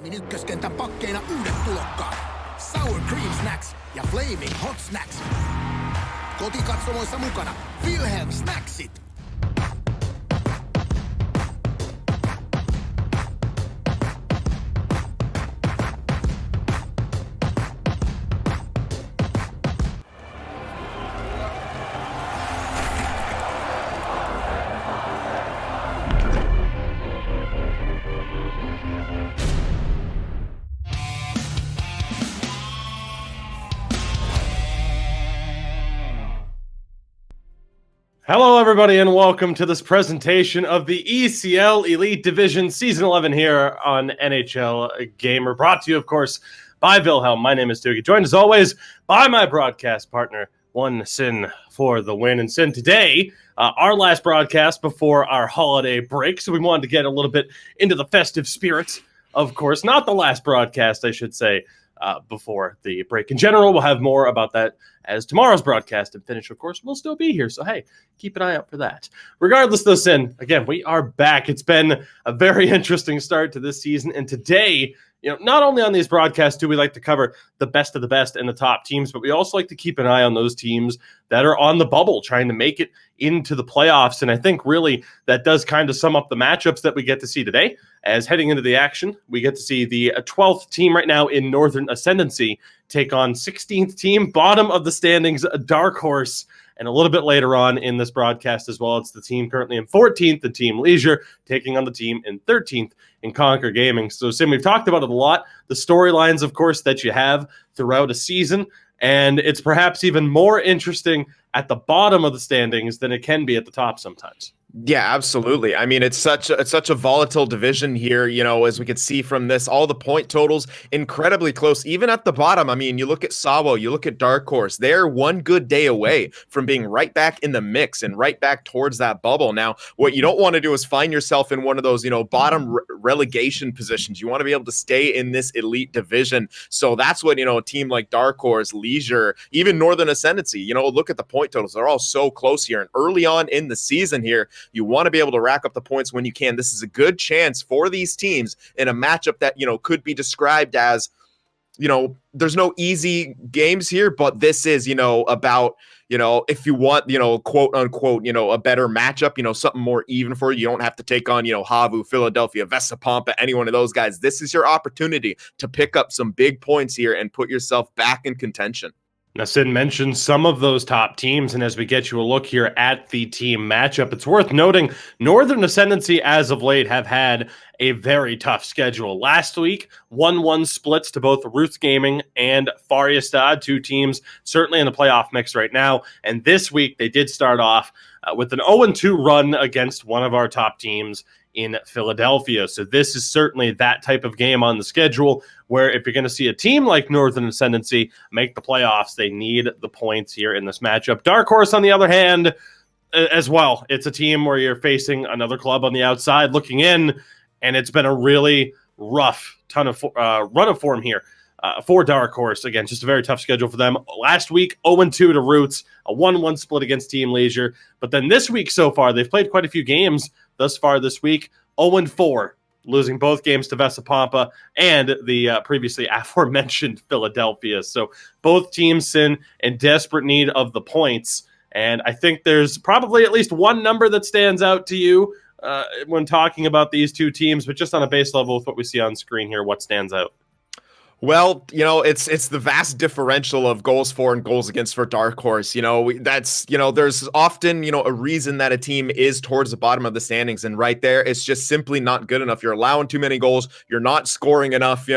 Jasmin ykköskentän pakkeina uudet tulokkaat. Sour Cream Snacks ja Flaming Hot Snacks. Kotikatsomoissa mukana Wilhelm Snacksit. Hello, everybody, and welcome to this presentation of the ECL Elite Division Season 11 here on NHL Gamer, brought to you, of course, by Wilhelm. My name is Doogie, joined as always by my broadcast partner, One Sin for the win. And Sin, today, our last broadcast before our holiday break, so we wanted to get a little bit into the festive spirit, of course. Not the last broadcast, I should say, before the break. In general, we'll have more about that as tomorrow's broadcast and finish, of course, we'll still be here. So, hey, keep an eye out for that. Regardless, though, Sin, again, we are back. It's been a very interesting start to this season. And today, not only on these broadcasts do we like to cover the best of the best and the top teams, but we also like to keep an eye on those teams that are on the bubble, trying to make it into the playoffs. And I think really that does kind of sum up the matchups that we get to see today. As heading into the action, we get to see the 12th team right now in Northern Ascendancy take on 16th team, bottom of the standings, a dark horse. And a little bit later on in this broadcast as well, it's the team currently in 14th, the Team Leisure, taking on the team in 13th in Conquer Gaming. So, Sim, we've talked about it a lot. The storylines, of course, that you have throughout a season. And it's perhaps even more interesting at the bottom of the standings than it can be at the top sometimes. Yeah, absolutely. I mean, it's such a volatile division here, as we could see from this, all the point totals incredibly close, even at the bottom. I mean, you look at Sawo, you look at Dark Horse, they're one good day away from being right back in the mix and right back towards that bubble. Now, what you don't want to do is find yourself in one of those, bottom relegation positions. You want to be able to stay in this elite division. So that's what, a team like Dark Horse, Leisure, even Northern Ascendancy, look at the point totals. They're all so close here. And early on in the season here, you want to be able to rack up the points when you can. This is a good chance for these teams in a matchup that, could be described as, there's no easy games here, but this is, about, if you want, quote unquote, a better matchup, something more even for you. You don't have to take on, Havu, Philadelphia, Vesapampa, any one of those guys. This is your opportunity to pick up some big points here and put yourself back in contention. Now, Sid mentioned some of those top teams, and as we get you a look here at the team matchup, it's worth noting Northern Ascendancy, as of late, have had a very tough schedule. Last week, 1-1 splits to both Roots Gaming and Fariestad, two teams certainly in the playoff mix right now. And this week, they did start off with an 0-2 run against one of our top teams in Philadelphia. So this is certainly that type of game on the schedule where if you're going to see a team like Northern Ascendancy make the playoffs, they need the points here in this matchup. Dark Horse, on the other hand, as well, it's a team where you're facing another club on the outside looking in, and it's been a really rough run of form here for Dark Horse. Again, just a very tough schedule for them. Last week, 0-2 to Roots, a 1-1 split against Team Leisure. But then this week so far, they've played quite a few games thus far this week, 0-4, losing both games to Vesapampa and the previously aforementioned Philadelphia. So both teams in desperate need of the points. And I think there's probably at least one number that stands out to you when talking about these two teams, but just on a base level with what we see on screen here, what stands out? Well, it's the vast differential of goals for and goals against for Dark Horse. There's often, a reason that a team is towards the bottom of the standings. And right there, it's just simply not good enough. You're allowing too many goals. You're not scoring enough.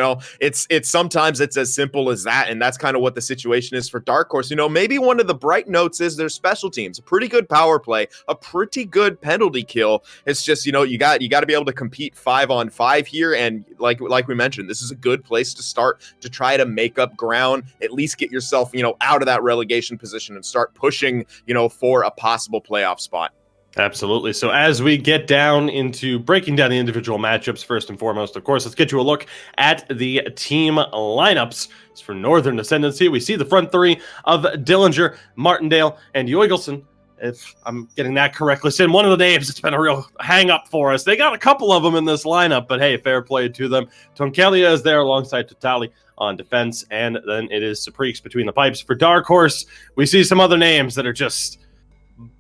It's sometimes it's as simple as that. And that's kind of what the situation is for Dark Horse. Maybe one of the bright notes is their special teams, a pretty good power play, a pretty good penalty kill. It's just, you got to be able to compete 5-on-5 here. And like we mentioned, this is a good place to start to try to make up ground, at least get yourself, out of that relegation position and start pushing, for a possible playoff spot. Absolutely. So as we get down into breaking down the individual matchups, first and foremost, of course, let's get you a look at the team lineups. For Northern Ascendancy, we see the front three of Dillinger, Martindale, and Joigelson. if I'm getting that correctly. Sin, one of the names that's been a real hang-up for us. They got a couple of them in this lineup, but hey, fair play to them. Tonkelia is there alongside Totali on defense, and then it is Supreeks between the pipes. For Dark Horse, we see some other names that are just,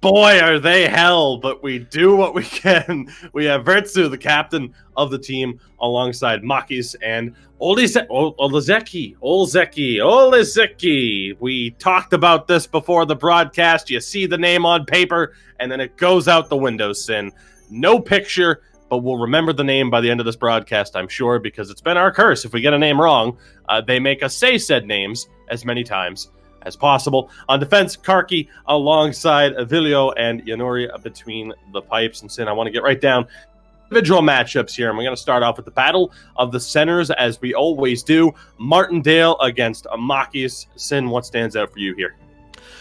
boy, are they hell, but we do what we can. We have Vertsu, the captain of the team, alongside Makis and Olezeki. We talked about this before the broadcast. You see the name on paper, and then it goes out the window, Sin. No picture, but we'll remember the name by the end of this broadcast, I'm sure, because it's been our curse. If we get a name wrong, they make us say said names as many times as possible. On defense, Karki alongside Avilio and Yanori between the pipes. And Sin, I want to get right down individual matchups here, and we're going to start off with the battle of the centers, as we always do. Martindale against Makis. Sin, what stands out for you here?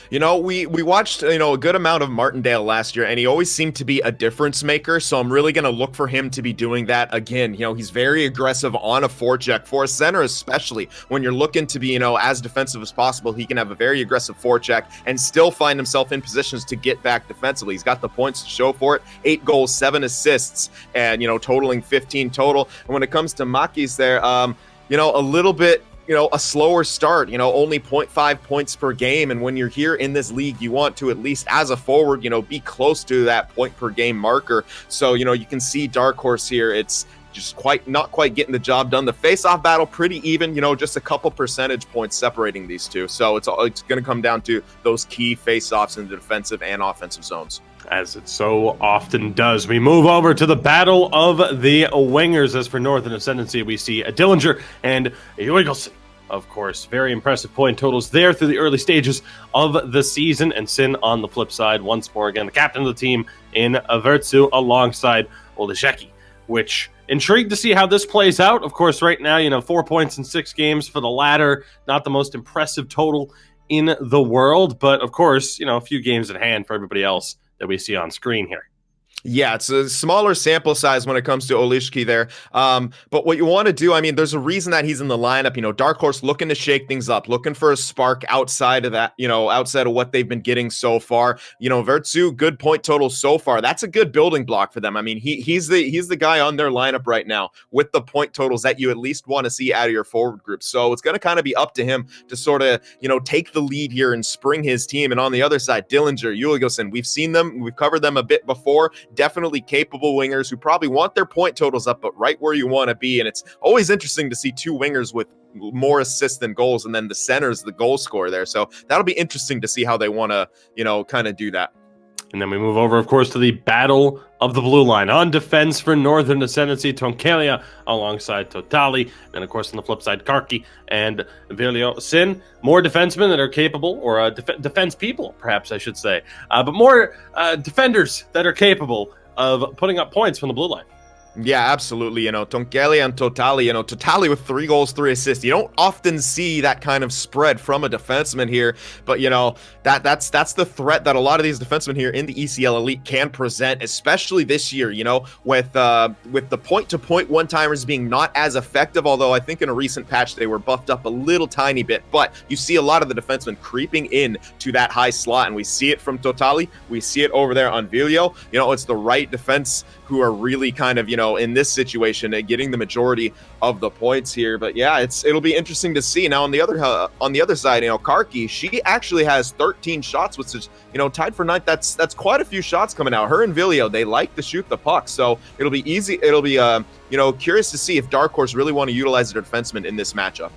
You know, we watched, a good amount of Martindale last year, and he always seemed to be a difference maker, so I'm really going to look for him to be doing that again. He's very aggressive on a forecheck, for a center especially. When you're looking to be, as defensive as possible, he can have a very aggressive forecheck and still find himself in positions to get back defensively. He's got the points to show for it. 8 goals, 7 assists, and, totaling 15 total. And when it comes to Makis there, a little bit, a slower start, only 0.5 points per game. And when you're here in this league, you want to, at least as a forward, be close to that point per game marker. So, you can see Dark Horse here. It's just not quite getting the job done. The face-off battle, pretty even, just a couple percentage points separating these two. So it's going to come down to those key face-offs in the defensive and offensive zones. As it so often does. We move over to the battle of the wingers. As for Northern Ascendancy, we see a Dillinger and a Jorgelson. Of course, very impressive point totals there through the early stages of the season. And Sin on the flip side, once more again, the captain of the team in Vertsu alongside Olezeki, which intrigued to see how this plays out. Of course, right now, 4 points in 6 games for the latter. Not the most impressive total in the world, but of course, a few games at hand for everybody else that we see on screen here. Yeah, it's a smaller sample size when it comes to Olishki there. But what you want to do, there's a reason that he's in the lineup. Dark Horse looking to shake things up, looking for a spark outside of that, outside of what they've been getting so far. Vertsu, good point total so far. That's a good building block for them. He's the guy on their lineup right now with the point totals that you at least want to see out of your forward group. So it's going to kind of be up to him to sort of, take the lead here and spring his team. And on the other side, Dillinger, Juligosen, we've seen them, we've covered them a bit before. Definitely capable wingers who probably want their point totals up, but right where you want to be. And it's always interesting to see 2 wingers with more assists than goals, and then the center's the goal scorer there. So that'll be interesting to see how they want to, kind of do that. And then we move over, of course, to the battle of the blue line. On defense for Northern Ascendancy, Tonkelia alongside Totali. And, of course, on the flip side, Karki and Vilio. Sin, more defensemen that are capable, or defense people, perhaps I should say. But more defenders that are capable of putting up points from the blue line. Yeah, absolutely. Tonkelia and Totali, Totali with 3 goals, 3 assists. You don't often see that kind of spread from a defenseman here, but that's the threat that a lot of these defensemen here in the ECL Elite can present, especially this year, with the point-to-point one-timers being not as effective, although I think in a recent patch they were buffed up a little tiny bit, but you see a lot of the defensemen creeping in to that high slot, and we see it from Totali, we see it over there on Vilio. It's the right defense who are really kind of, in this situation, getting the majority of the points here. But yeah, it'll be interesting to see. Now on the other side, Karki, she actually has 13 shots, which is, tied for 9th. That's quite a few shots coming out. Her and Vilio, they like to shoot the puck, so it'll be easy. It'll be curious to see if Dark Horse really want to utilize their defensemen in this matchup.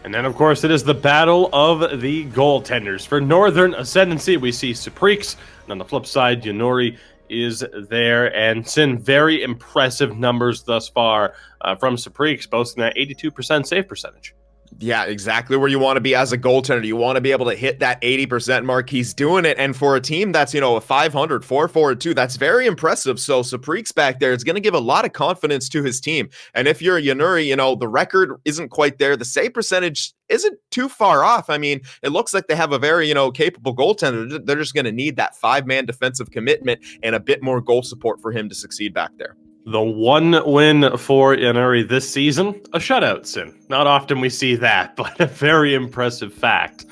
And then, of course, it is the battle of the goaltenders. For Northern Ascendancy, we see Supreeks, and on the flip side, Yanori is there, and Sin, very impressive numbers thus far from Supreeks, boasting that 82% save percentage. Yeah, exactly where you want to be as a goaltender. You want to be able to hit that 80% mark. He's doing it. And for a team that's, a 500, 442, that's very impressive. So Supreeks back there is going to give a lot of confidence to his team. And if you're Yanuri, the record isn't quite there. The save percentage isn't too far off. It looks like they have a very, capable goaltender. They're just going to need that 5-man defensive commitment and a bit more goal support for him to succeed back there. The one win for Yanuri this season, a shutout, Sin. Not often we see that, but a very impressive fact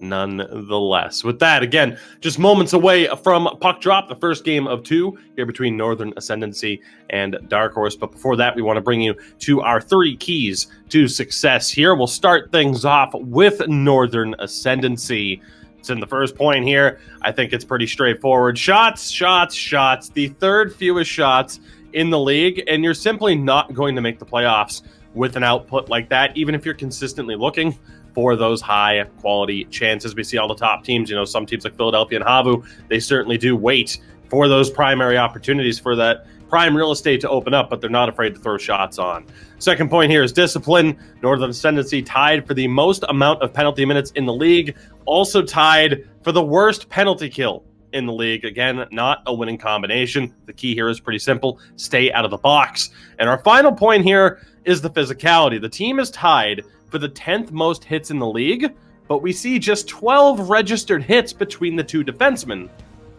nonetheless. With that, again, just moments away from puck drop, the first game of 2 here between Northern Ascendancy and Dark Horse. But before that, we want to bring you to our 3 keys to success here. We'll start things off with Northern Ascendancy. It's in the first point here. I think it's pretty straightforward. Shots, shots, shots. The 3rd fewest shots in the league, and you're simply not going to make the playoffs with an output like that, even if you're consistently looking for those high quality chances. We see all the top teams, some teams like Philadelphia and Havu, they certainly do wait for those primary opportunities, for that prime real estate to open up, but they're not afraid to throw shots on. Second point here is discipline. Northern Ascendancy tied for the most amount of penalty minutes in the league, also tied for the worst penalty kill in the league. Again, not a winning combination. The key here is pretty simple. Stay out of the box. And our final point here is the physicality. The team is tied for the 10th most hits in the league, but we see just 12 registered hits between the 2 defensemen.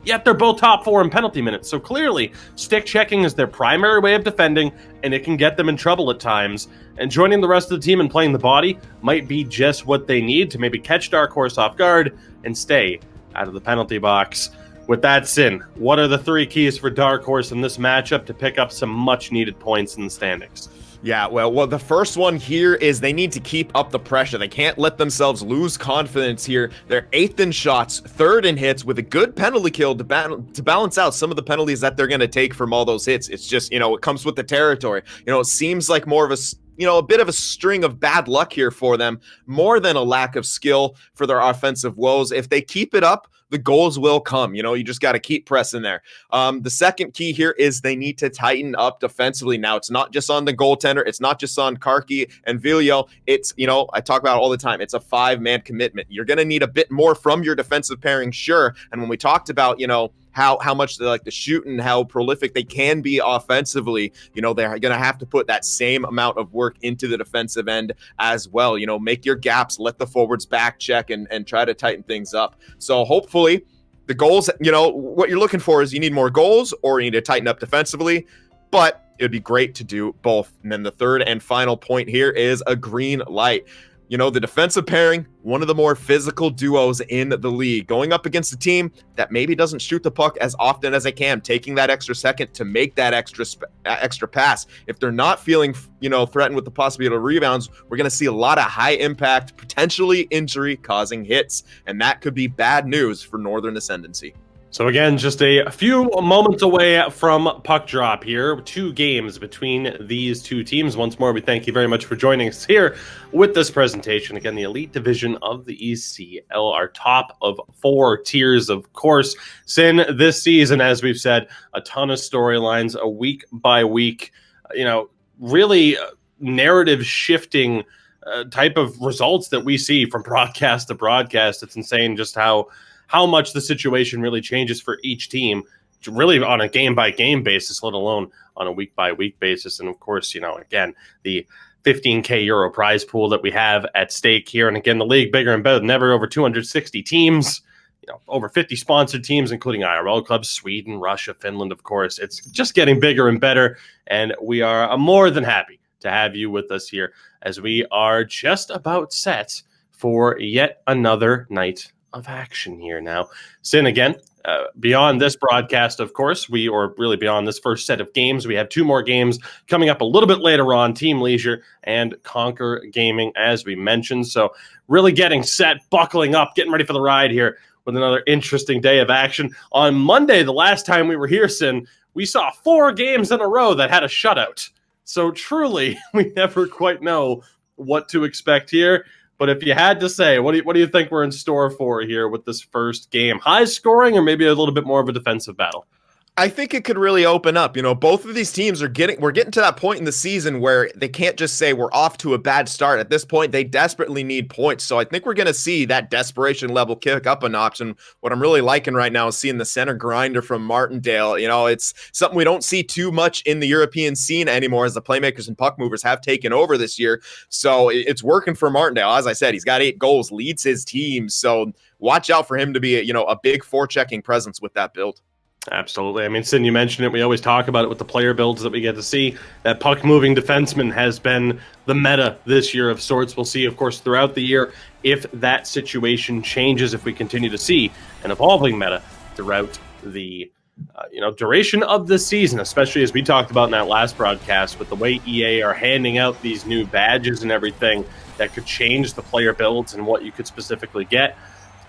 Yet they're both top 4 in penalty minutes. So clearly, stick checking is their primary way of defending, and it can get them in trouble at times. And joining the rest of the team and playing the body might be just what they need to maybe catch Dark Horse off guard and stay out of the penalty box. With that, Sin, what are the 3 keys for Dark Horse in this matchup to pick up some much-needed points in the standings? Yeah, well, the first one here is they need to keep up the pressure. They can't let themselves lose confidence here. They're 8th in shots, 3rd in hits, with a good penalty kill to balance out some of the penalties that they're going to take from all those hits. It's just, it comes with the territory. It seems like more of a bit of a string of bad luck here for them, more than a lack of skill for their offensive woes. If they keep it up, the goals will come. You just got to keep pressing there. The second key here is they need to tighten up defensively. Now, it's not just on the goaltender. It's not just on Karki and Vilio. It's, I talk about it all the time. It's a 5-man commitment. You're going to need a bit more from your defensive pairing, sure. And when we talked about, how much they like to shoot and how prolific they can be offensively, they're going to have to put that same amount of work into the defensive end as well. Make your gaps, let the forwards back check and try to tighten things up. So hopefully the goals, what you're looking for is you need more goals or you need to tighten up defensively, but it'd be great to do both. And then the third and final point here is a green light. The defensive pairing, one of the more physical duos in the league, going up against a team that maybe doesn't shoot the puck as often as they can, taking that extra second to make that extra pass. If they're not feeling, threatened with the possibility of rebounds, we're going to see a lot of high impact, potentially injury causing hits. And that could be bad news for Northern Ascendancy. So again, just a few moments away from puck drop here. 2 games between these 2 teams. Once more, we thank you very much for joining us here with this presentation. Again, the Elite Division of the ECL, our top of 4 tiers, of course. Sin, this season, as we've said, a ton of storylines, a week by week, really narrative shifting type of results that we see from broadcast to broadcast. It's insane just how much the situation really changes for each team, really on a game-by-game basis, let alone on a week-by-week basis. And, of course, again, the 15K euro prize pool that we have at stake here. And, again, the league bigger and better than ever, over 260 teams, over 50 sponsored teams, including IRL clubs, Sweden, Russia, Finland, of course. It's just getting bigger and better, and we are more than happy to have you with us here as we are just about set for yet another night of action here now. Sin, again, beyond this broadcast, of course, really beyond this first set of games, we have 2 more games coming up a little bit later on, Team Leisure and Conquer Gaming, as we mentioned. So really getting set, buckling up, getting ready for the ride here with another interesting day of action. On Monday, the last time we were here, Sin, we saw 4 games in a row that had a shutout. So truly, we never quite know what to expect here. But if you had to say, what do you think we're in store for here with this first game? High scoring or maybe a little bit more of a defensive battle? I think it could really open up. Both of these teams we're getting to that point in the season where they can't just say we're off to a bad start. At this point, they desperately need points. So I think we're going to see that desperation level kick up a notch. And what I'm really liking right now is seeing the center grinder from Martindale. It's something we don't see too much in the European scene anymore as the playmakers and puck movers have taken over this year. So it's working for Martindale. As I said, he's got 8 goals, leads his team. So watch out for him to be a big forechecking presence with that build. Absolutely. I mean, Sin, you mentioned it. We always talk about it with the player builds that we get to see. That puck-moving defenseman has been the meta this year of sorts. We'll see, of course, throughout the year if that situation changes, if we continue to see an evolving meta throughout the duration of the season, especially as we talked about in that last broadcast with the way EA are handing out these new badges and everything that could change the player builds and what you could specifically get.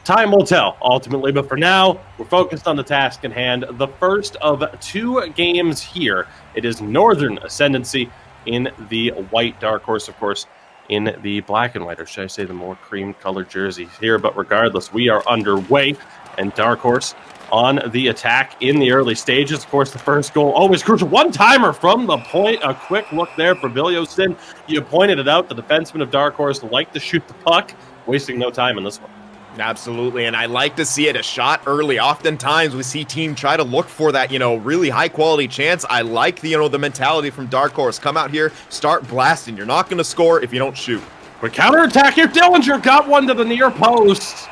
Time will tell, ultimately, but for now, we're focused on the task in hand. The first of 2 games here. It is Northern Ascendancy in the white, Dark Horse, of course, in the black and white, or should I say the more cream-colored jerseys here. But regardless, we are underway, and Dark Horse on the attack in the early stages. Of course, the first goal, always crucial. One-timer from the point. A quick look there for Viljosin. You pointed it out. The defenseman of Dark Horse like to shoot the puck, wasting no time in this one. Absolutely, and I like to see it a shot early. Oftentimes we see team try to look for that, really high quality chance. I like the mentality from Dark Horse. Come out here, start blasting. You're not going to score if you don't shoot. But counterattack here, Dillinger got one to the near post.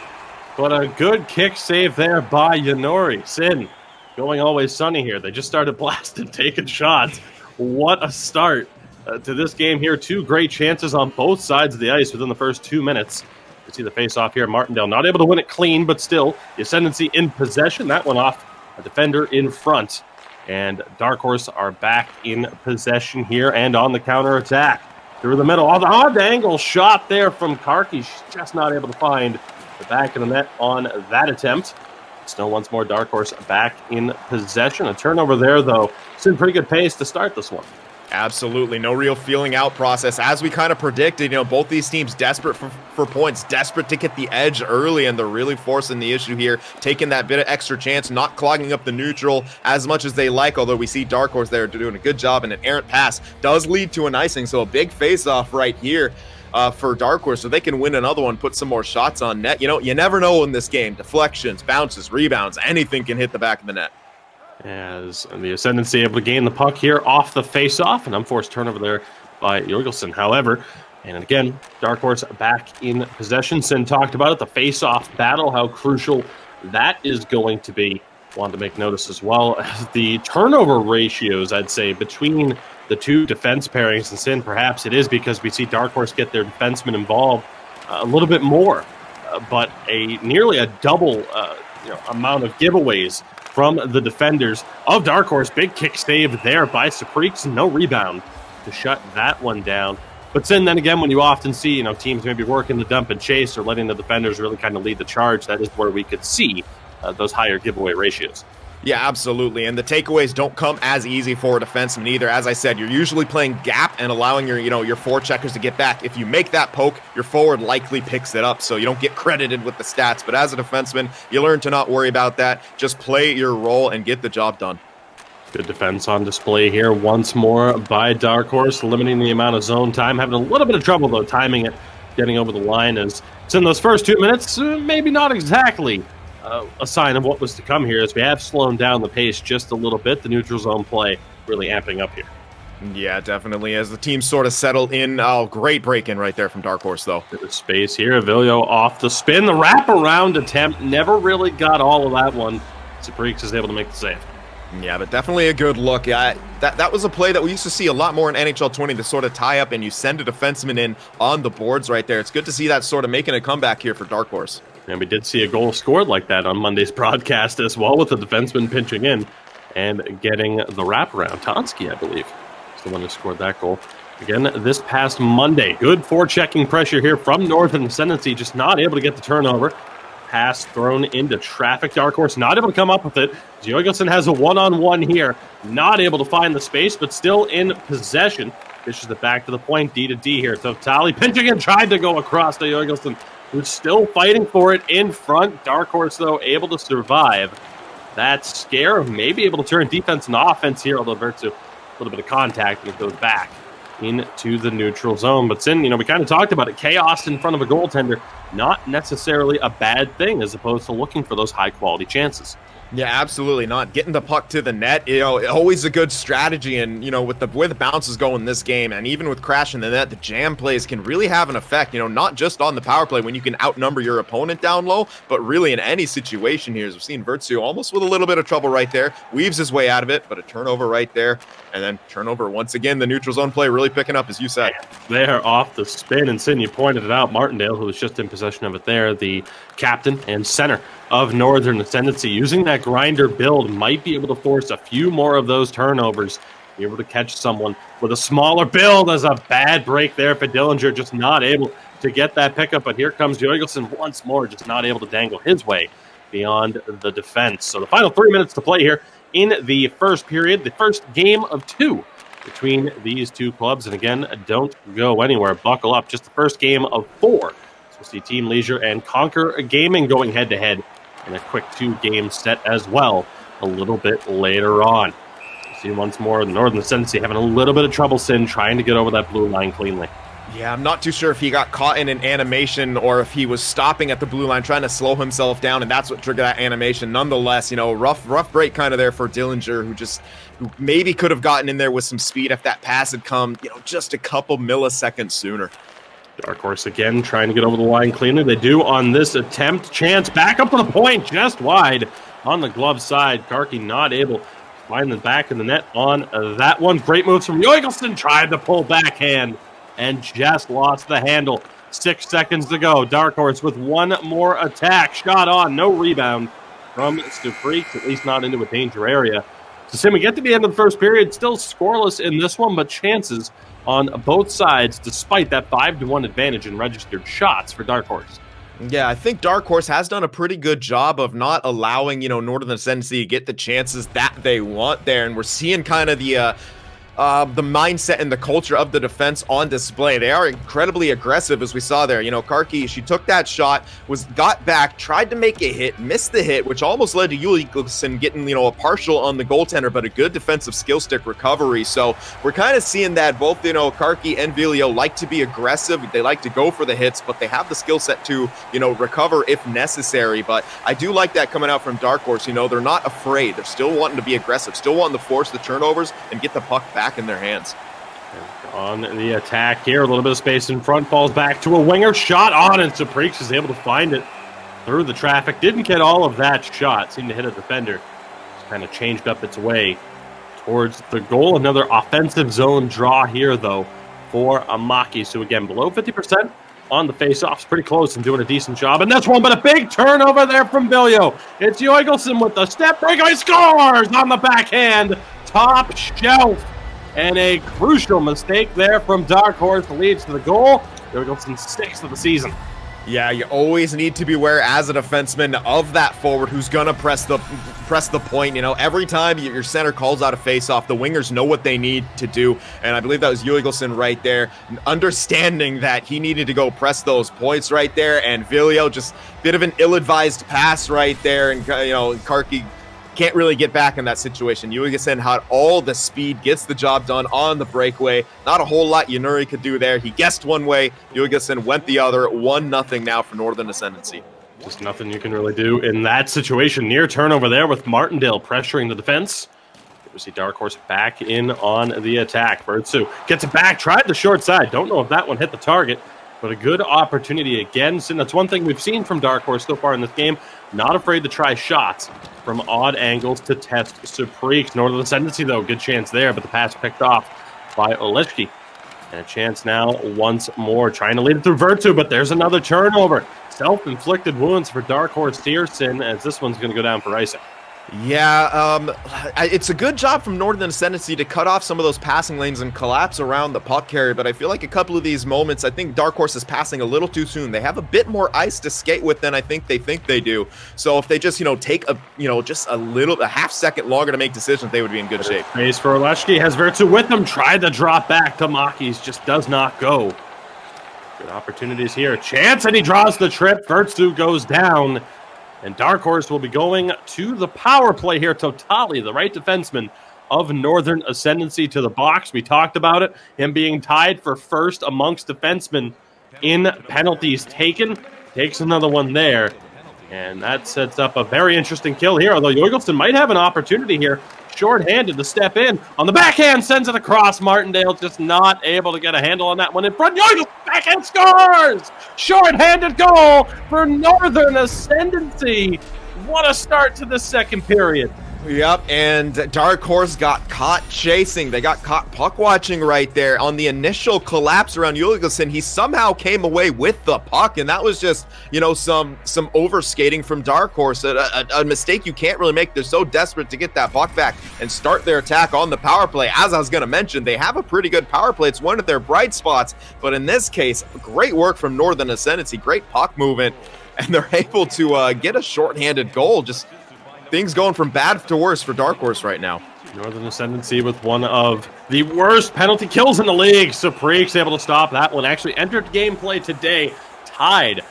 But a good kick save there by Yanori. Sin, going always sunny here. They just started blasting, taking shots. What a start to this game here. 2 great chances on both sides of the ice within the first 2 minutes. You see the face-off here. Martindale not able to win it clean, but still, the Ascendancy in possession. That went off a defender in front. And Dark Horse are back in possession here and on the counterattack. Through the middle. The odd angle shot there from Karki. She's just not able to find the back of the net on that attempt. Still once more Dark Horse back in possession. A turnover there, though. It's in pretty good pace to start this one. Absolutely. No real feeling out process. As we kind of predicted, both these teams desperate for points, desperate to get the edge early, and they're really forcing the issue here, taking that bit of extra chance, not clogging up the neutral as much as they like, although we see Dark Horse there doing a good job, and an errant pass does lead to an icing, so a big face-off right here for Dark Horse, so they can win another one, put some more shots on net. You never know in this game. Deflections, bounces, rebounds, anything can hit the back of the net. As the Ascendancy able to gain the puck here off the face-off, an unforced turnover there by Jorgelson. However, and again, Dark Horse back in possession. Sin talked about it, the face-off battle, how crucial that is going to be. Wanted to make notice as well as the turnover ratios, I'd say, between the 2 defense pairings. And Sin, perhaps it is because we see Dark Horse get their defensemen involved a little bit more, but nearly a double amount of giveaways from the defenders of Dark Horse. Big kick save there by Saprix. No rebound to shut that one down. But then again, when you often see teams maybe working the dump and chase or letting the defenders really kind of lead the charge, that is where we could see those higher giveaway ratios. Yeah, absolutely. And the takeaways don't come as easy for a defenseman either. As I said, you're usually playing gap and allowing your forecheckers to get back. If you make that poke, your forward likely picks it up, so you don't get credited with the stats. But as a defenseman, you learn to not worry about that. Just play your role and get the job done. Good defense on display here once more by Dark Horse, limiting the amount of zone time. Having a little bit of trouble, though, timing it, getting over the line. As it's in those first 2 minutes, maybe not exactly a sign of what was to come here, as we have slowed down the pace just a little bit. The neutral zone play really amping up here. Yeah, definitely. As the team sort of settled in. Oh, great break-in right there from Dark Horse, though. Bit of space here. Viljo off the spin. The wraparound attempt never really got all of that one. Saprix is able to make the save. Yeah, but definitely a good look. That was a play that we used to see a lot more in NHL 20, to sort of tie up and you send a defenseman in on the boards right there. It's good to see that sort of making a comeback here for Dark Horse. And we did see a goal scored like that on Monday's broadcast as well, with the defenseman pinching in and getting the wraparound. Tonsky, I believe, is the one who scored that goal. Again, this past Monday. Good forechecking pressure here from Northern Ascendancy, just not able to get the turnover. Pass thrown into traffic. Dark Horse not able to come up with it. Jorgelson has a one-on-one here. Not able to find the space, but still in possession. Dishes it back to the point. D to D here. Totali pinching and tried to go across to Jorgelson, who's still fighting for it in front. Dark Horse, though, able to survive that scare. Maybe able to turn defense and offense here, although Vertsu, a little bit of contact, and it goes back into the neutral zone. But Sin, we kind of talked about it. Chaos in front of a goaltender not necessarily a bad thing as opposed to looking for those high-quality chances. Yeah, absolutely not. Getting the puck to the net, always a good strategy. And, with the way the bounces go in this game, and even with crashing the net, the jam plays can really have an effect, not just on the power play when you can outnumber your opponent down low, but really in any situation here. As we've seen Virtue almost with a little bit of trouble right there, weaves his way out of it, but a turnover right there. And then turnover once again, the neutral zone play really picking up, as you said. They're off the spin, and Sin, you pointed it out. Martindale, who was just in possession of it there, the captain and center of Northern Ascendancy, using that grinder build, might be able to force a few more of those turnovers, be able to catch someone with a smaller build. As a bad break there for Dillinger, just not able to get that pickup. But here comes Jorgelson once more, just not able to dangle his way beyond the defense. So the final 3 minutes to play here in the first period, the first game of 2 between these two clubs. And again, don't go anywhere. Buckle up. Just the first game of 4. So we'll see Team Leisure and Conquer Gaming going head-to-head in a quick 2-game set as well a little bit later on. We'll see once more the Northern Ascendancy having a little bit of trouble, Sin, trying to get over that blue line cleanly. Yeah, I'm not too sure if he got caught in an animation or if he was stopping at the blue line trying to slow himself down, and that's what triggered that animation. Nonetheless, rough break kind of there for Dillinger, who maybe could have gotten in there with some speed if that pass had come, just a couple milliseconds sooner. Dark Horse again trying to get over the line cleanly. They do on this attempt. Chance back up to the point, just wide on the glove side. Karki not able to find the back of the net on that one. Great moves from Jorgelson. Tried to pull backhand and just lost the handle. 6 seconds to go. Dark Horse with one more attack. Shot on, no rebound from Stufreaks, at least not into a danger area. So, Sim, we get to the end of the first period. Still scoreless in this one, but chances on both sides, despite that 5-1 advantage in registered shots for Dark Horse. Yeah, I think Dark Horse has done a pretty good job of not allowing, Northern Ascendancy to get the chances that they want there. And we're seeing kind of the mindset and the culture of the defense on display. They are incredibly aggressive, as we saw there. Karki, she took that shot, got back, tried to make a hit, missed the hit, which almost led to Jorgelson getting, a partial on the goaltender, but a good defensive skill stick recovery. So we're kind of seeing that both, Karki and Vilio like to be aggressive. They like to go for the hits, but they have the skill set to, recover if necessary. But I do like that coming out from Dark Horse. They're not afraid. They're still wanting to be aggressive, still wanting to force the turnovers and get the puck back in their hands. On the attack here, a little bit of space in front, falls back to a winger, shot on, and Supreeks is able to find it through the traffic. Didn't get all of that shot, seemed to hit a defender. Just kind of changed up its way towards the goal. Another offensive zone draw here, though, for Amaki. So again, below 50% on the face-offs, pretty close and doing a decent job. And that's one, but a big turnover there from Vilio. It's Jorgelson with the step breakaway, scores on the backhand, top shelf. And a crucial mistake there from Dark Horse leads to the goal. Jorgelson's 6th of the season. Yeah, you always need to be aware as a defenseman of that forward who's gonna press the point. Every time your center calls out a face-off, the wingers know what they need to do. And I believe that was Jorgelson right there, understanding that he needed to go press those points right there. And Vilio, just a bit of an ill-advised pass right there. And, Karki can't really get back in that situation. Jorgelson had all the speed, gets the job done on the breakaway. Not a whole lot Yanuri could do there. He guessed one way, Jorgelson went the other. 1-0 now for Northern Ascendancy. Just nothing you can really do in that situation. Near turnover there with Martindale pressuring the defense. We see Dark Horse back in on the attack. Virtue gets it back, tried the short side. Don't know if that one hit the target, but a good opportunity again. So that's one thing we've seen from Dark Horse so far in this game. Not afraid to try shots from odd angles to test Supreeks. Northern Ascendancy, though, good chance there, but the pass picked off by Oleszki. And a chance now once more, trying to lead it through Virtue, but there's another turnover. Self-inflicted wounds for Dark Horse Tierson, as this one's going to go down for icing. Yeah, it's a good job from Northern Ascendancy to cut off some of those passing lanes and collapse around the puck carrier, but I feel like a couple of these moments, I think Dark Horse is passing a little too soon. They have a bit more ice to skate with than I think they do. So if they just, take a half second longer to make decisions, they would be in good shape. Space for Oleszki, has Virtue with him, tried to drop back to Maki's, just does not go. Good opportunities here, chance, and he draws the trip. Virtue goes down. And Dark Horse will be going to the power play here. Totali, the right defenseman of Northern Ascendancy, to the box. We talked about it, him being tied for first amongst defensemen in penalties taken. takes another one there. And that sets up a very interesting kill here, although Jorgelsson might have an opportunity here. Short-handed to step in. On the backhand, sends it across. Martindale just not able to get a handle on that one in front. Jorgelsson backhand scores! Short-handed goal for Northern Ascendancy. What a start to the second period. Yep, and Dark Horse got caught chasing. They got caught puck watching right there. On the initial collapse around Jorgelsson, he somehow came away with the puck, and that was just, you know, some overskating from Dark Horse. A mistake you can't really make. They're so desperate to get that puck back and start their attack on the power play. As I was going to mention, they have a pretty good power play. It's one of their bright spots, but in this case, great work from Northern Ascendancy, great puck movement, and they're able to get a shorthanded goal. Just things going from bad to worse for Dark Horse right now. Northern Ascendancy with one of the worst penalty kills in the league. Supreek's able to stop that one. Actually entered gameplay today, tied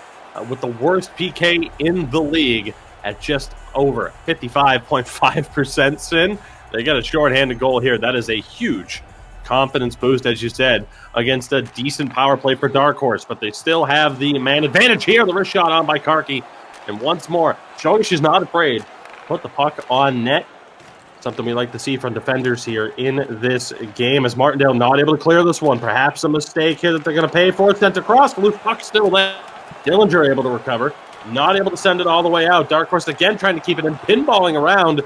with the worst PK in the league at just over 55.5% sin. They got a shorthanded goal here. That is a huge confidence boost, as you said, against a decent power play for Dark Horse. But they still have the man advantage here. The wrist shot on by Karki. And once more, showing she's not afraid. Put the puck on net. Something we like to see from defenders here in this game. As Martindale not able to clear this one. Perhaps a mistake here that they're going to pay for. Sent across. Loose puck still there. Dillinger able to recover. Not able to send it all the way out. Dark Horse again trying to keep it in, pinballing around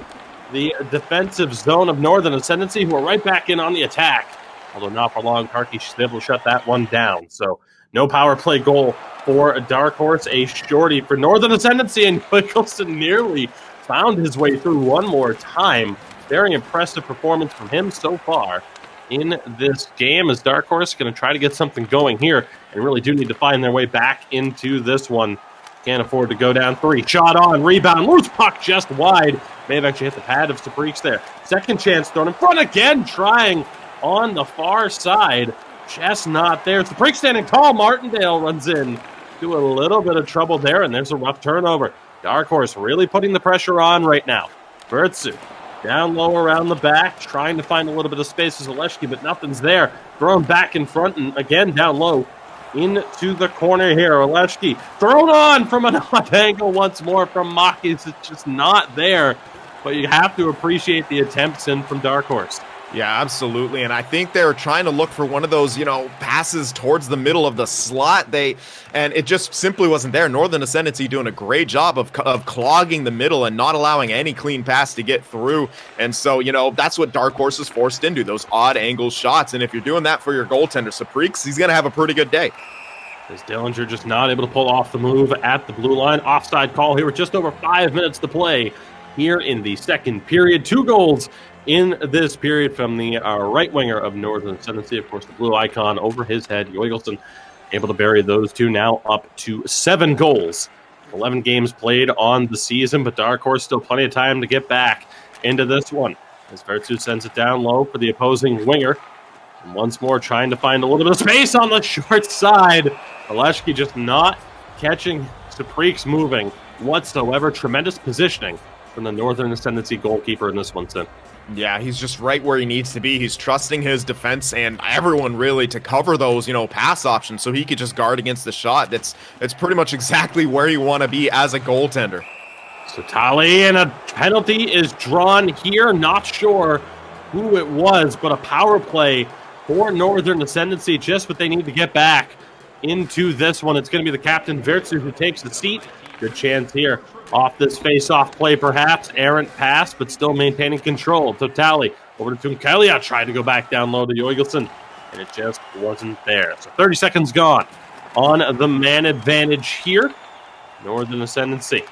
the defensive zone of Northern Ascendancy, who are right back in on the attack. Although not for long, Karki's able to shut that one down. So no power play goal for Dark Horse. A shorty for Northern Ascendancy, and Jorgelsson nearly found his way through one more time. Very impressive performance from him so far in this game, as Dark Horse going to try to get something going here and really do need to find their way back into this one. Can't afford to go down 3. Shot on, rebound, loose puck just wide. May have actually hit the pad of Supreek's there. Second chance thrown in front again, trying on the far side. Just not there. Supreek standing tall. Martindale runs in to a little bit of trouble there, and there's a rough turnover. Dark Horse really putting the pressure on right now. Vertsu down low around the back, trying to find a little bit of space as Oleski, but nothing's there. Thrown back in front and again down low into the corner here. Oleski thrown on from an odd angle once more from Makis. It's just not there, but you have to appreciate the attempts in from Dark Horse. Yeah, absolutely. And I think they were trying to look for one of those, passes towards the middle of the slot. And it just simply wasn't there. Northern Ascendancy doing a great job of clogging the middle and not allowing any clean pass to get through. And so, that's what Dark Horse is forced into, those odd angle shots. And if you're doing that for your goaltender, Supreeks, he's going to have a pretty good day. As Dillinger just not able to pull off the move at the blue line. Offside call here with just over 5 minutes to play here in the second period. 2 goals in this period from the right winger of Northern Ascendancy. Of course, the blue icon over his head. Jorgelsson able to bury those 2, now up to 7 goals. 11 games played on the season, but Dark Horse still plenty of time to get back into this one. As Vertsu sends it down low for the opposing winger. And once more trying to find a little bit of space on the short side. Oleski just not catching Supreek's moving whatsoever. Tremendous positioning from the Northern Ascendancy goalkeeper in this one, Sin. Yeah, he's just right where he needs to be. He's trusting his defense and everyone really to cover those, pass options so he could just guard against the shot. That's pretty much exactly where you want to be as a goaltender. So Tali, and a penalty is drawn here. Not sure who it was, but a power play for Northern Ascendancy. Just what they need to get back into this one. It's going to be the captain, Vertsu, who takes the seat. Good chance here. Off this face-off play, perhaps. Errant pass, but still maintaining control. Totali over to Tunkalia. Tried to go back down low to Jorgelsson, and it just wasn't there. So 30 seconds gone on the man advantage here. Northern Ascendancy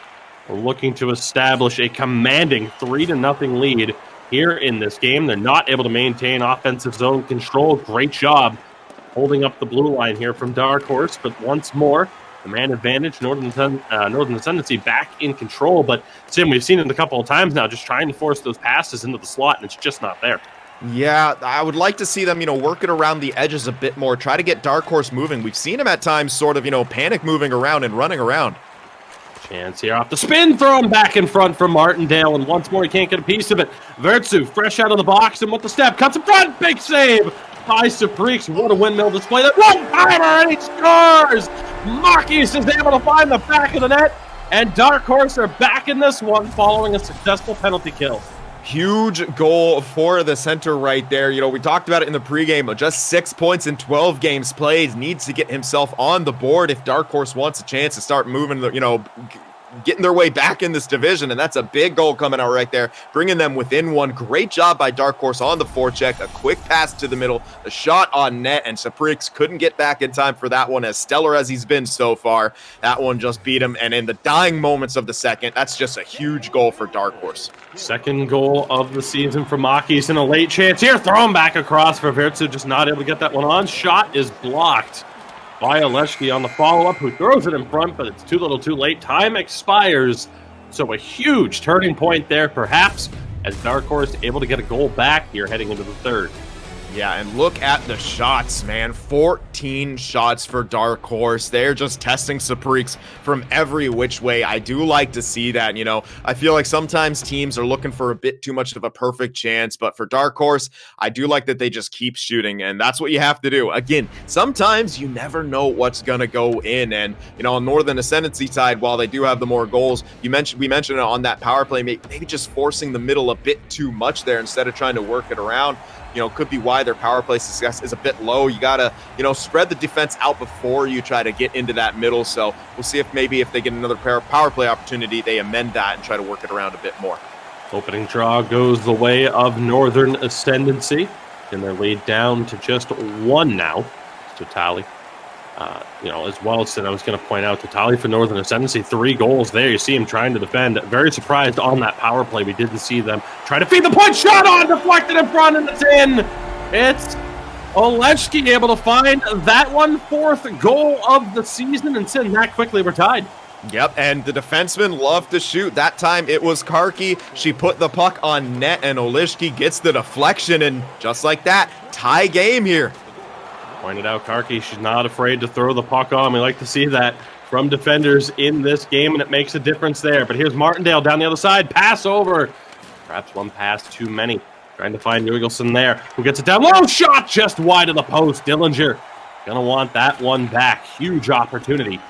looking to establish a commanding 3-0 lead here in this game. They're not able to maintain offensive zone control. Great job holding up the blue line here from Dark Horse, but once more, the man advantage, Northern Ascendancy back in control. But, Sim, we've seen it a couple of times now, just trying to force those passes into the slot, and it's just not there. Yeah, I would like to see them, work it around the edges a bit more. Try to get Dark Horse moving. We've seen him at times sort of, panic moving around and running around. Chance here off the spin, thrown back in front from Martindale, and once more he can't get a piece of it. Vertsu, fresh out of the box, and with the step, cuts in front, big save by Supreeks. What a windmill display. That one-timer, and he scores! Marquis is able to find the back of the net, and Dark Horse are back in this one following a successful penalty kill. Huge goal for the center right there. You know, we talked about it in the pregame, but just 6 points in 12 games played. Needs to get himself on the board if Dark Horse wants a chance to start moving, getting their way back in this division, and that's a big goal coming out right there, bringing them within one. Great job by Dark Horse on the forecheck, a quick pass to the middle, a shot on net, and Supreeks couldn't get back in time for that one. As stellar as he's been so far, that one just beat him, and in the dying moments of the second, that's just a huge goal for Dark Horse. Second goal of the season for Makis, and a late chance here, throw him back across for Virtsu, just not able to get that one on. Shot is blocked by Oleski on the follow-up, who throws it in front, but it's too little too late. Time expires, so a huge turning point there, perhaps, as Dark Horse able to get a goal back here heading into the third. Yeah, and look at the shots, man. 14 shots for Dark Horse. They're just testing Supreeks from every which way. I do like to see that, I feel like sometimes teams are looking for a bit too much of a perfect chance, but for Dark Horse, I do like that they just keep shooting, and that's what you have to do. Again, sometimes you never know what's going to go in, and, on Northern Ascendancy side, while they do have the more goals, we mentioned it on that power play, maybe just forcing the middle a bit too much there instead of trying to work it around. Could be why their power play success is a bit low. You got to, spread the defense out before you try to get into that middle. So we'll see if they get another power play opportunity, they amend that and try to work it around a bit more. Opening draw goes the way of Northern Ascendancy, and they're laid down to just one now to tally. As well as I was going to point out, to tally for Northern Ascendancy, 3 goals there. You see him trying to defend. Very surprised on that power play. We didn't see them try to feed the point. Shot on, deflected in front, and it's in. It's Oleski able to find that one, 4th goal of the season, and sitting that quickly, we're tied. Yep, and the defenseman loved to shoot. That time it was Karki. She put the puck on net, and Oleski gets the deflection, and just like that, tie game here. Pointed out Karki, she's not afraid to throw the puck on. We like to see that from defenders in this game, and it makes a difference there. But here's Martindale down the other side. Pass over. Perhaps one pass too many. Trying to find Jorgelson there, who gets it down. Low shot just wide of the post. Dillinger going to want that one back. Huge opportunity.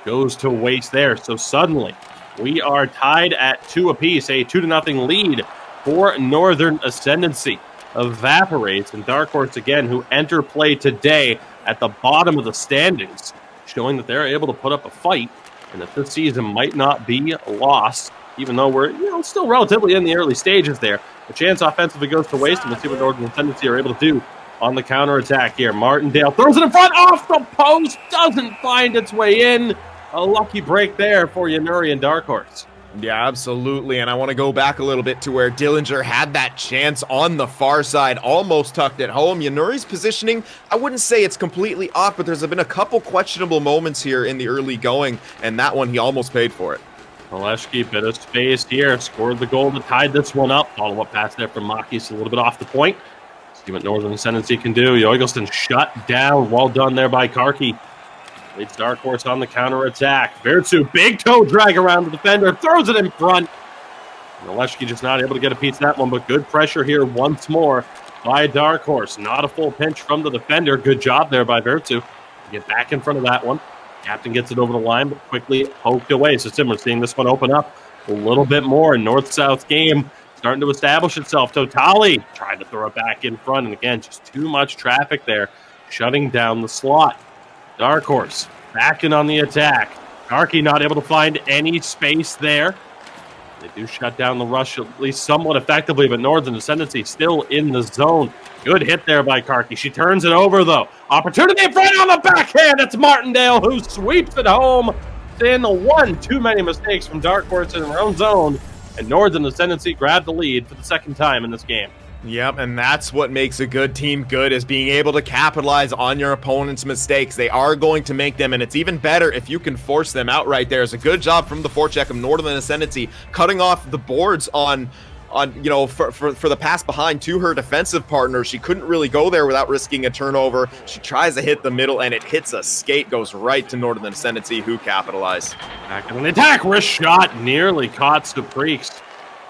Goes to waste there. So suddenly, we are tied at 2 apiece. A 2-0 lead for Northern Ascendancy evaporates, and Dark Horse again, who enter play today at the bottom of the standings, showing that they're able to put up a fight, and that this season might not be lost, even though we're still relatively in the early stages there. The chance offensively goes to waste, and we'll see what Northern Ascendancy are able to do on the counterattack here. Martindale throws it in front, off the post, doesn't find its way in. A lucky break there for Yanuri and Dark Horse. Yeah, absolutely, and I want to go back a little bit to where Dillinger had that chance on the far side, almost tucked it home. Yanuri's positioning, I wouldn't say it's completely off, but there's been a couple questionable moments here in the early going, and that one, he almost paid for it. Oleski, bit of space here, scored the goal to tie this one up. Follow-up pass there from Makis, a little bit off the point. See what Northern Ascendancy can do. Jorgelson shut down. Well done there by Karki. Leads Dark Horse on the counterattack. Virtsu, big toe drag around the defender, throws it in front. And Oleski just not able to get a piece of that one, but good pressure here once more by Dark Horse. Not a full pinch from the defender. Good job there by Virtsu. Get back in front of that one. Captain gets it over the line, but quickly poked away. So Sim, we're seeing this one open up a little bit more. North-South game starting to establish itself. Totali tried to throw it back in front, and again, just too much traffic there, shutting down the slot. Dark Horse backing on the attack. Karki not able to find any space there. They do shut down the rush at least somewhat effectively, but Northern Ascendancy still in the zone. Good hit there by Karki. She turns it over, though. Opportunity in front on the backhand. It's Martindale who sweeps it home. In the one too many mistakes from Dark Horse in their own zone, and Northern Ascendancy grabbed the lead for the second time in this game. Yep, and that's what makes a good team good, is being able to capitalize on your opponent's mistakes. They are going to make them, and it's even better if you can force them out right there. It's a good job from the forecheck of Northern Ascendancy, cutting off the boards on for the pass behind to her defensive partner. She couldn't really go there without risking a turnover. She tries to hit the middle, and it hits a skate, goes right to Northern Ascendancy, who capitalize. Back on the attack, wrist shot, nearly caught Supreeks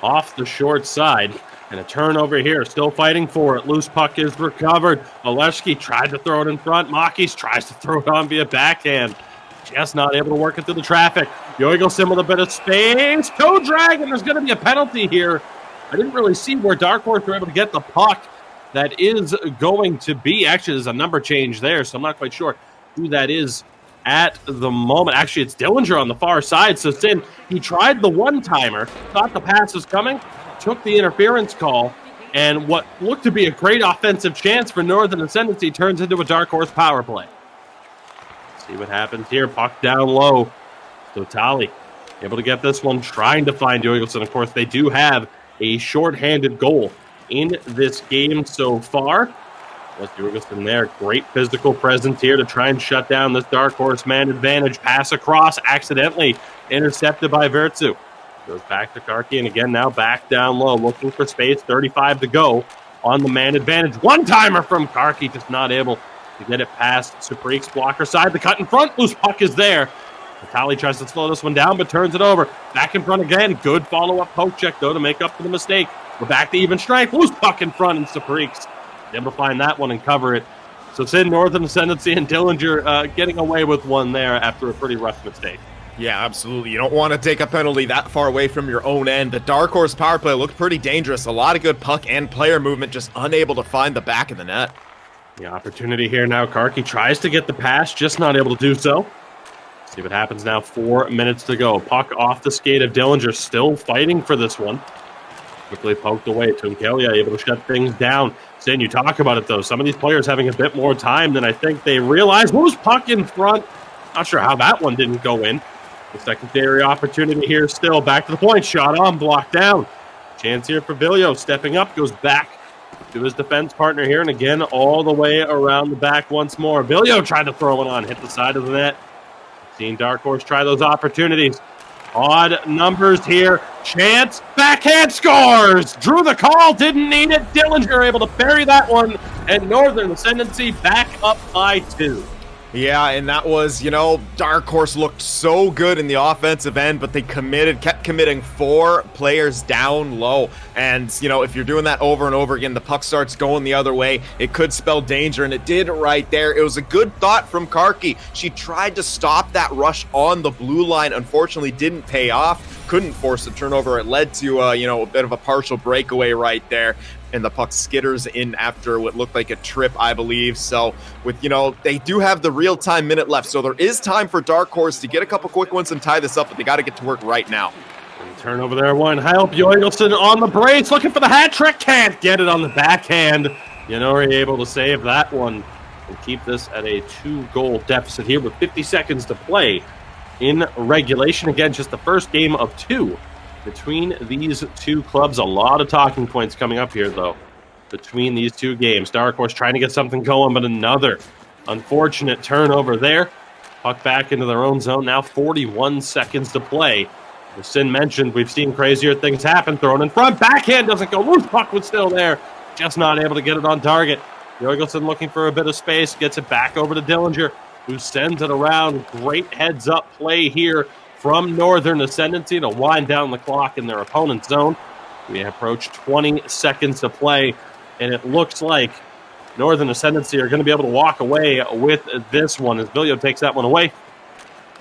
off the short side. And a turnover here, still fighting for it. Loose puck is recovered. Oleszki tried to throw it in front. Makis tries to throw it on via backhand. Just not able to work it through the traffic. Jorgelson with a bit of space. Toe drag, and there's going to be a penalty here. I didn't really see where Dark Horse were able to get the puck. That is going to be, actually, there's a number change there, so I'm not quite sure who that is at the moment. Actually, it's Dillinger on the far side. So Sin, he tried the one-timer, thought the pass was coming, took the interference call, and what looked to be a great offensive chance for Northern Ascendancy turns into a Dark Horse power play. See what happens here. Puck down low. Totali able to get this one, trying to find Jorgelson. Of course, they do have a shorthanded goal in this game so far. Was Jorgelson there. Great physical presence here to try and shut down this Dark Horse man advantage. Pass across, accidentally intercepted by Virtsu. Goes back to Karki, and again now back down low, looking for space. 35 to go on the man advantage. One-timer from Karki, just not able to get it past Supreek's blocker side. The cut in front, loose puck is there. Vitali tries to slow this one down, but turns it over. Back in front again. Good follow-up poke check, though, to make up for the mistake. We're back to even strength. Loose puck in front, and Supreek's able to find that one and cover it. So it's in Northern Ascendancy, and Dillinger getting away with one there after a pretty rough mistake. Yeah, absolutely. You don't want to take a penalty that far away from your own end. The Dark Horse power play looked pretty dangerous. A lot of good puck and player movement, just unable to find the back of the net. The opportunity here now. Karki tries to get the pass, just not able to do so. See what happens now. 4 minutes to go. Puck off the skate of Dillinger, still fighting for this one. Quickly poked away. Tunkelia able to shut things down. Sin, you talk about it, though. Some of these players having a bit more time than I think they realize. Loose puck in front. Not sure how that one didn't go in. The secondary opportunity here still. Back to the point. Shot on, blocked down. Chance here for Vilio. Stepping up, goes back to his defense partner here. And again, all the way around the back once more. Vilio tried to throw it on. Hit the side of the net. Seen Dark Horse try those opportunities. Odd numbers here. Chance. Backhand scores. Drew the call. Didn't need it. Dillinger able to bury that one. And Northern Ascendancy back up by 2. Yeah, and that was, Dark Horse looked so good in the offensive end, but they kept committing 4 players down low. And, if you're doing that over and over again, the puck starts going the other way. It could spell danger, and it did right there. It was a good thought from Karki. She tried to stop that rush on the blue line. Unfortunately, didn't pay off. Couldn't force the turnover. It led to, a bit of a partial breakaway right there. And the puck skitters in after what looked like a trip, I believe. So with, they do have the real-time minute left. So there is time for Dark Horse to get a couple quick ones and tie this up, but they got to get to work right now. And turnover there, one. Help Jorgelson on the brace, looking for the hat trick. Can't get it on the backhand. Yanori able to save that one and keep this at a 2-goal deficit here with 50 seconds to play in regulation. Again, just the first game of 2 between these two clubs. A lot of talking points coming up here, though, between these two games. Dark Horse trying to get something going, but another unfortunate turnover there. Puck back into their own zone. Now 41 seconds to play. As Sin mentioned, we've seen crazier things happen. Thrown in front. Backhand doesn't go. Loose puck was still there. Just not able to get it on target. Jorgelson looking for a bit of space. Gets it back over to Dillinger, who sends it around. Great heads-up play here from Northern Ascendancy to wind down the clock in their opponent's zone. We approach 20 seconds to play, and it looks like Northern Ascendancy are going to be able to walk away with this one as Vilio takes that one away.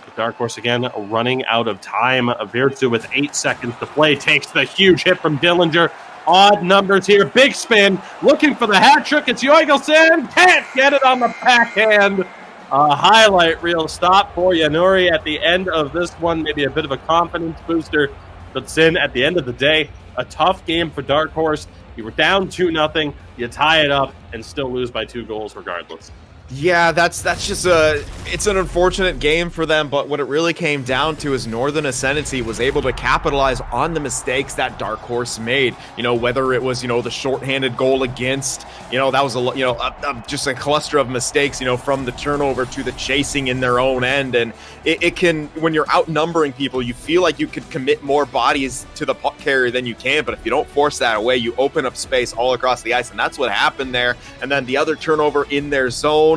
The Dark Horse again running out of time. Virtsu with 8 seconds to play takes the huge hit from Dillinger. Odd numbers here. Big spin. Looking for the hat trick. It's Jorgelson. Can't get it on the backhand. A highlight reel stop for Yanuri at the end of this one. Maybe a bit of a confidence booster. But Sin, at the end of the day, a tough game for Dark Horse. You were down 2-0. You tie it up and still lose by 2 goals regardless. Yeah, that's just it's an unfortunate game for them, but what it really came down to is Northern Ascendancy was able to capitalize on the mistakes that Dark Horse made. Whether it was, the shorthanded goal against, that was just a cluster of mistakes, from the turnover to the chasing in their own end. And it can, when you're outnumbering people, you feel like you could commit more bodies to the puck carrier than you can, but if you don't force that away, you open up space all across the ice, and that's what happened there. And then the other turnover in their zone,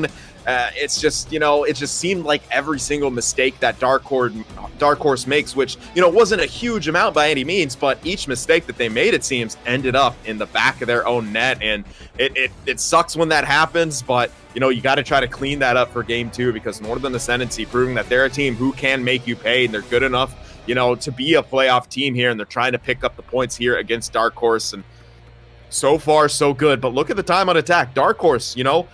it's just, it just seemed like every single mistake that Dark Dark Horse makes, which, wasn't a huge amount by any means, but each mistake that they made, it seems, ended up in the back of their own net. And it sucks when that happens, but, you got to try to clean that up for game 2, because Northern Ascendancy proving that they're a team who can make you pay, and they're good enough, to be a playoff team here, and they're trying to pick up the points here against Dark Horse. And so far, so good. But look at the time on attack. Dark Horse, no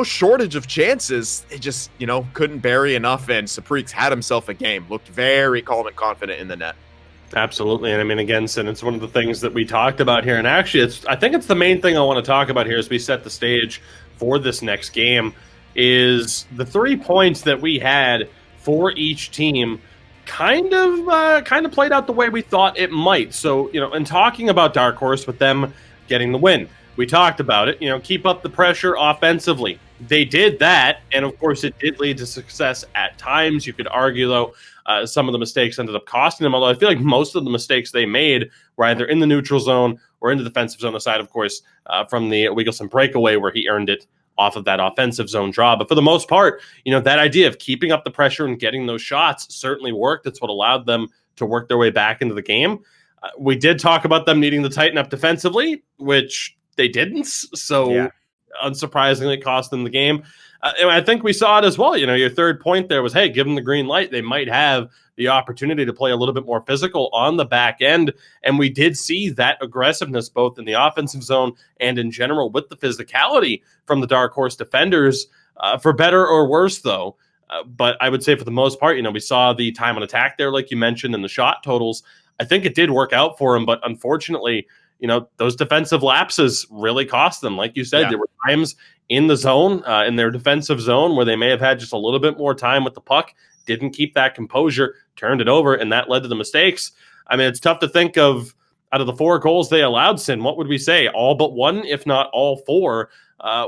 shortage of chances. They just, couldn't bury enough, and Saprix had himself a game. Looked very calm and confident in the net. Absolutely. And I mean, again, Sin, it's one of the things that we talked about here. And actually, I think it's the main thing I want to talk about here as we set the stage for this next game is the 3 points that we had for each team kind of played out the way we thought it might. So, in talking about Dark Horse with them getting the win, we talked about it, keep up the pressure offensively. They did that, and of course it did lead to success at times. You could argue, though, some of the mistakes ended up costing them, although I feel like most of the mistakes they made were either in the neutral zone or in the defensive zone, aside, of course, from the Wigglesome breakaway where he earned it off of that offensive zone draw. But for the most part, that idea of keeping up the pressure and getting those shots certainly worked. That's what allowed them to work their way back into the game. We did talk about them needing to tighten up defensively, which they didn't. So unsurprisingly, it cost them the game. And I think we saw it as well. Your third point there was, hey, give them the green light. They might have the opportunity to play a little bit more physical on the back end. And we did see that aggressiveness both in the offensive zone and in general with the physicality from the Dark Horse defenders, for better or worse, though. But I would say for the most part, we saw the time on attack there, like you mentioned, and the shot totals. I think it did work out for them, but unfortunately, those defensive lapses really cost them. Like you said, there were times in the zone, in their defensive zone, where they may have had just a little bit more time with the puck, didn't keep that composure, turned it over, and that led to the mistakes. I mean, it's tough to think of, out of the 4 goals they allowed, Sin, what would we say? All but one, if not all 4,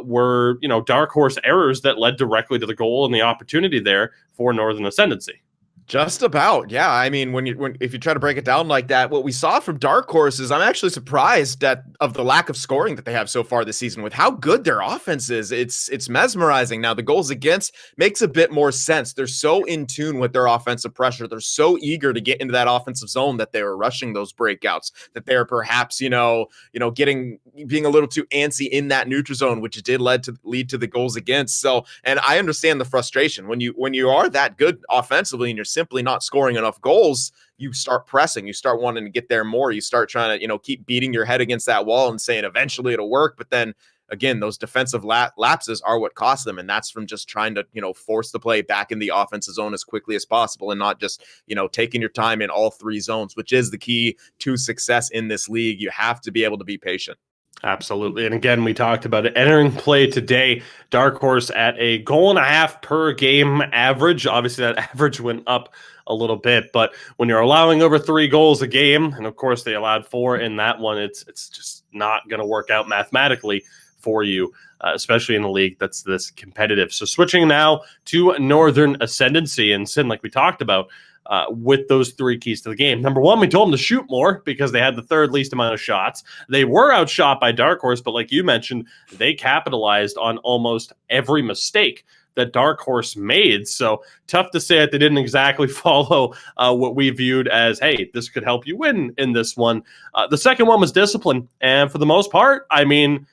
were, Dark Horse errors that led directly to the goal and the opportunity there for Northern Ascendancy. Just about, yeah. I mean, if you try to break it down like that, what we saw from Dark Horse is I'm actually surprised of the lack of scoring that they have so far this season with how good their offense is. It's mesmerizing. Now, the goals against makes a bit more sense. They're so in tune with their offensive pressure. They're so eager to get into that offensive zone that they were rushing those breakouts, that they're perhaps, being a little too antsy in that neutral zone, which did lead to the goals against. So, and I understand the frustration when you are that good offensively and you're simply not scoring enough goals. You start pressing, you start wanting to get there more, you start trying to keep beating your head against that wall and saying eventually it'll work. But then again, those defensive lapses are what cost them, and that's from just trying to force the play back in the offensive zone as quickly as possible, and not just taking your time in all 3 zones, which is the key to success in this league. You have to be able to be patient. Absolutely. And again, we talked about it. Entering play today, Dark Horse at a 1.5 goals per game average. Obviously, that average went up a little bit, but when you're allowing over 3 goals a game, and of course they allowed 4 in that one, it's just not going to work out mathematically for you, especially in a league that's this competitive. So switching now to Northern Ascendancy, and Sin, like we talked about, with those 3 keys to the game. Number 1, we told them to shoot more because they had the 3rd least amount of shots. They were outshot by Dark Horse, but like you mentioned, they capitalized on almost every mistake that Dark Horse made. So tough to say that they didn't exactly follow what we viewed as, hey, this could help you win in this one. The second one was discipline. And for the most part, I mean,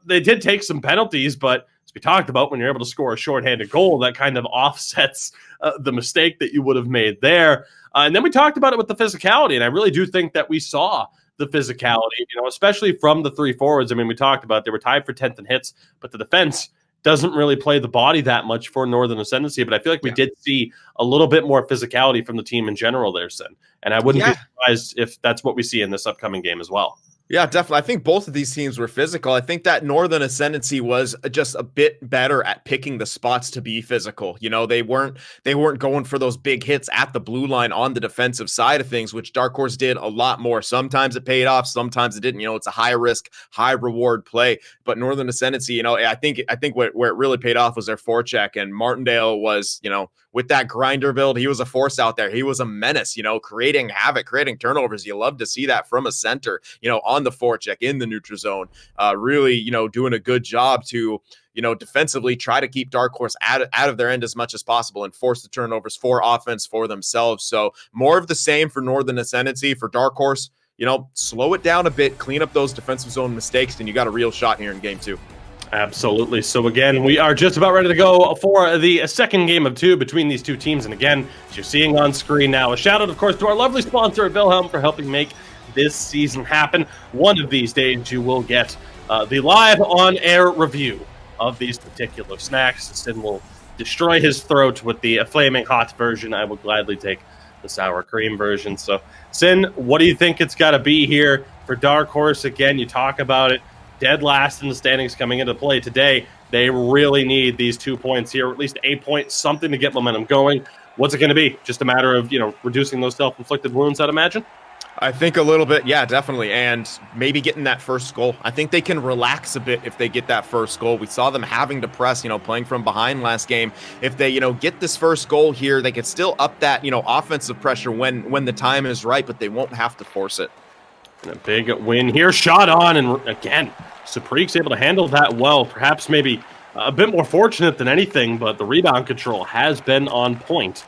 they did take some penalties, but as we talked about, when you're able to score a shorthanded goal, that kind of offsets the mistake that you would have made there. And then we talked about it with the physicality, and I really do think that we saw the physicality, especially from the 3 forwards. I mean, we talked about they were tied for 10th in hits, but the defense doesn't really play the body that much for Northern Ascendancy. But I feel like we did see a little bit more physicality from the team in general there, Sin. And I wouldn't be surprised if that's what we see in this upcoming game as well. Yeah, definitely. I think both of these teams were physical. I think that Northern Ascendancy was just a bit better at picking the spots to be physical. They weren't going for those big hits at the blue line on the defensive side of things, which Dark Horse did a lot more. Sometimes it paid off, sometimes it didn't. It's a high risk, high reward play. But Northern Ascendancy, I think where it really paid off was their forecheck, and Martindale was, with that grinder build, he was a force out there. He was a menace, creating havoc, creating turnovers. You love to see that from a center, on the forecheck in the neutral zone, really, doing a good job to, defensively try to keep Dark Horse out of their end as much as possible and force the turnovers for offense for themselves. So more of the same for Northern Ascendancy. For Dark Horse, slow it down a bit, clean up those defensive zone mistakes, and you got a real shot here in game 2. Absolutely. So again, we are just about ready to go for the second game of 2 between these two teams. And again, as you're seeing on screen now, a shout out, of course, to our lovely sponsor at Wilhelm for helping make this season happen. One of these days, you will get the live on-air review of these particular snacks. Sin will destroy his throat with the flaming hot version. I will gladly take the sour cream version. So, Sin, what do you think it's got to be here for Dark Horse? Again, you talk about it. Dead last in the standings coming into play today. They really need these 2 points here, or at least a point, something to get momentum going. What's it going to be? Just a matter of, reducing those self-inflicted wounds, I'd imagine? I think a little bit, yeah, definitely, and maybe getting that first goal. I think they can relax a bit if they get that first goal. We saw them having to press, playing from behind last game. If they, get this first goal here, they could still up that, offensive pressure when the time is right, but they won't have to force it. And a big win here, shot on, and again, Supreek's able to handle that well. Perhaps maybe a bit more fortunate than anything, but the rebound control has been on point.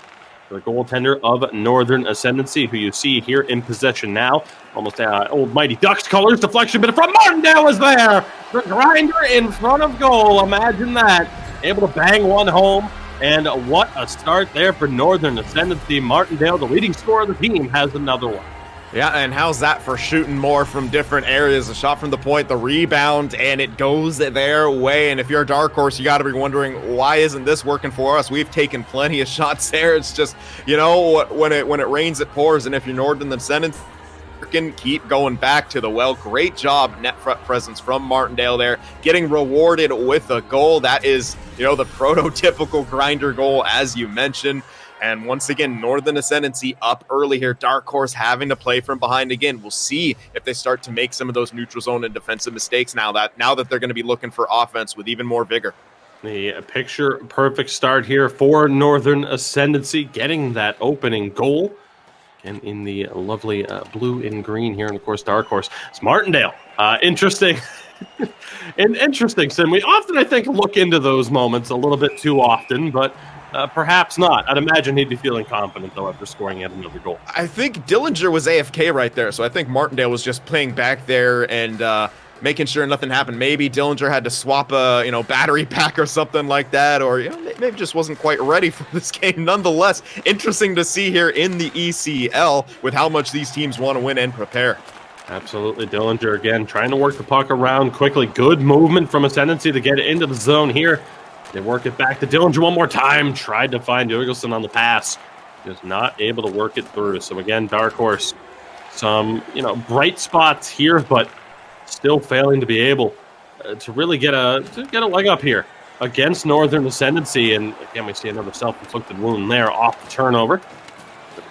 The goaltender of Northern Ascendancy, who you see here in possession now. Almost old Mighty Ducks colors. Deflection, but from Martindale is there. The grinder in front of goal. Imagine that. Able to bang one home. And what a start there for Northern Ascendancy. Martindale, the leading scorer of the team, has another one. Yeah, and how's that for shooting more from different areas? A shot from the point, the rebound, and it goes their way. And if you're a Dark Horse, you got to be wondering, why isn't this working for us? We've taken plenty of shots there. It's just, when it rains, it pours. And if you're Northern Ascendancy, keep going back to the well. Great job, net front presence from Martindale there, getting rewarded with a goal. That is, the prototypical grinder goal, as you mentioned. And once again, Northern Ascendancy up early here. Dark Horse having to play from behind again. We'll see if they start to make some of those neutral zone and defensive mistakes now that they're going to be looking for offense with even more vigor. The picture perfect start here for Northern Ascendancy, getting that opening goal. And in the lovely blue and green here, and of course, Dark Horse. It's Martindale. Interesting. And interesting, Sim. We often, I think, look into those moments a little bit too often, but perhaps not. I'd imagine he'd be feeling confident, though, after scoring yet another goal. I think Dillinger was AFK right there, so I think Martindale was just playing back there and making sure nothing happened. Maybe Dillinger had to swap a battery pack or something like that, or maybe just wasn't quite ready for this game. Nonetheless, interesting to see here in the ECL with how much these teams want to win and prepare. Absolutely. Dillinger again trying to work the puck around quickly. Good movement from Ascendancy to get it into the zone here. They work it back to Dillinger one more time. Tried to find Jorgelson on the pass. Just not able to work it through. So again, Dark Horse, some bright spots here, but still failing to be able to really get a leg up here against Northern Ascendancy. And again, we see another self-inflicted wound there off the turnover.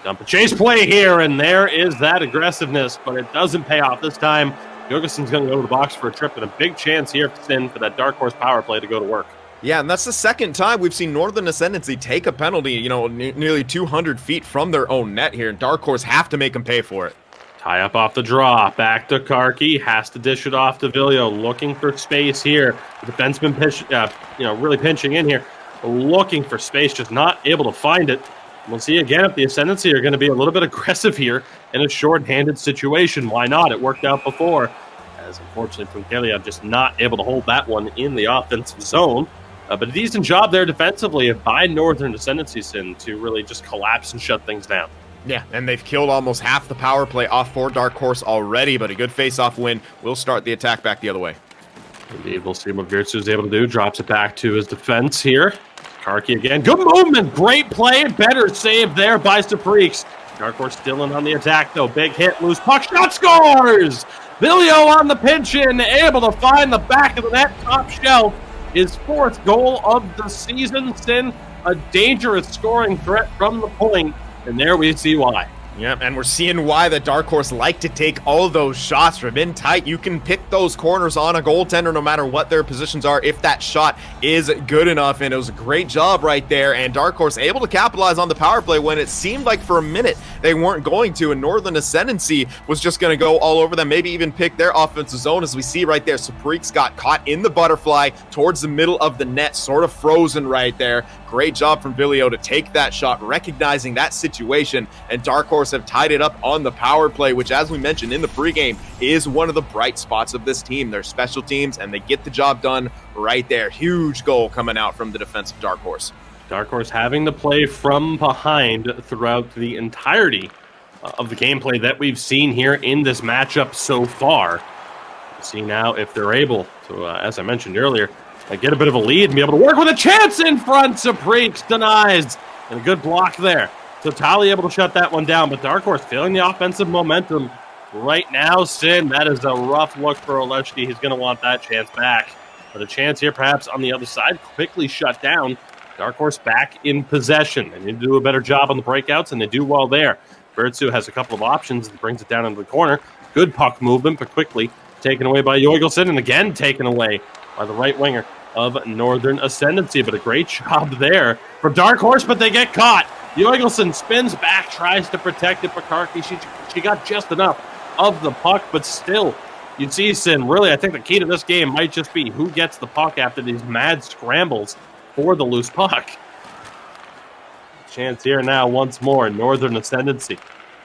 Dump a chase play here, and there is that aggressiveness, but it doesn't pay off this time. Jorgenson's going to go to the box for a trip, and a big chance here for that Dark Horse power play to go to work. Yeah, and that's the second time we've seen Northern Ascendancy take a penalty, nearly 200 feet from their own net here, and Dark Horse have to make them pay for it. Tie up off the draw, back to Karki, has to dish it off to Vilio, looking for space here. The defenseman really pinching in here, looking for space, just not able to find it. We'll see again if the Ascendancy are going to be a little bit aggressive here in a short-handed situation. Why not? It worked out before, as unfortunately from Kellyab just not able to hold that one in the offensive zone. But a decent job there defensively by Northern Ascendancy to really just collapse and shut things down. Yeah, and they've killed almost half the power play off for Dark Horse already, but a good face-off win will start the attack back the other way. Indeed, we'll see what Virtu's able to do. Drops it back to his defense here. Karki again. Good movement. Great play. Better save there by Supreeks. Dark Horse still in on the attack, though. Big hit. Loose puck. Shot scores! Vilio on the pinch in. Able to find the back of the net. Top shelf. His fourth goal of the season. A dangerous scoring threat from the point. And there we see why. Yep, and we're seeing why the Dark Horse like to take all those shots from in tight. You can pick those corners on a goaltender no matter what their positions are if that shot is good enough, and it was a great job right there, and Dark Horse able to capitalize on the power play when it seemed like for a minute they weren't going to, and Northern Ascendancy was just going to go all over them, maybe even pick their offensive zone, as we see right there. Supreeks got caught in the butterfly towards the middle of the net, sort of frozen right there. Great job from Vilio to take that shot, recognizing that situation, and Dark Horse have tied it up on the power play, which, as we mentioned in the pregame, is one of the bright spots of this team. They're special teams, and they get the job done right there. Huge goal coming out from the defensive Dark Horse. Dark Horse having to play from behind throughout the entirety of the gameplay that we've seen here in this matchup so far. We'll see now if they're able to, as I mentioned earlier, get a bit of a lead and be able to work with a chance in front. Supreeks denies, and a good block there. So Tali able to shut that one down, but Dark Horse feeling the offensive momentum right now. Sin, that is a rough look for Oleszki. He's going to want that chance back. But a chance here perhaps on the other side, quickly shut down. Dark Horse back in possession. They need to do a better job on the breakouts, and they do well there. Birdsu has a couple of options and brings it down into the corner. Good puck movement, but quickly taken away by Jorgelson, and again taken away by the right winger of Northern Ascendancy. But a great job there for Dark Horse, but they get caught. Jorgelson spins back, tries to protect it. Pekarki, she got just enough of the puck, but still, you'd see Sin. Really, I think the key to this game might just be who gets the puck after these mad scrambles for the loose puck. Chance here now once more. Northern Ascendancy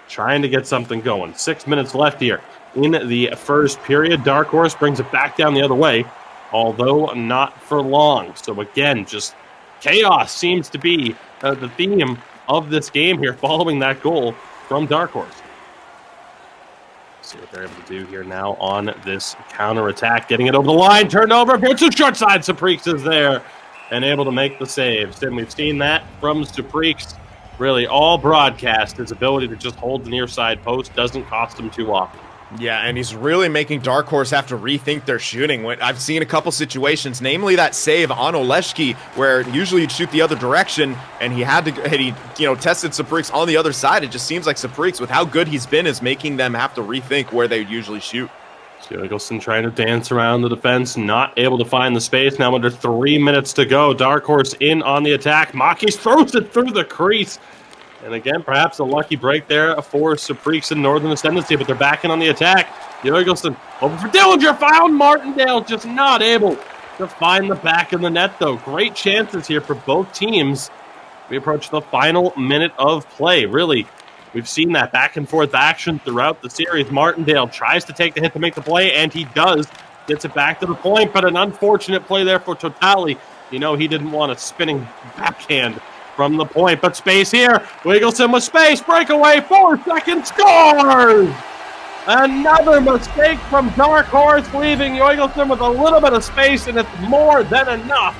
trying to get something going. 6 minutes left here in the first period. Dark Horse brings it back down the other way, although not for long. So again, just chaos seems to be the theme of this game here following that goal from Dark Horse. See what they're able to do here now on this counterattack. Getting it over the line, turned over, Birdsu short side. Supreeks is there and able to make the saves. And we've seen that from Supreeks. Really, all broadcast, his ability to just hold the near side post doesn't cost him too often. Yeah, and he's really making Dark Horse have to rethink their shooting. I've seen a couple situations, namely that save on Oleszki, where usually you'd shoot the other direction, and he tested Supreeks on the other side. It just seems like Supreeks, with how good he's been, is making them have to rethink where they usually shoot. Jorgelson trying to dance around the defense, not able to find the space. Now under 3 minutes to go. Dark Horse in on the attack. Maki throws it through the crease. And again, perhaps a lucky break there for Supreeks and Northern Ascendancy, but they're back in on the attack. Jorgelson over for Dillinger, found Martindale, just not able to find the back of the net, though. Great chances here for both teams. We approach the final minute of play. Really, we've seen that back and forth action throughout the series. Martindale tries to take the hit to make the play, and he does. Gets it back to the point, but an unfortunate play there for Totali. You know, he didn't want a spinning backhand from the point, but space here. Wiggleson with space, breakaway, 4 seconds, scores! Another mistake from Dark Horse, leaving Wiggleson with a little bit of space, and it's more than enough.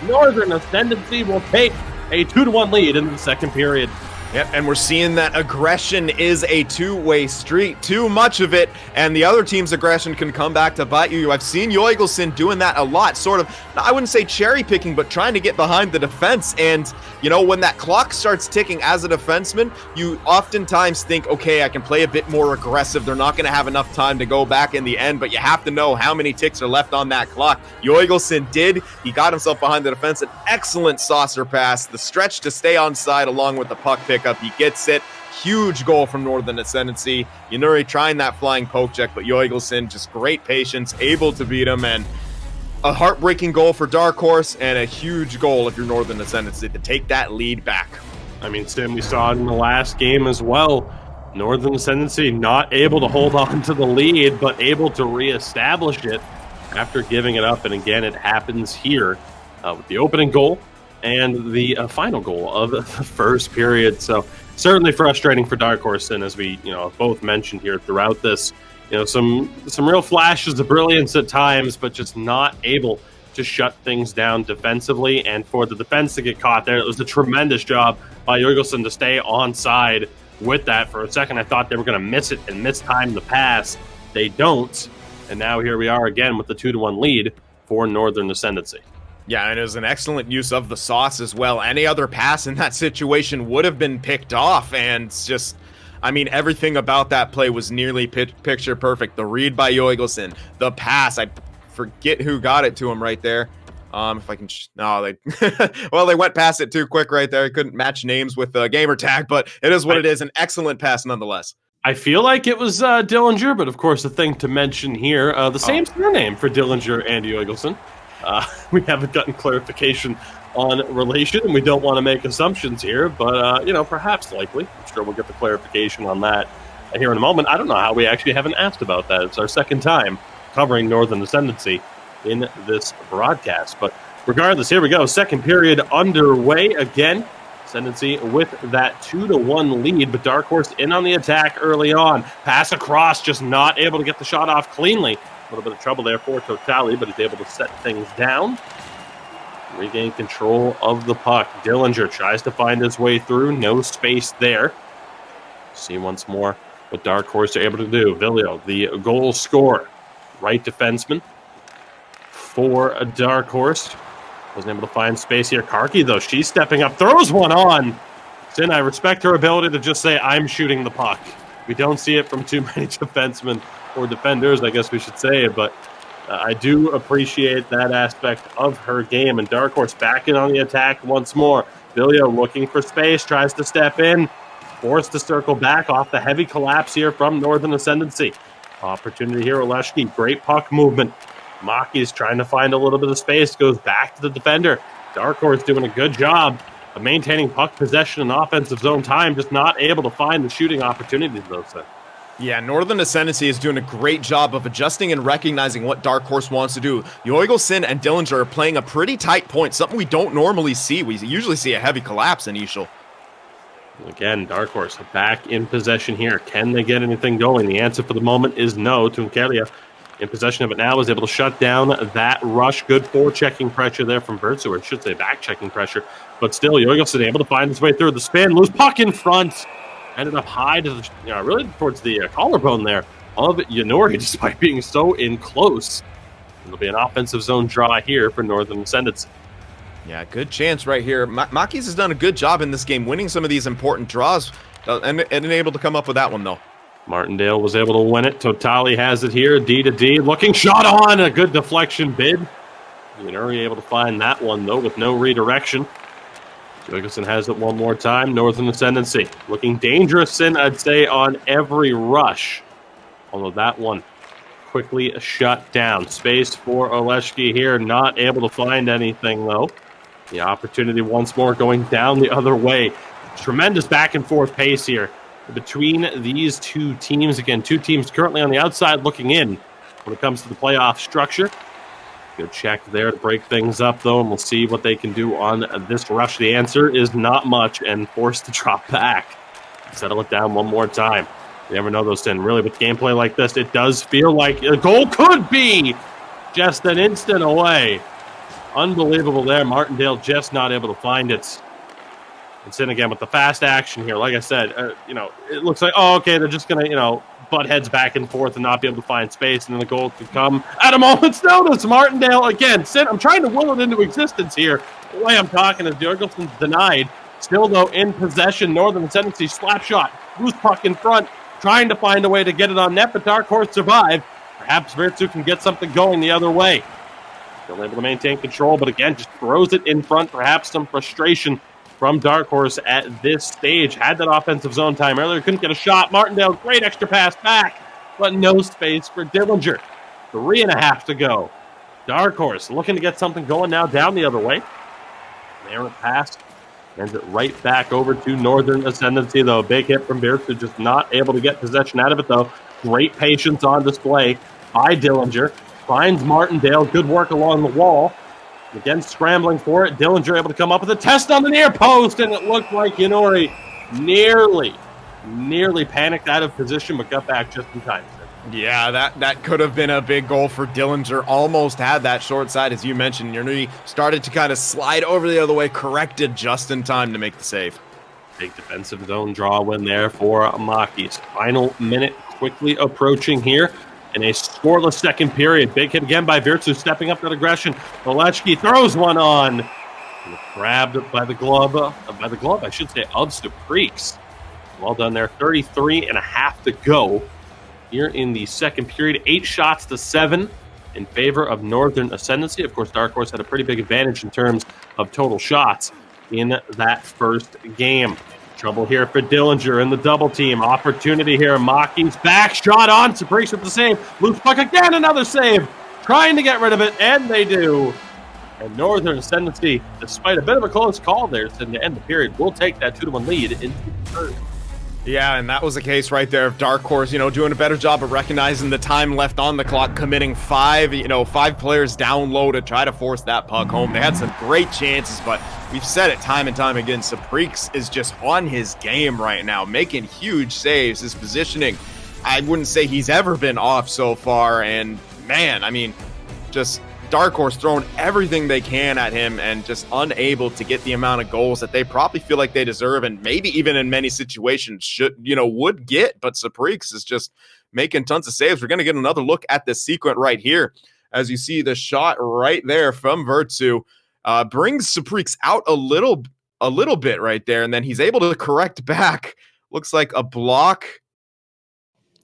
Northern Ascendancy will take a 2-1 lead in the second period. Yep, and we're seeing that aggression is a two-way street. Too much of it, and the other team's aggression can come back to bite you. I've seen Jorgelson doing that a lot, sort of, I wouldn't say cherry-picking, but trying to get behind the defense. And, you know, when that clock starts ticking as a defenseman, you oftentimes think, okay, I can play a bit more aggressive. They're not going to have enough time to go back in the end, but you have to know how many ticks are left on that clock. Jorgelson did. He got himself behind the defense. An excellent saucer pass. The stretch to stay on side along with the puck pick up. He gets it. Huge goal from Northern Ascendancy. Yanuri trying that flying poke check, but Jorgelson, just great patience, able to beat him, and a heartbreaking goal for Dark Horse, and a huge goal if you're Northern Ascendancy to take that lead back. I mean, Sim, we saw it in the last game as well. Northern Ascendancy not able to hold on to the lead, but able to reestablish it after giving it up. And again, it happens here with the opening goal and the final goal of the first period. So certainly frustrating for Dark Horse, and as we both mentioned here throughout this, some real flashes of brilliance at times, but just not able to shut things down defensively. And for the defense to get caught there, it was a tremendous job by Jorgelson to stay onside with that. For a second, I thought they were going to miss it and mistime the pass. They don't, and now here we are again with the 2-1 lead for Northern Ascendancy. Yeah, and it was an excellent use of the sauce as well. Any other pass in that situation would have been picked off, and just I mean, everything about that play was nearly picture perfect. The read by Joigelsson, the pass, I forget who got it to him right there. If I can, no, they, well, they went past it too quick right there. I couldn't match names with the gamer tag, but it is what it is. An excellent pass nonetheless. I feel like it was Dillinger, but of course, the thing to mention here, the same surname for Dillinger and Joigelsson. We haven't gotten clarification on relation, and we don't want to make assumptions here, but, perhaps likely. I'm sure we'll get the clarification on that here in a moment. I don't know how we actually haven't asked about that. It's our second time covering Northern Ascendancy in this broadcast. But regardless, here we go. Second period underway again. Ascendancy with that 2-1 lead, but Dark Horse in on the attack early on. Pass across, just not able to get the shot off cleanly. A little bit of trouble there for Totali, but he's able to set things down. Regain control of the puck. Dillinger tries to find his way through. No space there. See once more what Dark Horse are able to do. Vilio, the goal scorer. Right defenseman for a Dark Horse. Wasn't able to find space here. Karki, though, she's stepping up. Throws one on. Sin, I respect her ability to just say, I'm shooting the puck. We don't see it from too many defensemen or defenders, I guess we should say it, but I do appreciate that aspect of her game. And Dark Horse back in on the attack once more. Vilio looking for space, tries to step in. Forced to circle back off the heavy collapse here from Northern Ascendancy. Opportunity here, Oleski. Great puck movement. Maki's trying to find a little bit of space, goes back to the defender. Dark Horse doing a good job of maintaining puck possession and offensive zone time, just not able to find the shooting opportunities, though, Seth. Yeah, Northern Ascendancy is doing a great job of adjusting and recognizing what Dark Horse wants to do. Joigelsson and Dillinger are playing a pretty tight point, something we don't normally see. We usually see a heavy collapse in EASHL. Again, Dark Horse back in possession here. Can they get anything going? The answer for the moment is no. Tunkelia in possession of it now, is able to shut down that rush. Good forechecking pressure there from Bertzu, or I should say back-checking pressure. But still, Joigelsson able to find his way through the spin. Loose puck in front. Ended up high to the, really towards the collarbone there of Yanori, despite being so in close. It'll be an offensive zone draw here for Northern Ascendancy. Yeah, good chance right here. Makis has done a good job in this game, winning some of these important draws, and able to come up with that one, though. Martindale was able to win it. Totali has it here. D to D. Looking shot on. A good deflection bid. Yanuri able to find that one, though, with no redirection. Joigelsson has it one more time. Northern Ascendancy looking dangerous, I'd say, on every rush. Although that one quickly shut down. Space for Oleski here. Not able to find anything, though. The opportunity once more going down the other way. Tremendous back and forth pace here between these two teams. Again, two teams currently on the outside looking in when it comes to the playoff structure. Good check there to break things up, though, and we'll see what they can do on this rush. The answer is not much, and forced to drop back. Settle it down one more time. You never know those 10. Really, with gameplay like this, it does feel like a goal could be just an instant away. Unbelievable there. Martindale just not able to find it. And Sin again with the fast action here. Like I said, it looks like, oh, okay, they're just going to, butt heads back and forth and not be able to find space, and then the goal could come at a moment's notice. Martindale again. Sin, I'm trying to will it into existence here. The way I'm talking is Joigelson's denied. Still, though, in possession. Northern Ascendancy slap shot. Loose puck in front. Trying to find a way to get it on net, but Dark Horse survived. Perhaps Virtsu can get something going the other way. Still able to maintain control, but again, just throws it in front. Perhaps some frustration from Dark Horse at this stage. Had that offensive zone time earlier. Couldn't get a shot. Martindale, great extra pass back, but no space for Dillinger. 3.5 to go. Dark Horse looking to get something going now down the other way. Errant pass. Sends it right back over to Northern Ascendancy, though. Big hit from Virtsu, just not able to get possession out of it, though. Great patience on display by Dillinger. Finds Martindale. Good work along the wall. Again, scrambling for it. Dillinger able to come up with a test on the near post, and it looked like Yanori nearly panicked out of position, but got back just in time. Yeah, that could have been a big goal for Dillinger. Almost had that short side, as you mentioned. Yanori started to kind of slide over the other way, corrected just in time to make the save. Big defensive zone draw win there for Makis. Final minute quickly approaching here. In a scoreless second period. Big hit again by Virtsu, stepping up that aggression. Oleski throws one on. Grabbed by the glove, I should say, of Stupreeks. Well done there. 33 and a half to go here in the second period. 8 shots to 7 in favor of Northern Ascendancy. Of course, Dark Horse had a pretty big advantage in terms of total shots in that first game. Trouble here for Dillinger in the double team. Opportunity here. Maki's back. Shot on. Sabriks with the save. Loose puck again. Another save. Trying to get rid of it, and they do. And Northern Ascendancy, despite a bit of a close call there to end the period, will take that 2-1 lead into the third. Yeah, and that was the case right there of Dark Horse, doing a better job of recognizing the time left on the clock, committing 5 players down low to try to force that puck home. They had some great chances, but we've said it time and time again, Sabriks is just on his game right now, making huge saves. His positioning, I wouldn't say he's ever been off so far, and man, I mean, just Dark Horse throwing everything they can at him and just unable to get the amount of goals that they probably feel like they deserve, and maybe even in many situations would get. But Sabriks is just making tons of saves. We're going to get another look at this sequence right here. As you see, the shot right there from Virtue brings Sabriks out a little bit right there, and then he's able to correct back. Looks like a block.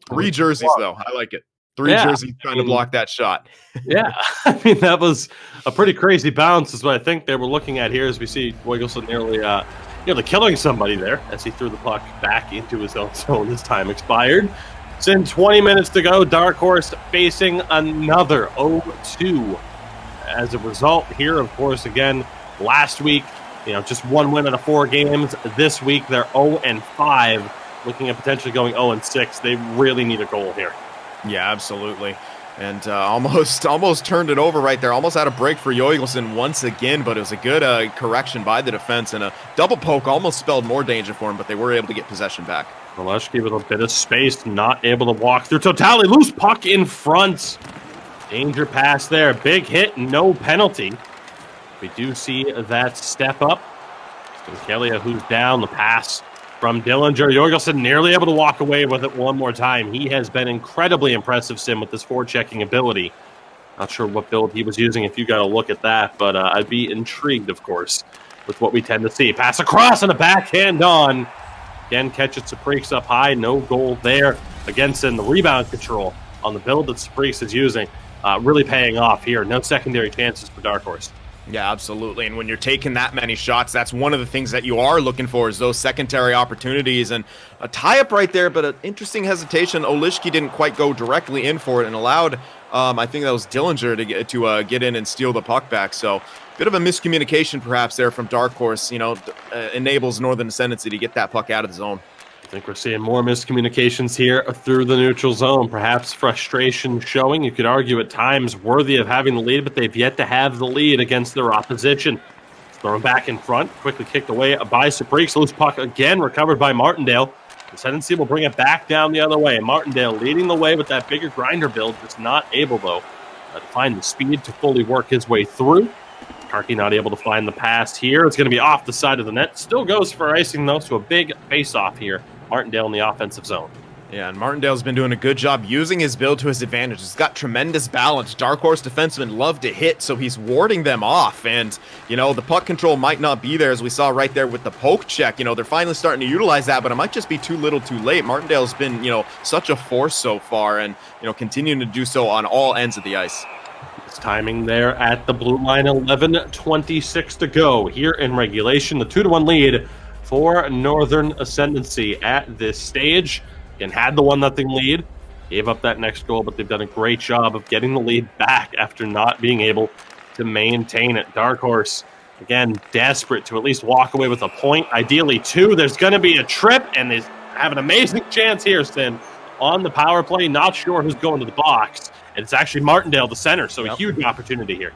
3 jerseys, though. I like it. 3 jerseys trying to block that shot. Yeah, I mean, that was a pretty crazy bounce is what I think they were looking at here as we see Yoigleson nearly killing somebody there as he threw the puck back into his own zone. His time expired. It's in 20 minutes to go. Dark Horse facing another 0-2. As a result here, of course, again, last week, just 1 win out of 4 games. This week, they're 0-5, looking at potentially going 0-6. They really need a goal here. Yeah, absolutely. And almost turned it over right there. Almost had a break for Yoigleson once again, but it was a good correction by the defense, and a double poke almost spelled more danger for him, but they were able to get possession back. Maleshki with a bit of space, not able to walk through. Totally loose puck in front. Danger pass there. Big hit, no penalty. We do see that step up. Skankalia, who's down, the pass from Dillinger. Yoigleson nearly able to walk away with it one more time. He has been incredibly impressive, Sim, with this forechecking ability. Not sure what build he was using if you got a look at that, but I'd be intrigued, of course, with what we tend to see. Pass across and a backhand on. Again, catch it, Sabriks up high. No goal there. Again, Sim, the rebound control on the build that Sabriks is using, really paying off here. No secondary chances for Dark Horse. Yeah, absolutely. And when you're taking that many shots, that's one of the things that you are looking for is those secondary opportunities. And a tie-up right there, but an interesting hesitation. Olishki didn't quite go directly in for it and allowed, I think that was Dillinger to get in and steal the puck back. So bit of a miscommunication perhaps there from Dark Horse, enables Northern Ascendancy to get that puck out of the zone. I think we're seeing more miscommunications here through the neutral zone. Perhaps frustration showing. You could argue at times worthy of having the lead, but they've yet to have the lead against their opposition. Thrown back in front, quickly kicked away by Sabriks. Loose puck again, recovered by Martindale. Ascendancy will bring it back down the other way. Martindale leading the way with that bigger grinder build, just not able, though, to find the speed to fully work his way through. Karki not able to find the pass here. It's going to be off the side of the net. Still goes for icing, though, so a big face-off here. Martindale in the offensive zone. Yeah, and Martindale's been doing a good job using his build to his advantage. He's got tremendous balance. Dark Horse defensemen love to hit, so he's warding them off. And, the puck control might not be there, as we saw right there with the poke check. They're finally starting to utilize that, but it might just be too little too late. Martindale's been, such a force so far and, continuing to do so on all ends of the ice. It's timing there at the blue line, 11:26 to go here in regulation. The 2-1 lead for Northern Ascendancy at this stage. And had the 1-0 lead, gave up that next goal, but they've done a great job of getting the lead back after not being able to maintain it. Dark Horse, again, desperate to at least walk away with a point, ideally 2. There's going to be a trip, and they have an amazing chance here, Stin, on the power play. Not sure who's going to the box, and it's actually Martindale, the center, so a huge opportunity here.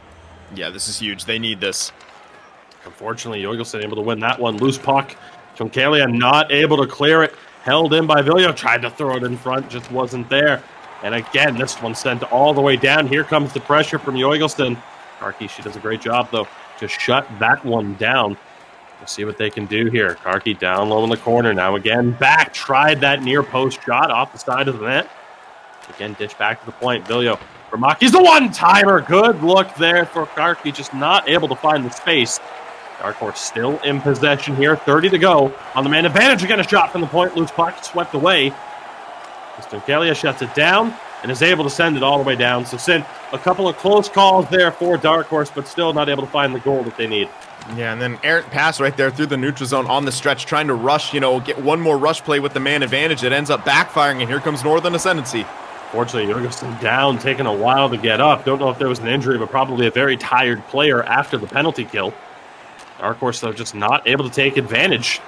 Yeah, this is huge. They need this. Unfortunately, Yoigleson able to win that one. Loose puck. Chonkalia not able to clear it. Held in by Vilio. Tried to throw it in front. Just wasn't there. And again, this one sent all the way down. Here comes the pressure from Yoigleson. Karki, she does a great job, though, to shut that one down. We'll see what they can do here. Karki down low in the corner. Now again, back. Tried that near post shot off the side of the net. Again, dish back to the point. Vilio. Ramaki's the one-timer. Good look there for Karki. Just not able to find the space Dark Horse still in possession here. 30 to go on the man advantage. Again, a shot from the point. Loose puck swept away. Untitled shuts it down and is able to send it all the way down. So Sin, a couple of close calls there for Dark Horse, but still not able to find the goal that they need. Yeah, and then errant pass right there through the neutral zone on the stretch, trying to rush, get one more rush play with the man advantage. It ends up backfiring, and here comes Northern Ascendancy. Fortunately, Jorgensen down, taking a while to get up. Don't know if there was an injury, but probably a very tired player after the penalty kill. Dark Horse, though, just not able to take advantage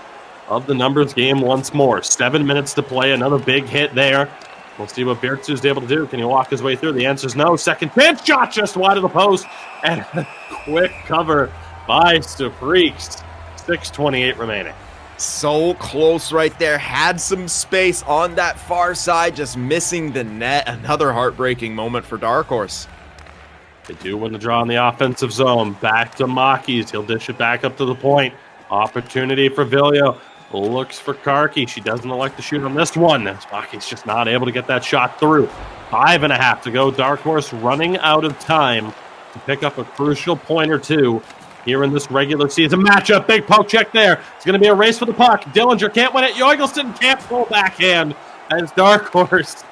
of the numbers game once more. 7 minutes to play, another big hit there. We'll see what Beartoo's able to do. Can he walk his way through? The answer is no. Second pitch shot just wide of the post. And a quick cover by Freaks. 6:28 remaining. So close right there. Had some space on that far side, just missing the net. Another heartbreaking moment for Dark Horse. They do win the draw in the offensive zone. Back to Makis. He'll dish it back up to the point. Opportunity for Viljo. Looks for Karki. She doesn't elect to shoot on this one. Makis just not able to get that shot through. 5.5 to go. Dark Horse running out of time to pick up a crucial point or two here in this regular season matchup. Big poke check there. It's going to be a race for the puck. Dillinger can't win it. Jorgensen can't pull backhand as Dark Horse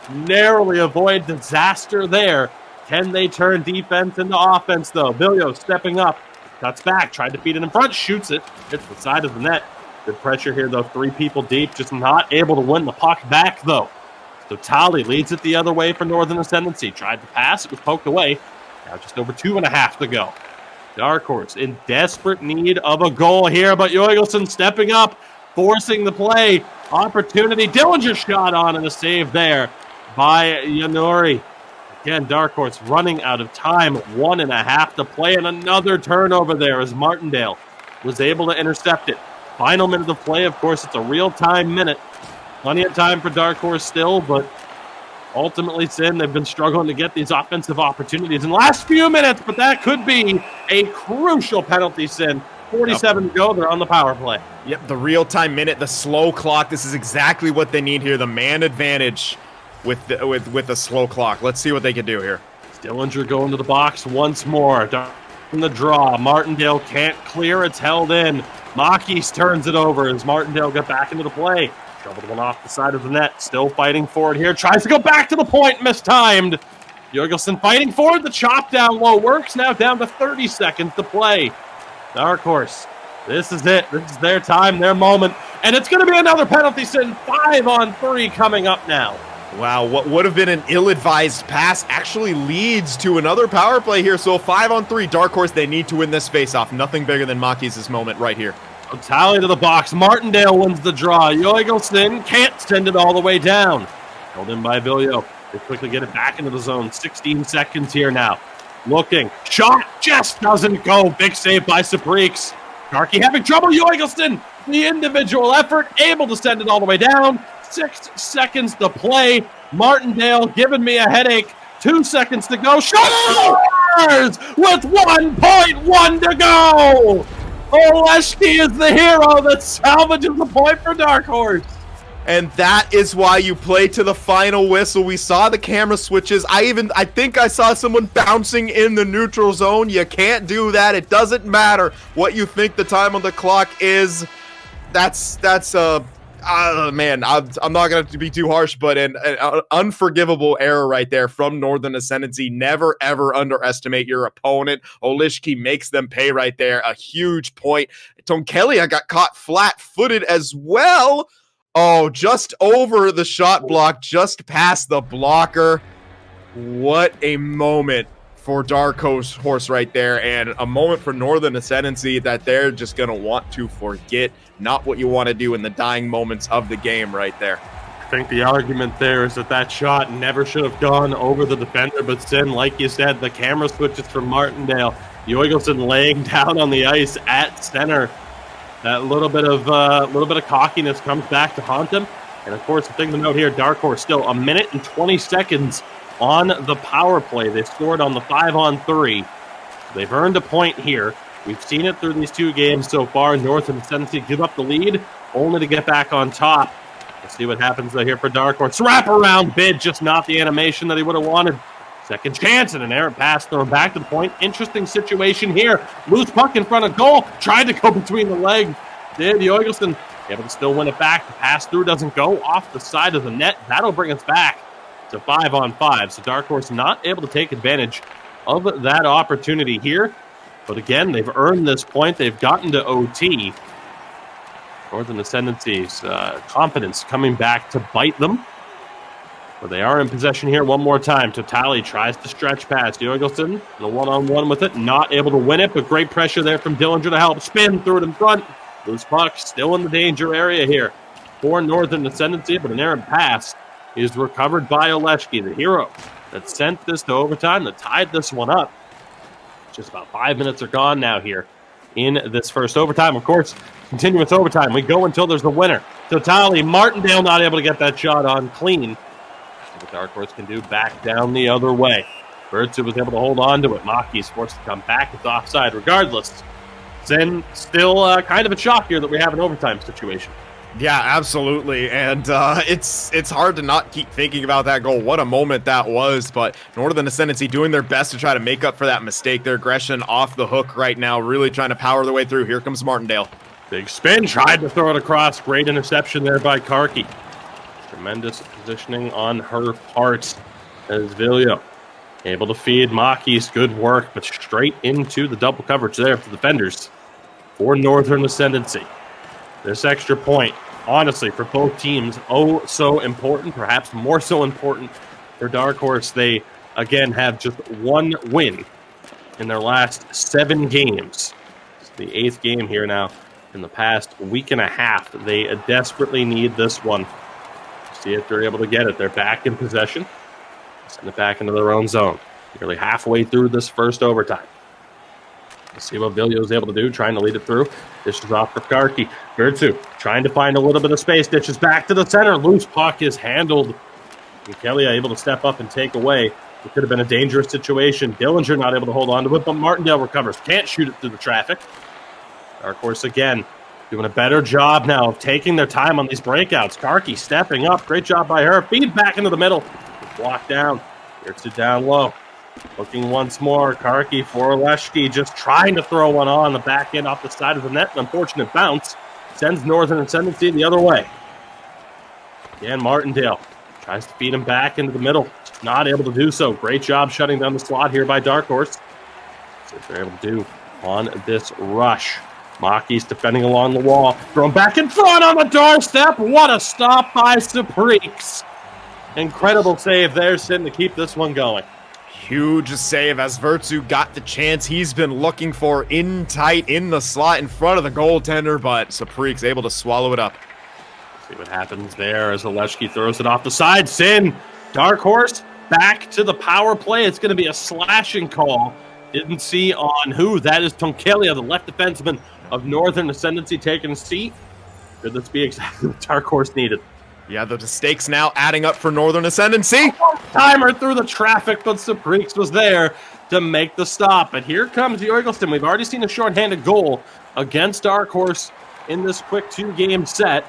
narrowly avoid disaster there. Can they turn defense into offense, though? Viljo stepping up. Cuts back. Tried to feed it in front. Shoots it. Hits the side of the net. Good pressure here, though. 3 people deep. Just not able to win the puck back, though. So Tali leads it the other way for Northern Ascendancy. Tried to pass. It was poked away. Now just over 2.5 to go. Dark Horse in desperate need of a goal here, but Jorgensen stepping up, forcing the play. Opportunity. Dillinger shot on and a save there by Yanuri. Again, Dark Horse running out of time. 1.5 to play, and another turnover there as Martindale was able to intercept it. Final minute of play. Of course, it's a real-time minute. Plenty of time for Dark Horse still, but ultimately, Sin, they've been struggling to get these offensive opportunities in the last few minutes, but that could be a crucial penalty, Sin. 47 to go. They're on the power play. Yep, the real-time minute, the slow clock. This is exactly what they need here. The man advantage with the slow clock. Let's see what they can do here. Dillinger going to the box once more. In the draw. Martindale can't clear. It's held in. Makis turns it over as Martindale got back into the play. Shoveled one off the side of the net. Still fighting forward here. Tries to go back to the point. Mistimed. Jorgensen fighting forward. The chop down low works. Now down to 30 seconds to play. Dark Horse. This is it. This is their time, their moment. And it's going to be another penalty, Sin. 5-on-3 coming up now. Wow, what would have been an ill-advised pass actually leads to another power play here. So 5-on-3, Dark Horse, they need to win this face-off. Nothing bigger than Makis' moment right here. Tally to the box. Martindale wins the draw. Jorgensen can't send it all the way down. Held in by Viljo. They quickly get it back into the zone. 16 seconds here now. Looking. Shot just doesn't go. Big save by Sabriks. Karki having trouble. Jorgensen, the individual effort, able to send it all the way down. 6 seconds to play. Martindale giving me a headache. 2 seconds to go. Scores with 1.1 to go. Oleski is the hero that salvages the point for Dark Horse. And that is why you play to the final whistle. We saw the camera switches. I think I saw someone bouncing in the neutral zone. You can't do that. It doesn't matter what you think the time on the clock is. Man, I'm not going to be too harsh, but an unforgivable error right there from Northern Ascendancy. Never, ever underestimate your opponent. Olishki makes them pay right there. A huge point. Tonkelia got caught flat-footed as well. Oh, just over the shot block, just past the blocker. What a moment for Dark Horse right there, and a moment for Northern Ascendancy that they're just going to want to forget. Not what you want to do in the dying moments of the game right there. I think the argument there is that shot never should have gone over the defender, but Sin, like you said, the camera switches from Martindale. Jorgensen laying down on the ice at center. That little bit of cockiness comes back to haunt him. And of course, the thing to note here, Dark Horse still 1 minute and 20 seconds on the power play. They scored on the 5-on-3. They've earned a point here. We've seen it through these 2 games so far. Northern Ascendancy give up the lead, only to get back on top. Let's see what happens here for Dark Horse. Wraparound bid, just not the animation that he would have wanted. Second chance and an errant pass thrown back to the point. Interesting situation here. Loose puck in front of goal. Tried to go between the legs. Did Jorgensen able to still win it back. The pass through doesn't go off the side of the net. That'll bring us back to 5-on-5. So Dark Horse not able to take advantage of that opportunity here. But again, they've earned this point. They've gotten to OT. Northern Ascendancy's confidence coming back to bite them. But they are in possession here one more time. Totali tries to stretch past Jorgensen. In a one-on-one with it. Not able to win it, but great pressure there from Dillinger to help. Spin through it in front. Loose puck still in the danger area here for Northern Ascendancy, but an errant pass is recovered by Oleschky, the hero that sent this to overtime, that tied this one up. Just about 5 minutes are gone now here in this first overtime. Of course, continuous overtime. We go until there's a winner. Totali, Martindale not able to get that shot on clean. What Dark Horse can do, back down the other way. Bertzu was able to hold on to it. Maki's forced to come back. It's offside regardless. Then still kind of a shock here that we have an overtime situation. Yeah, absolutely. And it's hard to not keep thinking about that goal. What a moment that was. But Northern Ascendancy doing their best to try to make up for that mistake. Their aggression off the hook right now, really trying to power their way through. Here comes Martindale. Big spin, tried to throw it across. Great interception there by Karki. Tremendous positioning on her part as Viljo able to feed Maki's. Good work, but straight into the double coverage there for the defenders for Northern Ascendancy. This extra point, honestly, for both teams, oh so important, perhaps more so important for Dark Horse. They, again, have just one win in their last 7 games. It's the 8th game here now in the past week and a half. They desperately need this one. See if they're able to get it. They're back in possession. Send it back into their own zone. Nearly halfway through this first overtime. Let's see what Viljo's able to do, trying to lead it through. Dishes off for Karki. Bertzu trying to find a little bit of space. Dishes back to the center. Loose puck is handled. Kelia able to step up and take away. It could have been a dangerous situation. Dillinger not able to hold on to it, but Martindale recovers. Can't shoot it through the traffic. Dark Horse again doing a better job now of taking their time on these breakouts. Karki stepping up. Great job by her. Feed back into the middle. Blocked down. Bertzu down low. Looking once more, Karki for Oleschky, just trying to throw one on the back end off the side of the net. An unfortunate bounce sends Northern Ascendancy the other way. Again, Martindale tries to feed him back into the middle. Not able to do so. Great job shutting down the slot here by Dark Horse. See what they're able to do on this rush. Maki's defending along the wall. Thrown back in front on the doorstep. What a stop by Saprix. Incredible save there, Sin, to keep this one going. Huge save as Vertzu got the chance he's been looking for in tight in the slot in front of the goaltender, but Saprix able to swallow it up. See what happens there as Oleschky throws it off the side. Sin, Dark Horse, back to the power play. It's going to be a slashing call. Didn't see on who. That is Tonkelia, the left defenseman of Northern Ascendancy, taking a seat. Could this be exactly what Dark Horse needed? Yeah, the stakes now adding up for Northern Ascendancy. Timer through the traffic, but Saprix was there to make the stop. But here comes Jorgensen. We've already seen a shorthanded goal against Dark Horse in this quick 2-game set.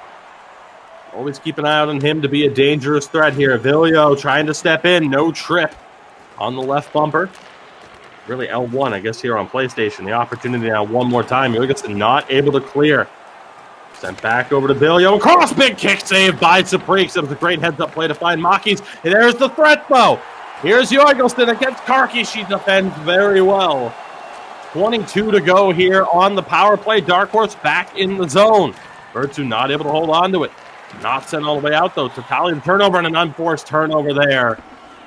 Always keep an eye out on him to be a dangerous threat here. Viljo trying to step in. No trip on the left bumper. Really L1, I guess, here on PlayStation. The opportunity now one more time. Jorgensen not able to clear. Sent back over to Viljo. Cross, big kick save by Saprix. It was a great heads-up play to find Maki's. And there's the threat, though. Here's Jorgensen against Karki. She defends very well. 22 to go here on the power play. Dark Horse back in the zone. Bertzu not able to hold on to it. Not sent all the way out, though. Totali turnover and an unforced turnover there.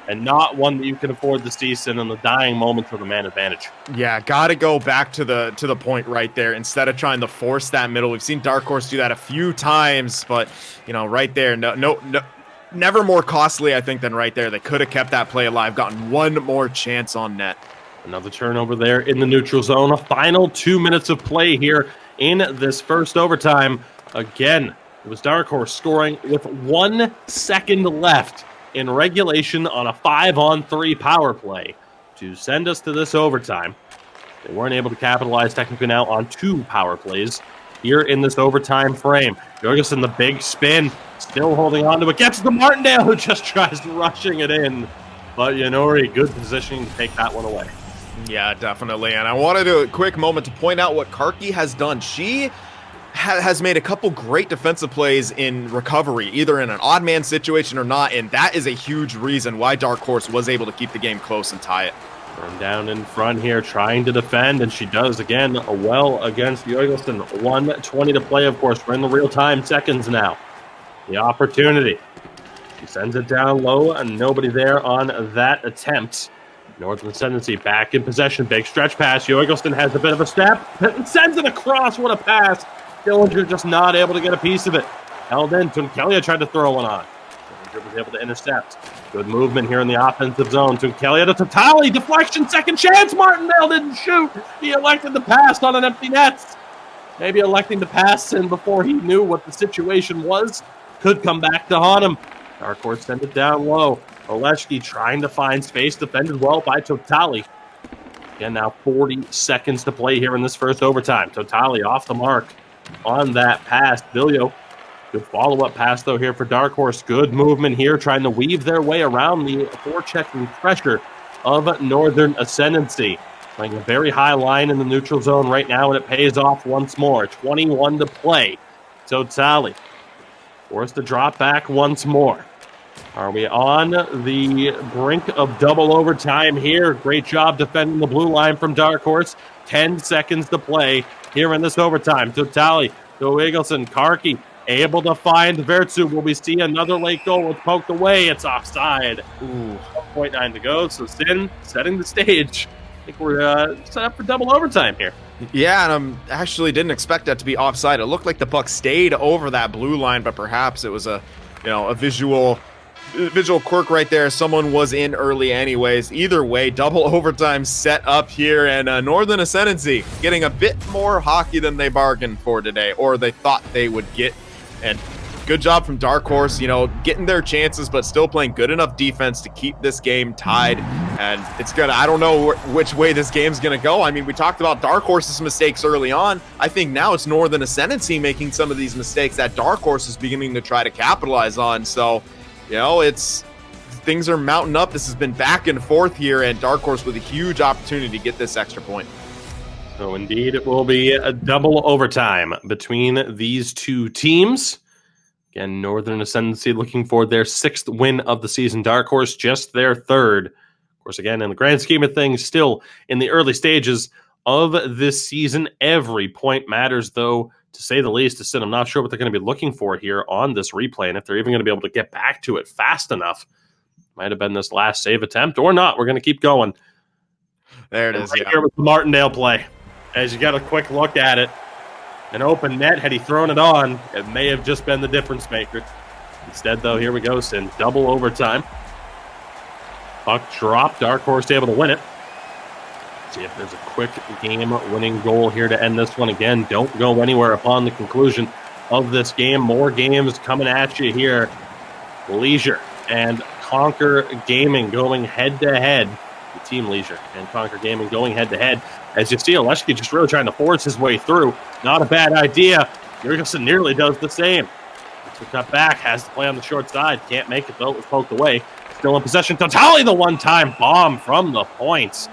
And not one that you can afford to see in the dying moments of the man advantage. Yeah, got to go back to the point right there instead of trying to force that middle. We've seen Dark Horse do that a few times, but right there, no, never more costly, I think, than right there. They could have kept that play alive, gotten one more chance on net. Another turnover there in the neutral zone. A final 2 minutes of play here in this first overtime. Again, it was Dark Horse scoring with 1 second left in regulation on a 5-on-3 power play to send us to this overtime. They weren't able to capitalize technically now on 2 power plays here in this overtime frame. Jorgensen, the big spin, still holding on to it. Gets to Martindale, who just tries rushing it in. But Yanori, good positioning to take that one away. Yeah, definitely. And I wanted a quick moment to point out what Karki has done. She has made a couple great defensive plays in recovery, either in an odd man situation or not, and that is a huge reason why Dark Horse was able to keep the game close and tie it. Run down in front here, trying to defend, and she does again well against Jorgelsson. 1:20 to play, of course. We're in the real-time seconds now. The opportunity. She sends it down low, and nobody there on that attempt. Northern Ascendancy back in possession. Big stretch pass. Jorgelsson has a bit of a step. Sends it across. What a pass. Dillinger just not able to get a piece of it. Held in. Tunkelia tried to throw one on. Dillinger was able to intercept. Good movement here in the offensive zone. Tunkelia to Tatali. Deflection. Second chance. Martindale didn't shoot. He elected to pass on an empty net. Maybe electing to pass in before he knew what the situation was. Could come back to haunt him. Dark Horse send it down low. Oleszki trying to find space. Defended well by Totali. Again, now 40 seconds to play here in this first overtime. Totali off the mark on that pass. Vilio, good follow-up pass, though, here for Dark Horse. Good movement here, trying to weave their way around the forechecking pressure of Northern Ascendancy. Playing a very high line in the neutral zone right now, and it pays off once more. 21 to play. Totali forced to drop back once more. Are we on the brink of double overtime here? Great job defending the blue line from Dark Horse. 10 seconds to play here in this overtime. Totali to Jorgelsson. Karki able to find Vertsu. Will we see another late goal? It's poked away. It's offside. Ooh, 1.9 to go. So Sin setting the stage. I think we're set up for double overtime here. Yeah, and I actually didn't expect that to be offside. It looked like the puck stayed over that blue line, but perhaps it was a visual quirk right there. Someone was in early anyways. Either way, double overtime set up here, and Northern Ascendancy getting a bit more hockey than they bargained for today, or they thought they would get. And good job from Dark Horse, getting their chances, but still playing good enough defense to keep this game tied. And I don't know which way this game's gonna go. I mean, we talked about Dark Horse's mistakes early on. I think now it's Northern Ascendancy making some of these mistakes that Dark Horse is beginning to try to capitalize on. So, things are mounting up. This has been back and forth here, and Dark Horse with a huge opportunity to get this extra point. So indeed, it will be a double overtime between these two teams. Again, Northern Ascendancy looking for their 6th win of the season. Dark Horse just their 3rd. Of course, again, in the grand scheme of things, still in the early stages of this season. Every point matters, though, to say the least. I'm not sure what they're going to be looking for here on this replay, and if they're even going to be able to get back to it fast enough. Might have been this last save attempt or not. We're going to keep going. There it is. Right here with the Martindale play. As you got a quick look at it, an open net, had he thrown it on, it may have just been the difference maker. Instead, though, here we go, Sin. Double overtime. Puck drop. Dark Horse able to win it. See if there's a quick game-winning goal here to end this one. Again, don't go anywhere upon the conclusion of this game. More games coming at you here. Leisure and Conquer Gaming going head-to-head. The team Leisure and Conquer Gaming going head-to-head. As you see, Oleszki just really trying to force his way through. Not a bad idea. Jorgelsson nearly does the same. To cut back, has to play on the short side. Can't make it, though. It was poked away. Still in possession. Totali the one-time bomb from the points.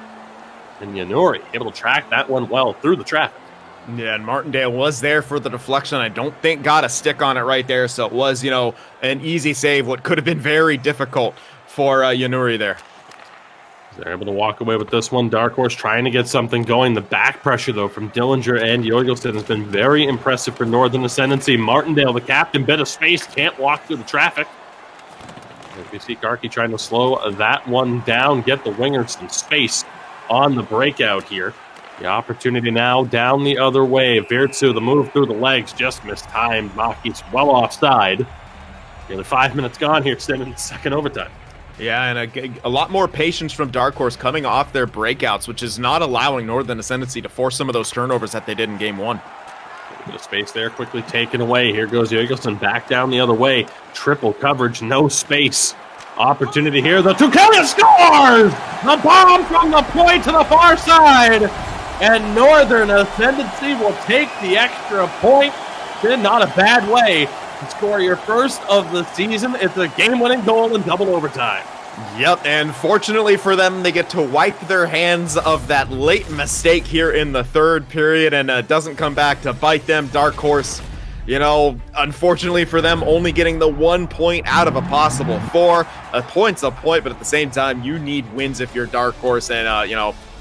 And Yanuri able to track that one well through the traffic. Yeah, and Martindale was there for the deflection. I don't think got a stick on it right there, so it was, an easy save, what could have been very difficult for Yanuri there. They're able to walk away with this one. Dark Horse trying to get something going. The back pressure, though, from Dillinger and Jorgelsson has been very impressive for Northern Ascendancy. Martindale, the captain, bit of space, can't walk through the traffic. As we see Karki trying to slow that one down, get the wingers some space on the breakout here. The opportunity now down the other way. Vertsu, the move through the legs, just mistimed. Maki's well offside. Nearly 5 minutes gone here, extending the second overtime. Yeah, and a lot more patience from Dark Horse coming off their breakouts, which is not allowing Northern Ascendancy to force some of those turnovers that they did in Game 1. A bit of space there, quickly taken away. Here goes Jorgelsson back down the other way. Triple coverage, no space. Opportunity here. The Tunkelia scores! The bomb from the point to the far side. And Northern Ascendancy will take the extra point. In not a bad way to score your first of the season. It's a game-winning goal in double overtime. Yep, and fortunately for them, they get to wipe their hands of that late mistake here in the third period, and doesn't come back to bite them. Dark Horse, unfortunately for them, only getting the 1 point out of a possible 4. A point's a point, but at the same time, you need wins if you're Dark Horse, and,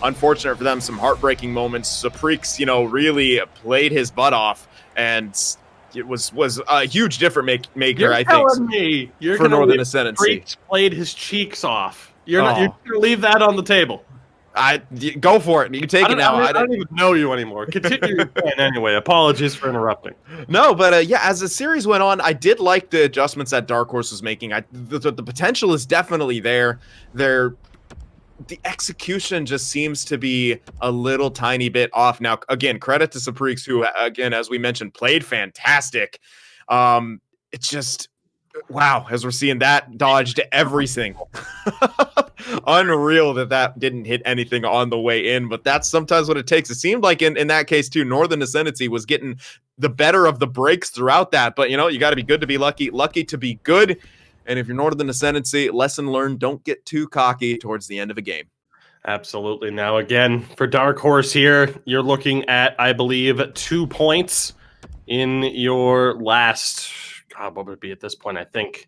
unfortunate for them, some heartbreaking moments. Supreeks, really played his butt off, and it was a huge difference maker, I think, for Northern Ascendancy. Played his cheeks off. You're going to leave that on the table. Go for it. You take it now. I don't even know you anymore. Continue your point anyway. Apologies for interrupting. No, but as the series went on, I did like the adjustments that Dark Horse was making. The potential is definitely there. The execution just seems to be a little tiny bit off. Now, again, credit to Supreeks, who, again, as we mentioned, played fantastic. It's just, wow, as we're seeing that dodged everything. Unreal that didn't hit anything on the way in, but that's sometimes what it takes. It seemed like in that case, too, Northern Ascendancy was getting the better of the breaks throughout that. But, you got to be good to be lucky to be good. And if you're Northern Ascendancy, lesson learned, don't get too cocky towards the end of a game. Absolutely. Now, again, for Dark Horse here, you're looking at, I believe, 2 points in your last, what would it be at this point? I think,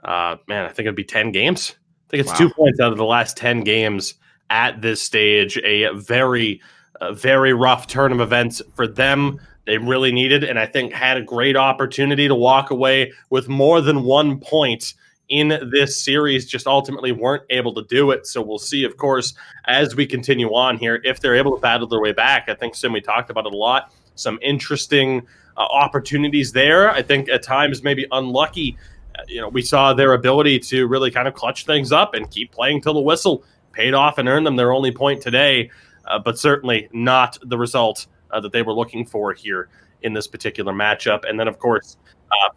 I think it'd be 10 games. I think it's 2 points out of the last 10 games at this stage. A very rough turn of events for them. They really needed, and I think had a great opportunity to walk away with more than 1 point in this series, just ultimately weren't able to do it. So we'll see, of course, as we continue on here, if they're able to battle their way back. I think, Sim, we talked about it a lot. Some interesting opportunities there. I think at times maybe unlucky. We saw their ability to really kind of clutch things up and keep playing till the whistle paid off and earned them their only point today, but certainly not the result that they were looking for here in this particular matchup. And then, of course,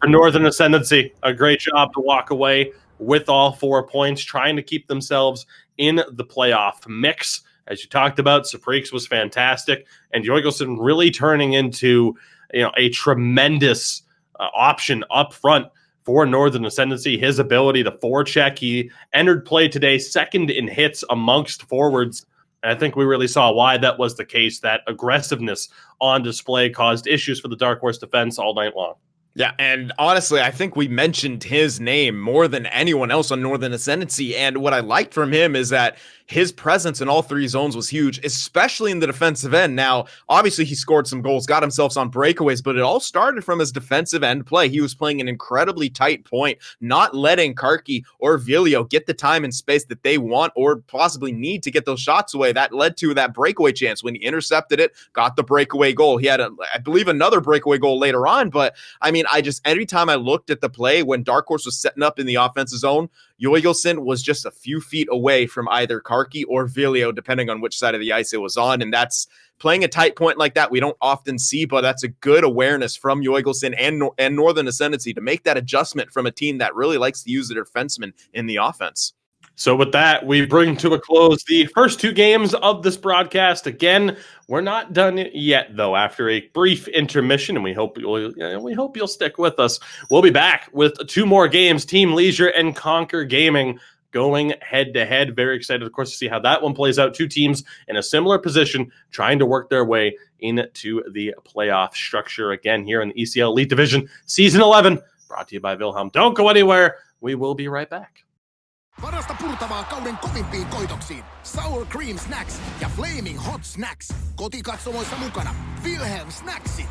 for Northern Ascendancy, a great job to walk away with all 4 points, trying to keep themselves in the playoff mix. As you talked about, Supreeks was fantastic, and Jorgelson really turning into a tremendous option up front for Northern Ascendancy. His ability to forecheck, he entered play today second in hits amongst forwards. And I think we really saw why that was the case. That aggressiveness on display caused issues for the Dark Horse defense all night long. Yeah, and honestly, I think we mentioned his name more than anyone else on Northern Ascendancy, and what I liked from him is that his presence in all 3 zones was huge, especially in the defensive end. Now, obviously, he scored some goals, got himself on breakaways, but it all started from his defensive end play. He was playing an incredibly tight point, not letting Karki or Vilio get the time and space that they want or possibly need to get those shots away. That led to that breakaway chance when he intercepted it, got the breakaway goal. He had, I believe, another breakaway goal later on, but every time I looked at the play when Dark Horse was setting up in the offensive zone, Jorgelson was just a few feet away from either Karki or Vilio, depending on which side of the ice it was on. And that's playing a tight point like that we don't often see, but that's a good awareness from Jorgelson and Northern Ascendancy to make that adjustment from a team that really likes to use their defensemen in the offense. So with that, we bring to a close the first 2 games of this broadcast. Again, we're not done yet, though. After a brief intermission, and we hope you'll stick with us. We'll be back with 2 more games: Team Leisure and Conquer Gaming going head-to-head. Very excited, of course, to see how that one plays out. 2 teams in a similar position, trying to work their way into the playoff structure again here in the ECL Elite Division, Season 11, brought to you by Wilhelm. Don't go anywhere. We will be right back. Parasta purtavaa kauden kovimpiin koitoksiin. Sour Cream Snacks ja Flaming Hot Snacks. Kotikatsomoissa mukana Wilhelm Snacksit.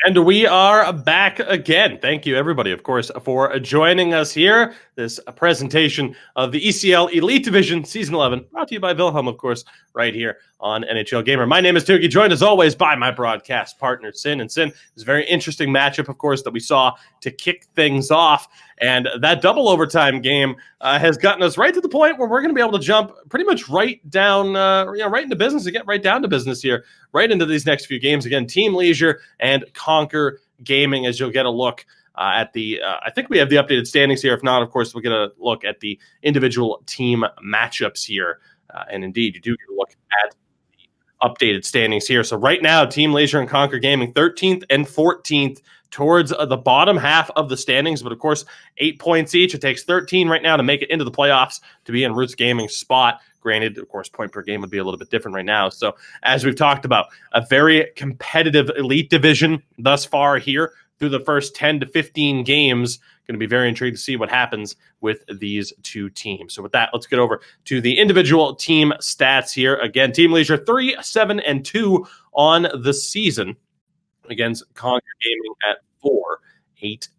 And we are back again. Thank you, everybody, of course, for joining us here. This presentation of the ECL Elite Division Season 11, brought to you by Wilhelm, of course, right here on NHL Gamer. My name is Tugi, joined as always by my broadcast partner, Sin. And Sin, is a very interesting matchup, of course, that we saw to kick things off. And that double overtime game has gotten us right to the point where we're going to be able to jump pretty much right down, right into business and get right down to business here, right into these next few games. Again, Team Leisure and Conquer Gaming, as you'll get a look at the, I think we have the updated standings here. If not, of course, we'll get a look at the individual team matchups here And indeed, you do get a look at the updated standings here. So right now, Team Leisure and Conquer Gaming 13th and 14th towards the bottom half of the standings. But of course, 8 points each. It takes 13 right now to make it into the playoffs to be in Roots Gaming's spot. Granted, of course, point per game would be a little bit different right now. So as we've talked about, a very competitive elite division thus far here through the first 10 to 15 games. Going to be very intrigued to see what happens with these two teams. So with that, let's get over to the individual team stats here. Again, Team Leisure 3-7-2 on the season against Conquer Gaming at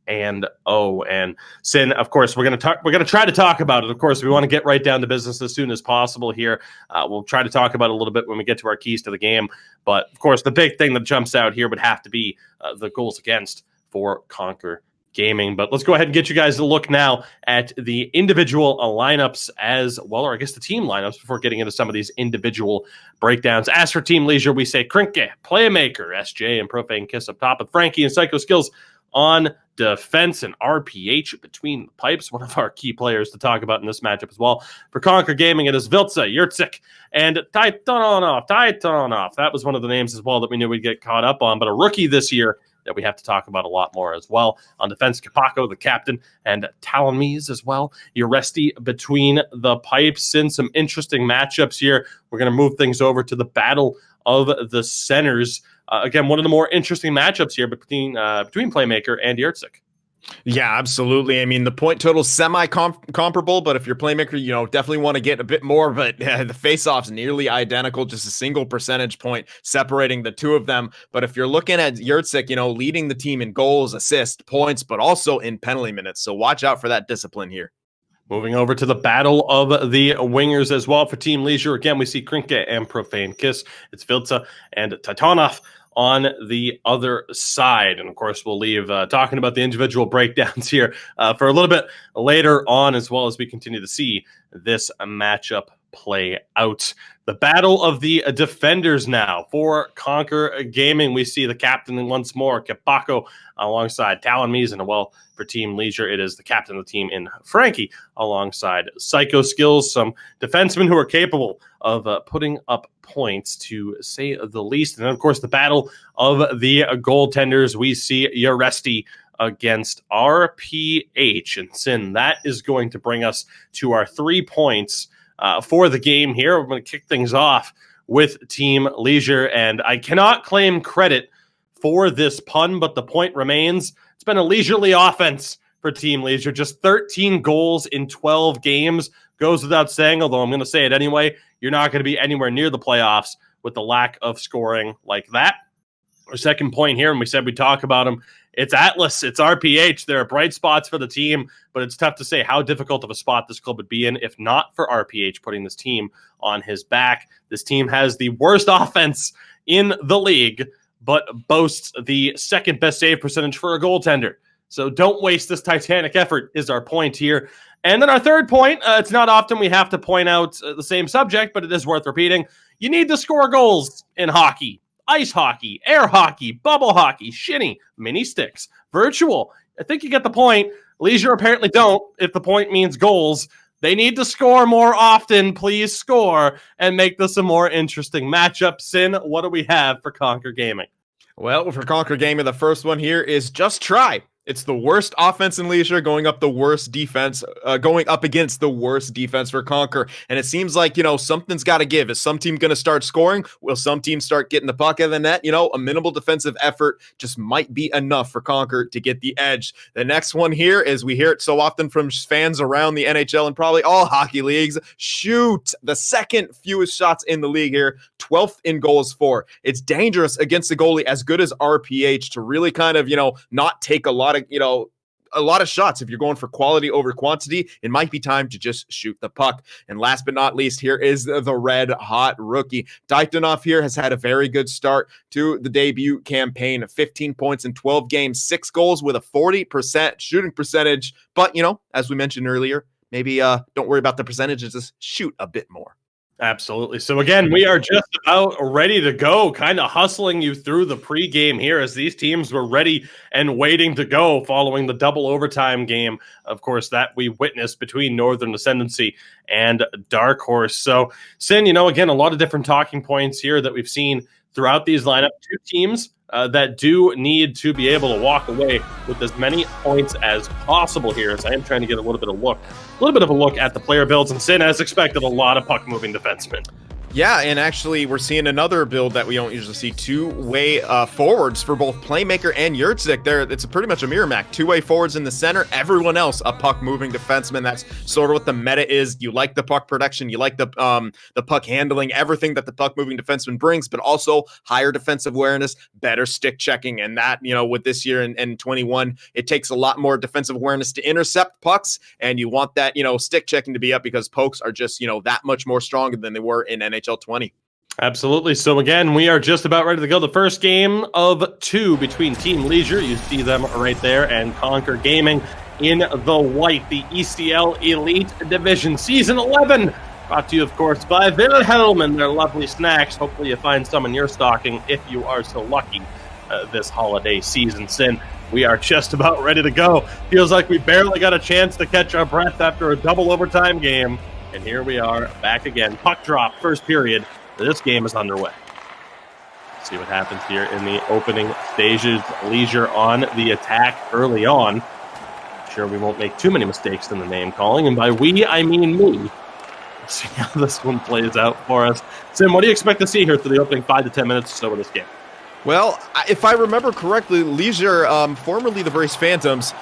4-8-0. And Sin, of course, we're going to try to talk about it. Of course, we want to get right down to business as soon as possible here. We'll try to talk about it a little bit when we get to our keys to the game. But of course, the big thing that jumps out here would have to be the goals against for Conquer Gaming. But let's go ahead and get you guys to look now at the individual lineups as well, or I guess the team lineups before getting into some of these individual breakdowns. As for Team Leisure, we say Krinke, Playmaker, SJ, and Profane Kiss up top with Frankie and Psycho Skills on defense, and RPH between the pipes, one of our key players to talk about in this matchup as well. For Conquer Gaming, it is Viltza, Yurtsik, and Titanov. That was one of the names as well that we knew we'd get caught up on, but a rookie this year that we have to talk about a lot more as well. On defense, Kapako, the captain, and Talonese as well. Uresti between the pipes. In some interesting matchups here. We're going to move things over to the battle of the centers. Again, one of the more interesting matchups here between Playmaker and Yurtsik. Yeah, absolutely. I mean, the point total semi-comparable, but if you're Playmaker, definitely want to get a bit more, but the face-off's nearly identical, just a single percentage point separating the two of them. But if you're looking at Yurtsik, leading the team in goals, assists, points, but also in penalty minutes. So watch out for that discipline here. Moving over to the battle of the wingers as well for Team Leisure. Again, we see Krinke and Profane Kiss. It's Viltza and Titanov on the other side. And of course, we'll leave talking about the individual breakdowns here for a little bit later on, as well as we continue to see this matchup play out. The battle of the defenders now for Conquer Gaming. We see the captain once more, Kapako, alongside Talon Mies, and well, for Team Leisure, it is the captain of the team in Frankie, alongside Psycho Skills, some defensemen who are capable of putting up points, to say the least. And then, of course, the battle of the goaltenders. We see Uresti against RPH. And Sin, that is going to bring us to our 3 points for the game here. We're going to kick things off with Team Leisure, and I cannot claim credit for this pun, but the point remains. It's been a leisurely offense for Team Leisure. Just 13 goals in 12 games. Goes without saying, although I'm going to say it anyway. You're not going to be anywhere near the playoffs with the lack of scoring like that. Our second point here, and we said we talk about them, it's Atlas, it's RPH. There are bright spots for the team, but it's tough to say how difficult of a spot this club would be in if not for RPH putting this team on his back. This team has the worst offense in the league, but boasts the second best save percentage for a goaltender. So don't waste this titanic effort is our point here. And then our third point, it's not often we have to point out the same subject, but it is worth repeating. You need to score goals in hockey. Ice hockey, air hockey, bubble hockey, shinny, mini sticks, virtual. I think you get the point. Leisure apparently don't. If the point means goals, they need to score more often. Please score and make this a more interesting matchup. Sin, what do we have for Conquer Gaming? Well, for Conquer Gaming, the first one here is just try. It's the worst offense in Leisure going up against the worst defense for Conquer. And it seems like, something's got to give. Is some team going to start scoring? Will some teams start getting the puck out of the net? A minimal defensive effort just might be enough for Conquer to get the edge. The next one here is, we hear it so often from fans around the NHL and probably all hockey leagues, shoot. The second fewest shots in the league here, 12th in goals for. It's dangerous against a goalie as good as RPH to really kind of, not take a lot of shots. If you're going for quality over quantity, it might be time to just shoot the puck. And last but not least, here is the red hot rookie. Dyktonov here has had a very good start to the debut campaign. 15 points in 12 games, 6 goals with a 40% shooting percentage. But, as we mentioned earlier, maybe don't worry about the percentages, just shoot a bit more. Absolutely. So again, we are just about ready to go, kind of hustling you through the pregame here as these teams were ready and waiting to go following the double overtime game, of course, that we witnessed between Northern Ascendancy and Dark Horse. So, Sin, again, a lot of different talking points here that we've seen throughout these lineup. Two teams that do need to be able to walk away with as many points as possible here, as I am trying to get a little bit of a look at the player builds. And Sin, as expected, a lot of puck-moving defensemen. Yeah, and actually, we're seeing another build that we don't usually see. Two-way forwards for both Playmaker and Yurtzik. It's pretty much a mirror match. Two-way forwards in the center. Everyone else, a puck-moving defenseman. That's sort of what the meta is. You like the puck production. You like the puck handling, everything that the puck-moving defenseman brings, but also higher defensive awareness, better stick checking. And that, with this year and 21, it takes a lot more defensive awareness to intercept pucks. And you want that, stick checking to be up because pokes are just, that much more stronger than they were in NHL 20. Absolutely. So again, we are just about ready to go. The first game of two between Team Leisure, you see them right there, and Conquer Gaming in the white, the ECL Elite Division Season 11. Brought to you, of course, by Wilhelm and their lovely snacks. Hopefully you find some in your stocking if you are so lucky this holiday season. Sin, we are just about ready to go. Feels like we barely got a chance to catch our breath after a double overtime game. And here we are back again. Puck drop, first period. This game is underway. Let's see what happens here in the opening stages. Leisure on the attack early on. I'm sure we won't make too many mistakes in the name calling. And by we, I mean me. Let's see how this one plays out for us. Sim, what do you expect to see here through the opening 5 to 10 minutes or so of this game? Well, if I remember correctly, Leisure, formerly the Brace Phantoms,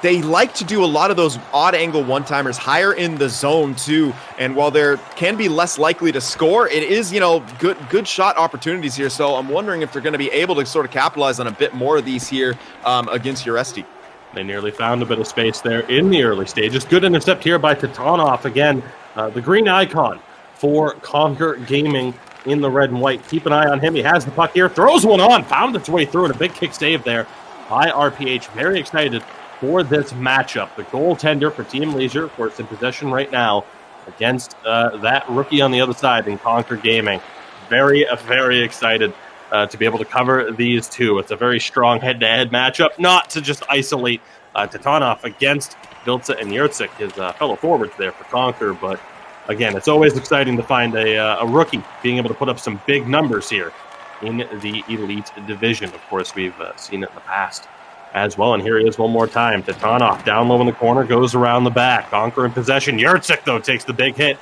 they like to do a lot of those odd angle one-timers higher in the zone too. And while there can be less likely to score, it is, good shot opportunities here. So I'm wondering if they're going to be able to sort of capitalize on a bit more of these here against Uresti. They nearly found a bit of space there in the early stages. Good intercept here by Titanov. Again, the green icon for Conquer Gaming in the red and white. Keep an eye on him. He has the puck here. Throws one on. Found its way through and a big kick save there by RPH. Very excited for this matchup. The goaltender for Team Leisure, of course, in possession right now against that rookie on the other side in Conquer Gaming. Very, very excited to be able to cover these two. It's a very strong head-to-head matchup, not to just isolate Titanov against Vilca and Yurtzik, his fellow forwards there for Conquer, but again, it's always exciting to find a rookie being able to put up some big numbers here in the Elite Division. Of course, we've seen it in the past as well, and here he is one more time. Titanov down low in the corner, goes around the back. Conquer in possession. Yurtzik, though, takes the big hit.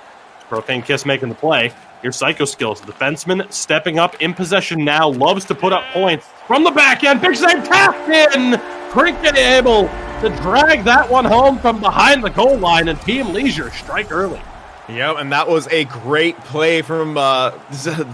Profane Kiss making the play. Here's Psycho Skills. The defenseman stepping up in possession now. Loves to put up points from the back end. Big save, tapped in. Cricket able to drag that one home from behind the goal line, and Team Leisure strike early. Yeah, and that was a great play from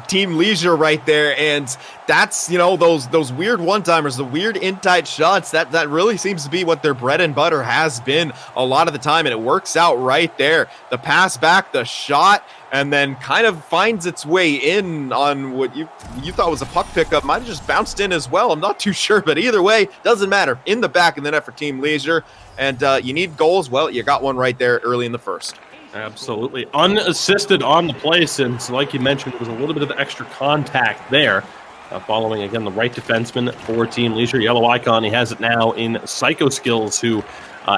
Team Leisure right there, and that's, those weird one-timers, the weird in-tight shots, that really seems to be what their bread and butter has been a lot of the time, and it works out right there. The pass back, the shot, and then kind of finds its way in on what you thought was a puck pickup. Might have just bounced in as well. I'm not too sure, but either way, doesn't matter. In the back of the net for Team Leisure, and you need goals. Well, you got one right there early in the first. Absolutely. Unassisted on the play, since, like you mentioned, there was a little bit of extra contact there. Following, again, the right defenseman for Team Leisure. Yellow icon, he has it now in Psycho Skills, who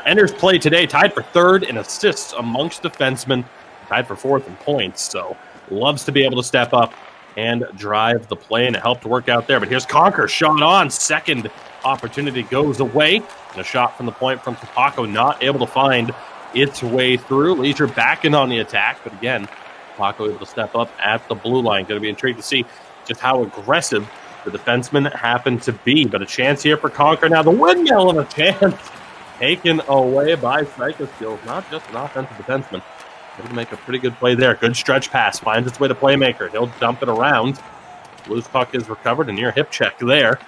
enters play today, tied for third in assists amongst defensemen, tied for fourth in points. So loves to be able to step up and drive the play, and it helped work out there. But here's Conquer, shot on. Second opportunity goes away. And a shot from the point from Kapako, not able to find its way through. Leisure backing on the attack, but again, Paco able to step up at the blue line. Going to be intrigued to see just how aggressive the defensemen happen to be. But a chance here for Conquer now. The windmill and a chance taken away by Psycho Skills. Not just an offensive defenseman. Able to make a pretty good play there. Good stretch pass. Finds its way to Playmaker. He'll dump it around. Loose puck is recovered. A near hip check there.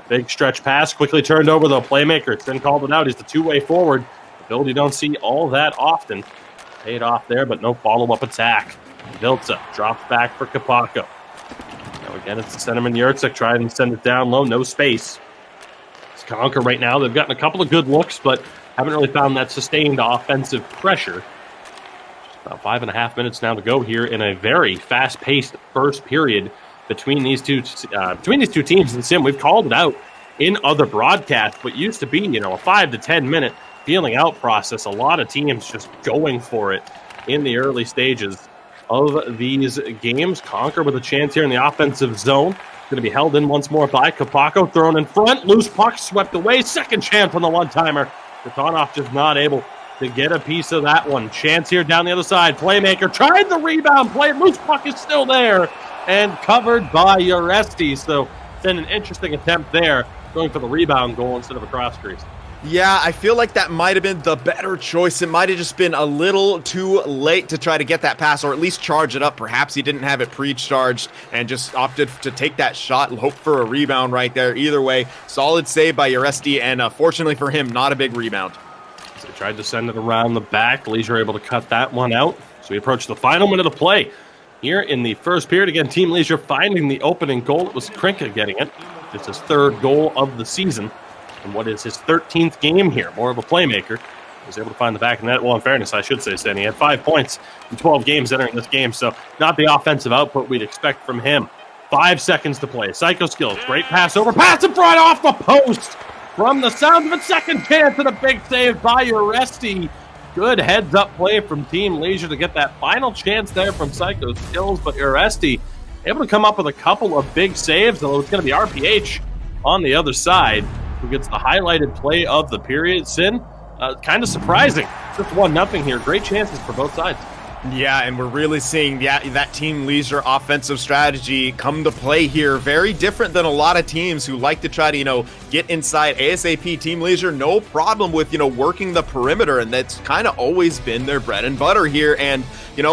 Big stretch pass. Quickly turned over though. Playmaker. It's been called it out. He's the two-way forward. Build you don't see all that often. Paid off there, but no follow-up attack. Vilca drops back for Kapako. Now again, it's the centerman Yurtzik trying to send it down low. No space. It's Conquer right now. They've gotten a couple of good looks, but haven't really found that sustained offensive pressure. About 5.5 minutes now to go here in a very fast-paced first period between these two teams. And Sim, we've called it out in other broadcasts, but used to be, a 5 to 10 minute feeling out process. A lot of teams just going for it in the early stages of these games. Conquer with a chance here in the offensive zone. Going to be held in once more by Kapako, thrown in front. Loose puck swept away. Second chance on the one-timer. Katanov just not able to get a piece of that one. Chance here down the other side. Playmaker tried the rebound play. Loose puck is still there and covered by Uresti. So then an interesting attempt there, going for the rebound goal instead of a cross crease. Yeah, I feel like that might have been the better choice. It might have just been a little too late to try to get that pass, or at least charge it up. Perhaps he didn't have it pre-charged and just opted to take that shot and hope for a rebound right there. Either way, solid save by Uresti, and fortunately for him, not a big rebound. So he tried to send it around the back. Leisure able to cut that one out. So we approach the final minute of play here in the first period. Again, Team Leisure finding the opening goal. It was Krinka getting it. It's his third goal of the season. And what is his 13th game here? More of a playmaker. He was able to find the back of the net. Well, in fairness, I should say, Sen, he had 5 points in 12 games entering this game, so not the offensive output we'd expect from him. 5 seconds to play. Psycho skills. Great pass over. Pass in front off the post. From the sound of it, second chance and a big save by Uresti. Good heads-up play from Team Leisure to get that final chance there from Psycho skills, but Uresti able to come up with a couple of big saves, although it's going to be RPH on the other side who gets the highlighted play of the period. Sin, kind of surprising. Just 1-0 here. Great chances for both sides. Yeah, and we're really seeing that Team Leisure offensive strategy come to play here. Very different than a lot of teams who like to try to, get inside. ASAP Team Leisure, no problem with, working the perimeter, and that's kind of always been their bread and butter here. And,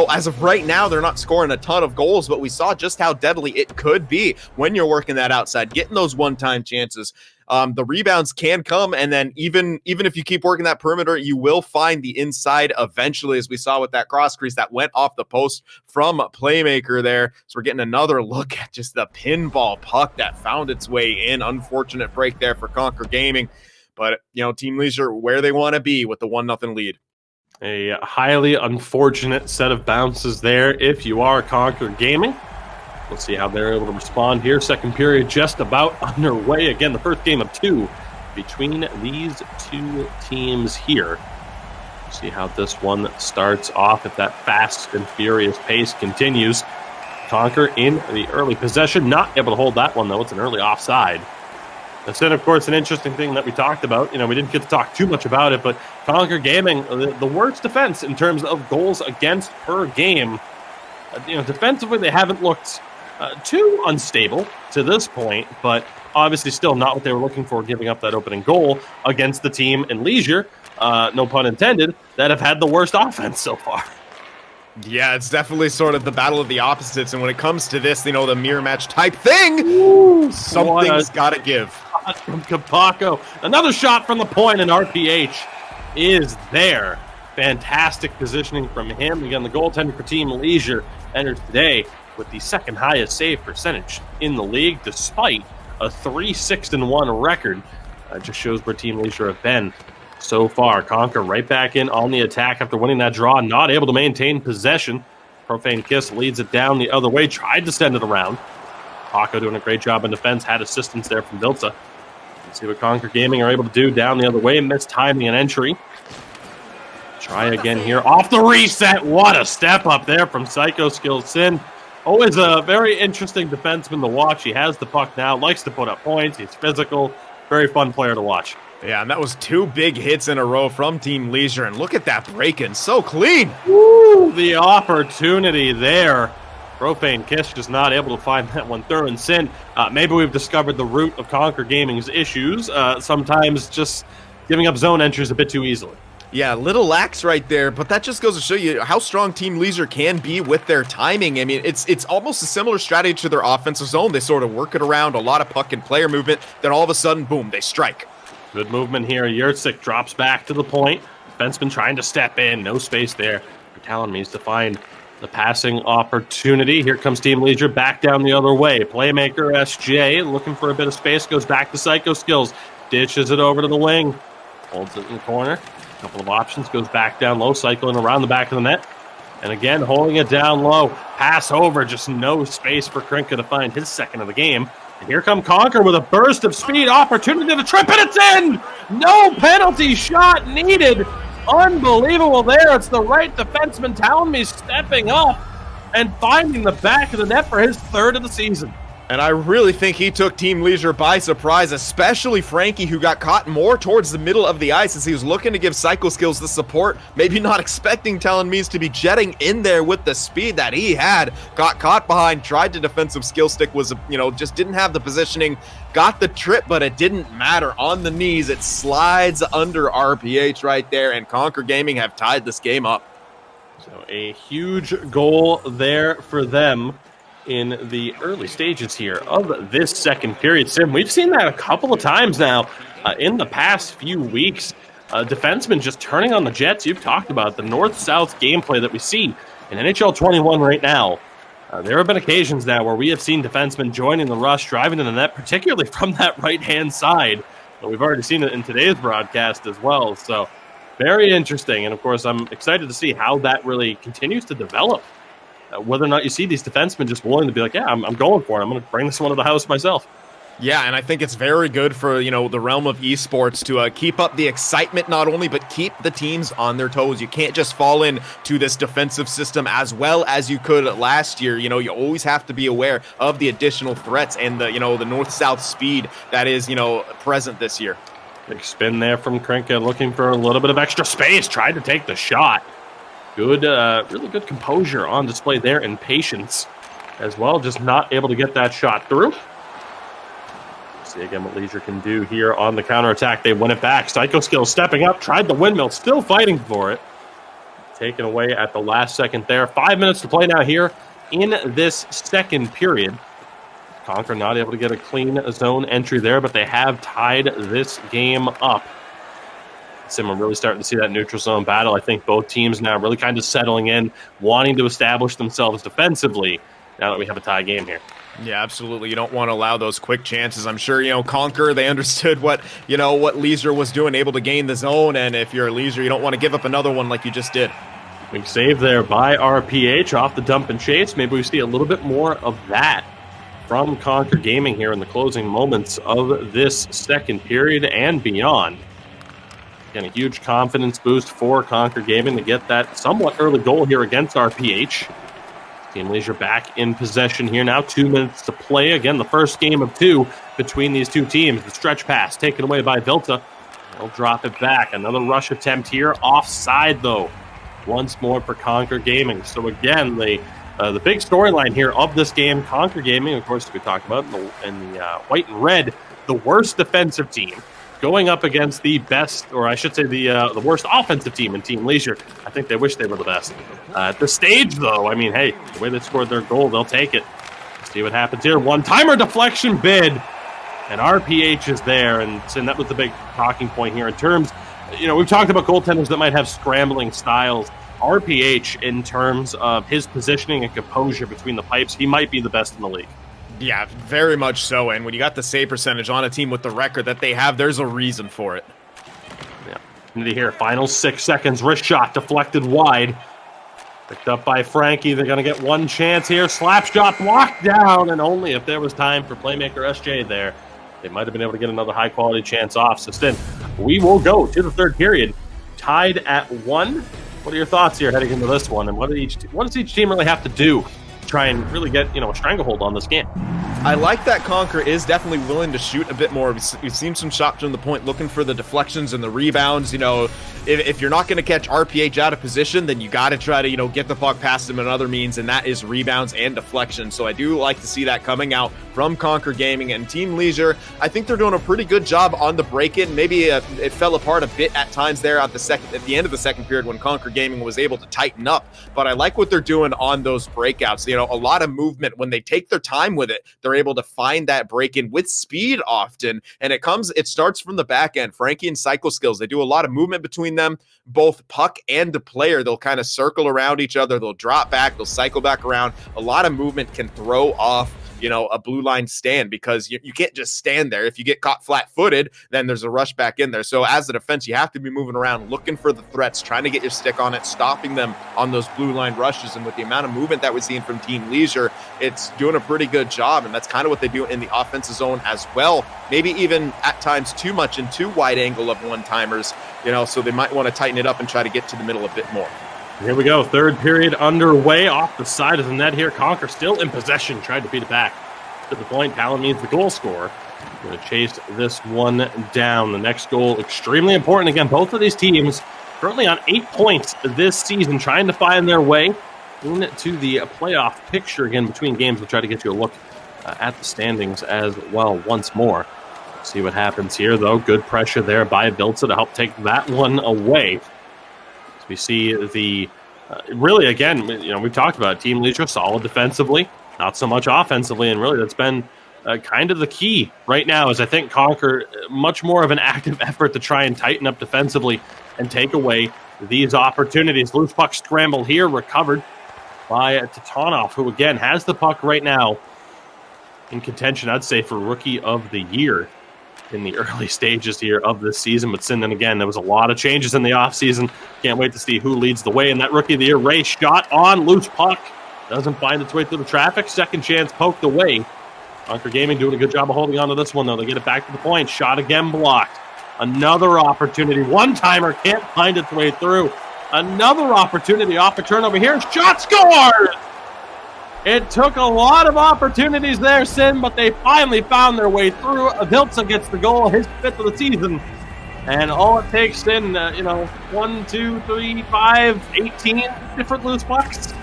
as of right now, they're not scoring a ton of goals, but we saw just how deadly it could be when you're working that outside, getting those one-time chances. The rebounds can come, and then even if you keep working that perimeter, you will find the inside eventually, as we saw with that cross crease that went off the post from Playmaker there. So we're getting another look at just the pinball puck that found its way in. Unfortunate break there for Conquer Gaming, but Team Leisure where they want to be with the 1-0 lead. A highly unfortunate set of bounces there if you are Conquer Gaming. We'll see how they're able to respond here. Second period just about underway. Again, the first game of 2 between these two teams here. We'll see how this one starts off if that fast and furious pace continues. Conquer in the early possession. Not able to hold that one, though. It's an early offside. That's then, of course, an interesting thing that we talked about. We didn't get to talk too much about it, but Conquer Gaming, the worst defense in terms of goals against per game. Defensively, they haven't looked too unstable to this point, but obviously still not what they were looking for, giving up that opening goal against the team in Leisure, no pun intended, that have had the worst offense so far. Yeah, it's definitely sort of the battle of the opposites, and when it comes to this, the mirror match type thing, something's got to give. From Kapako. Another shot from the point, and RPH is there. Fantastic positioning from him. Again, the goaltender for Team Leisure enters today with the second highest save percentage in the league, despite a 3-6-1 record. Just shows where Team Leisure have been so far. Conquer right back in on the attack after winning that draw, not able to maintain possession. Profane Kiss leads it down the other way, tried to send it around. Paco doing a great job in defense, had assistance there from Vilta. Let's see what Conquer Gaming are able to do down the other way. Missed timing and entry. Try again here. Off the reset. What a step up there from Psycho Skills Sin. Always a very interesting defenseman to watch. He has the puck now, likes to put up points. He's physical. Very fun player to watch. Yeah, and that was 2 big hits in a row from Team Leisure. And look at that break-in. So clean. Woo! The opportunity there. Profane Kiss just not able to find that one through. And Sin, maybe we've discovered the root of Conquer Gaming's issues. Sometimes just giving up zone entries a bit too easily. Yeah, little lax right there, but that just goes to show you how strong Team Leisure can be with their timing. I mean, it's almost a similar strategy to their offensive zone. They sort of work it around, a lot of puck and player movement, then all of a sudden, boom, they strike. Good movement here. Yurtsik drops back to the point. Defenseman trying to step in, no space there. Talon needs to find the passing opportunity. Here comes Team Leisure back down the other way. Playmaker SJ looking for a bit of space, goes back to Psycho Skills, dishes it over to the wing, holds it in the corner. Couple of options, goes back down low, cycling around the back of the net. And again, holding it down low. Pass over, just no space for Krinka to find his second of the game. And here come Conquer with a burst of speed. Opportunity to trip, and it's in! No penalty shot needed. Unbelievable there. It's the right defenseman, Talonby, stepping up and finding the back of the net for his third of the season. And I really think he took Team Leisure by surprise, especially Frankie, who got caught more towards the middle of the ice as he was looking to give Psycho Skills the support, maybe not expecting Talonmees to be jetting in there with the speed that he had. Got caught behind, tried to defensive skill stick, was, just didn't have the positioning, got the trip, but it didn't matter. On the knees, it slides under RPH right there, and Conquer Gaming have tied this game up. So a huge goal there for them in the early stages here of this second period. Sim, we've seen that a couple of times now in the past few weeks. Defensemen just turning on the Jets. You've talked about the north-south gameplay that we see in NHL 21 right now. There have been occasions now where we have seen defensemen joining the rush, driving to the net, particularly from that right-hand side. And we've already seen it in today's broadcast as well. So very interesting. And, of course, I'm excited to see how that really continues to develop. Whether or not you see these defensemen just willing to be like, yeah, I'm going for it. I'm going to bring this one to the house myself. Yeah, and I think it's very good for, the realm of esports to keep up the excitement not only, but keep the teams on their toes. You can't just fall into this defensive system as well as you could last year. You always have to be aware of the additional threats and the north-south speed that is, present this year. Big spin there from Krinka, looking for a little bit of extra space. Tried to take the shot. Good, really good composure on display there and patience as well. Just not able to get that shot through. See again what Leisure can do here on the counterattack. They win it back. Psycho Skills stepping up, tried the windmill, still fighting for it. Taken away at the last second there. 5 minutes to play now here in this second period. Conquer not able to get a clean zone entry there, but they have tied this game up. Sim, we're really starting to see that neutral zone battle. I think both teams now really kind of settling in, wanting to establish themselves defensively now that we have a tie game here. Yeah, absolutely. You don't want to allow those quick chances. I'm sure, Conquer, they understood what Leisure was doing, able to gain the zone. And if you're a Leisure, you don't want to give up another one like you just did. Big save there by RPH off the dump and chase. Maybe we see a little bit more of that from Conquer Gaming here in the closing moments of this second period and beyond. Again, a huge confidence boost for Conquer Gaming to get that somewhat early goal here against RPH. Team Leisure back in possession here now. 2 minutes to play. Again, the first game of two between these two teams. The stretch pass taken away by Vilta. They'll drop it back. Another rush attempt here. Offside, though. Once more for Conquer Gaming. So again, the big storyline here of this game, Conquer Gaming, of course, we talked about in the white and red, the worst defensive team, going up against the best, or I should say the worst offensive team in Team Leisure. I think they wish they were the best. At the stage, though, I mean, hey, the way they scored their goal, they'll take it. Let's see what happens here. One-timer deflection bid, and RPH is there, and that was the big talking point here in terms, we've talked about goaltenders that might have scrambling styles. RPH, in terms of his positioning and composure between the pipes, he might be the best in the league. Yeah, very much so. And when you got the save percentage on a team with the record that they have, there's a reason for it. Yeah. Here, final 6 seconds. Wrist shot deflected wide. Picked up by Frankie. They're going to get one chance here. Slap shot blocked down. And only if there was time for playmaker SJ there, they might have been able to get another high-quality chance off. So, Stin, we will go to the third period. Tied at 1. What are your thoughts here heading into this one? And what does each team really have to do to try and really get a stranglehold on this game? I like that Conquer is definitely willing to shoot a bit more. We've seen some shots from the point looking for the deflections and the rebounds. If you're not going to catch RPH out of position, then you got to try to, get the puck past them in other means, and that is rebounds and deflections. So I do like to see that coming out from Conquer Gaming and Team Leisure. I think they're doing a pretty good job on the break-in. Maybe it fell apart a bit at times there at the end of the second period when Conquer Gaming was able to tighten up. But I like what they're doing on those breakouts. A lot of movement. When they take their time with it, they're able to find that break-in with speed often, and it starts from the back end. Frankie and Psycho Skills, they do a lot of movement between them, both puck and the player. They'll kind of circle around each other, they'll drop back, they'll cycle back around. A lot of movement can throw off a blue line stand, because you can't just stand there. If you get caught flat-footed, then there's a rush back in there. So as a defense, you have to be moving around, looking for the threats, trying to get your stick on it, stopping them on those blue line rushes. And with the amount of movement that we're seeing from Team Leisure, it's doing a pretty good job. And that's kind of what they do in the offensive zone as well. Maybe even at times too much and too wide angle of one-timers, so they might want to tighten it up and try to get to the middle a bit more. Here we go. Third period underway off the side of the net here. Conker still in possession. Tried to beat it back to the point. Talon needs the goal scorer. Going to chase this one down. The next goal, extremely important. Again, both of these teams currently on 8 points this season, trying to find their way into the playoff picture again between games. We'll try to get you a look at the standings as well once more. See what happens here, though. Good pressure there by Vilca to help take that one away. We see the really, again, we've talked about Team Leisure solid defensively, not so much offensively, and really that's been kind of the key right now. Is I think Conker much more of an active effort to try and tighten up defensively and take away these opportunities. Loose puck scramble here, recovered by Titanov, who again has the puck right now in contention, I'd say, for Rookie of the Year in the early stages here of this season. But then again, there was a lot of changes in the offseason. Can't wait to see who leads the way in that Rookie of the Year race. Shot on, loose puck. Doesn't find its way through the traffic. Second chance poked away. Conker Gaming doing a good job of holding on to this one, though. They get it back to the point. Shot again blocked. Another opportunity. One-timer can't find its way through. Another opportunity off a turnover here. Shot scored! It took a lot of opportunities there, Sin, but they finally found their way through. Vilca gets the goal, his 5th of the season. And all it takes, Sin, 1, 2, 3, 5, 18 different loose pucks.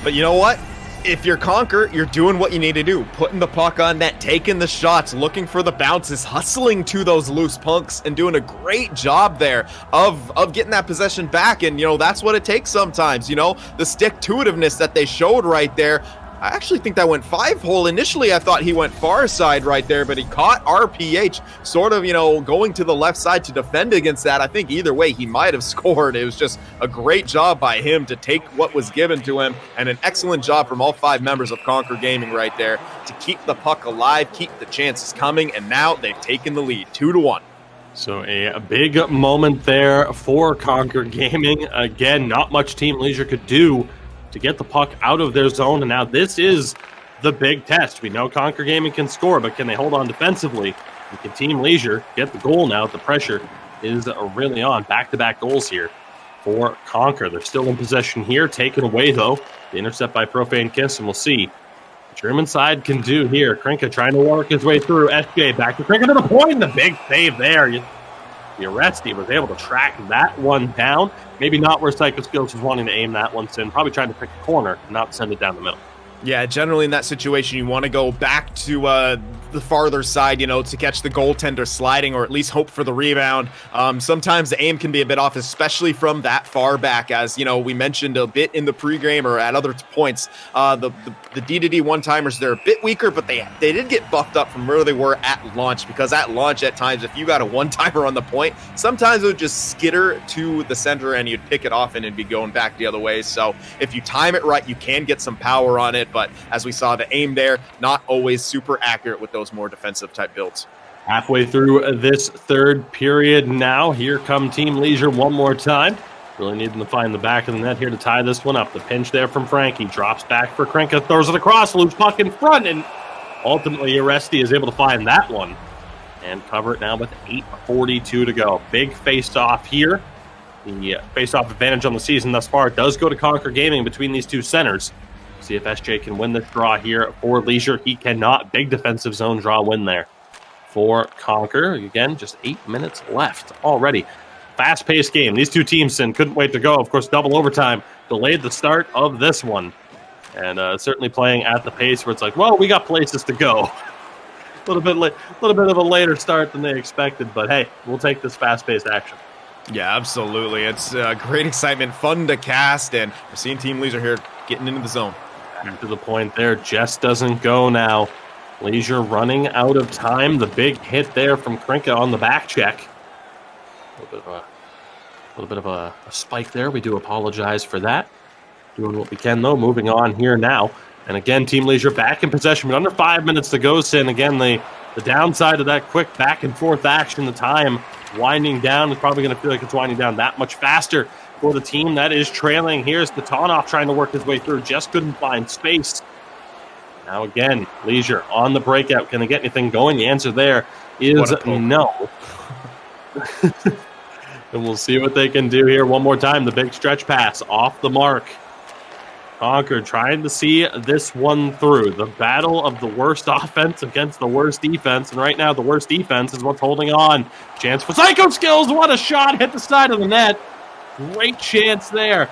But you know what? If you're Conker, you're doing what you need to do. Putting the puck on net, taking the shots, looking for the bounces, hustling to those loose pucks, and doing a great job there of getting that possession back. And, that's what it takes sometimes, the stick-to-itiveness that they showed right there. I actually think that went 5-hole. Initially, I thought he went far side right there, but he caught RPH sort of, going to the left side to defend against that. I think either way, he might have scored. It was just a great job by him to take what was given to him, and an excellent job from all 5 members of Conker Gaming right there to keep the puck alive, keep the chances coming, and now they've taken the lead 2-1. So a big moment there for Conker Gaming. Again, not much Team Leisure could do to get the puck out of their zone, and now this is the big test. We know Conker Gaming can score, but can they hold on defensively? And can Team Leisure get the goal now? The pressure is really on. Back-to-back goals here for Conker. They're still in possession here, taken away, though. The intercept by Profane Kiss, and we'll see what German side can do here. Krinka trying to work his way through. SJ back to Krinka to the point. The big save there. The Arresti was able to track that one down. Maybe not where Psycho Skills was wanting to aim that one, Sin. Probably trying to pick a corner and not send it down the middle. Yeah, generally in that situation, you want to go back to the farther side, to catch the goaltender sliding, or at least hope for the rebound. Sometimes the aim can be a bit off, especially from that far back, as, we mentioned a bit in the pregame or at other points. The D2D one-timers, they're a bit weaker, but they did get buffed up from where they were at launch, because at launch at times, if you got a one-timer on the point, sometimes it would just skitter to the center and you'd pick it off and it'd be going back the other way. So if you time it right, you can get some power on it. But as we saw, the aim there, not always super accurate with those more defensive type builds. Halfway through this third period now. Here come Team Leisure one more time. Really needing to find the back of the net here to tie this one up. The pinch there from Frankie. Drops back for Krinka. Throws it across. Loose puck in front. And ultimately, Arresti is able to find that one and cover it now with 8:42 to go. Big face-off here. The face-off advantage on the season thus far does go to Conker Gaming between these two centers. See if SJ can win this draw here for Leisure. He cannot. Big defensive zone draw win there for Conker. Again, just 8 minutes left already. Fast-paced game. These two teams couldn't wait to go. Of course, double overtime delayed the start of this one. And certainly playing at the pace where it's like, well, we got places to go. A little bit of a later start than they expected. But, hey, we'll take this fast-paced action. Yeah, absolutely. It's great excitement, fun to cast, and we're seeing Team Leisure here getting into the zone. Back to the point there. Jess doesn't go now. Leisure running out of time. The big hit there from Krinka on the back check. A little bit of a spike there. We do apologize for that. Doing what we can, though. Moving on here now. And again, Team Leisure back in possession, but under 5 minutes to go, Sin. Again, the downside of that quick back and forth action, the time winding down is probably going to feel like it's winding down that much faster for the team that is trailing. Here's Tatanov trying to work his way through, just couldn't find space. Now again, Leisure on the breakout. Can they get anything going? The answer there is no. And we'll see what they can do here one more time. The big stretch pass off the mark. Concord trying to see this one through. The battle of the worst offense against the worst defense. And right now, the worst defense is what's holding on. Chance for Psycho Skills. What a shot. Hit the side of the net. Great chance there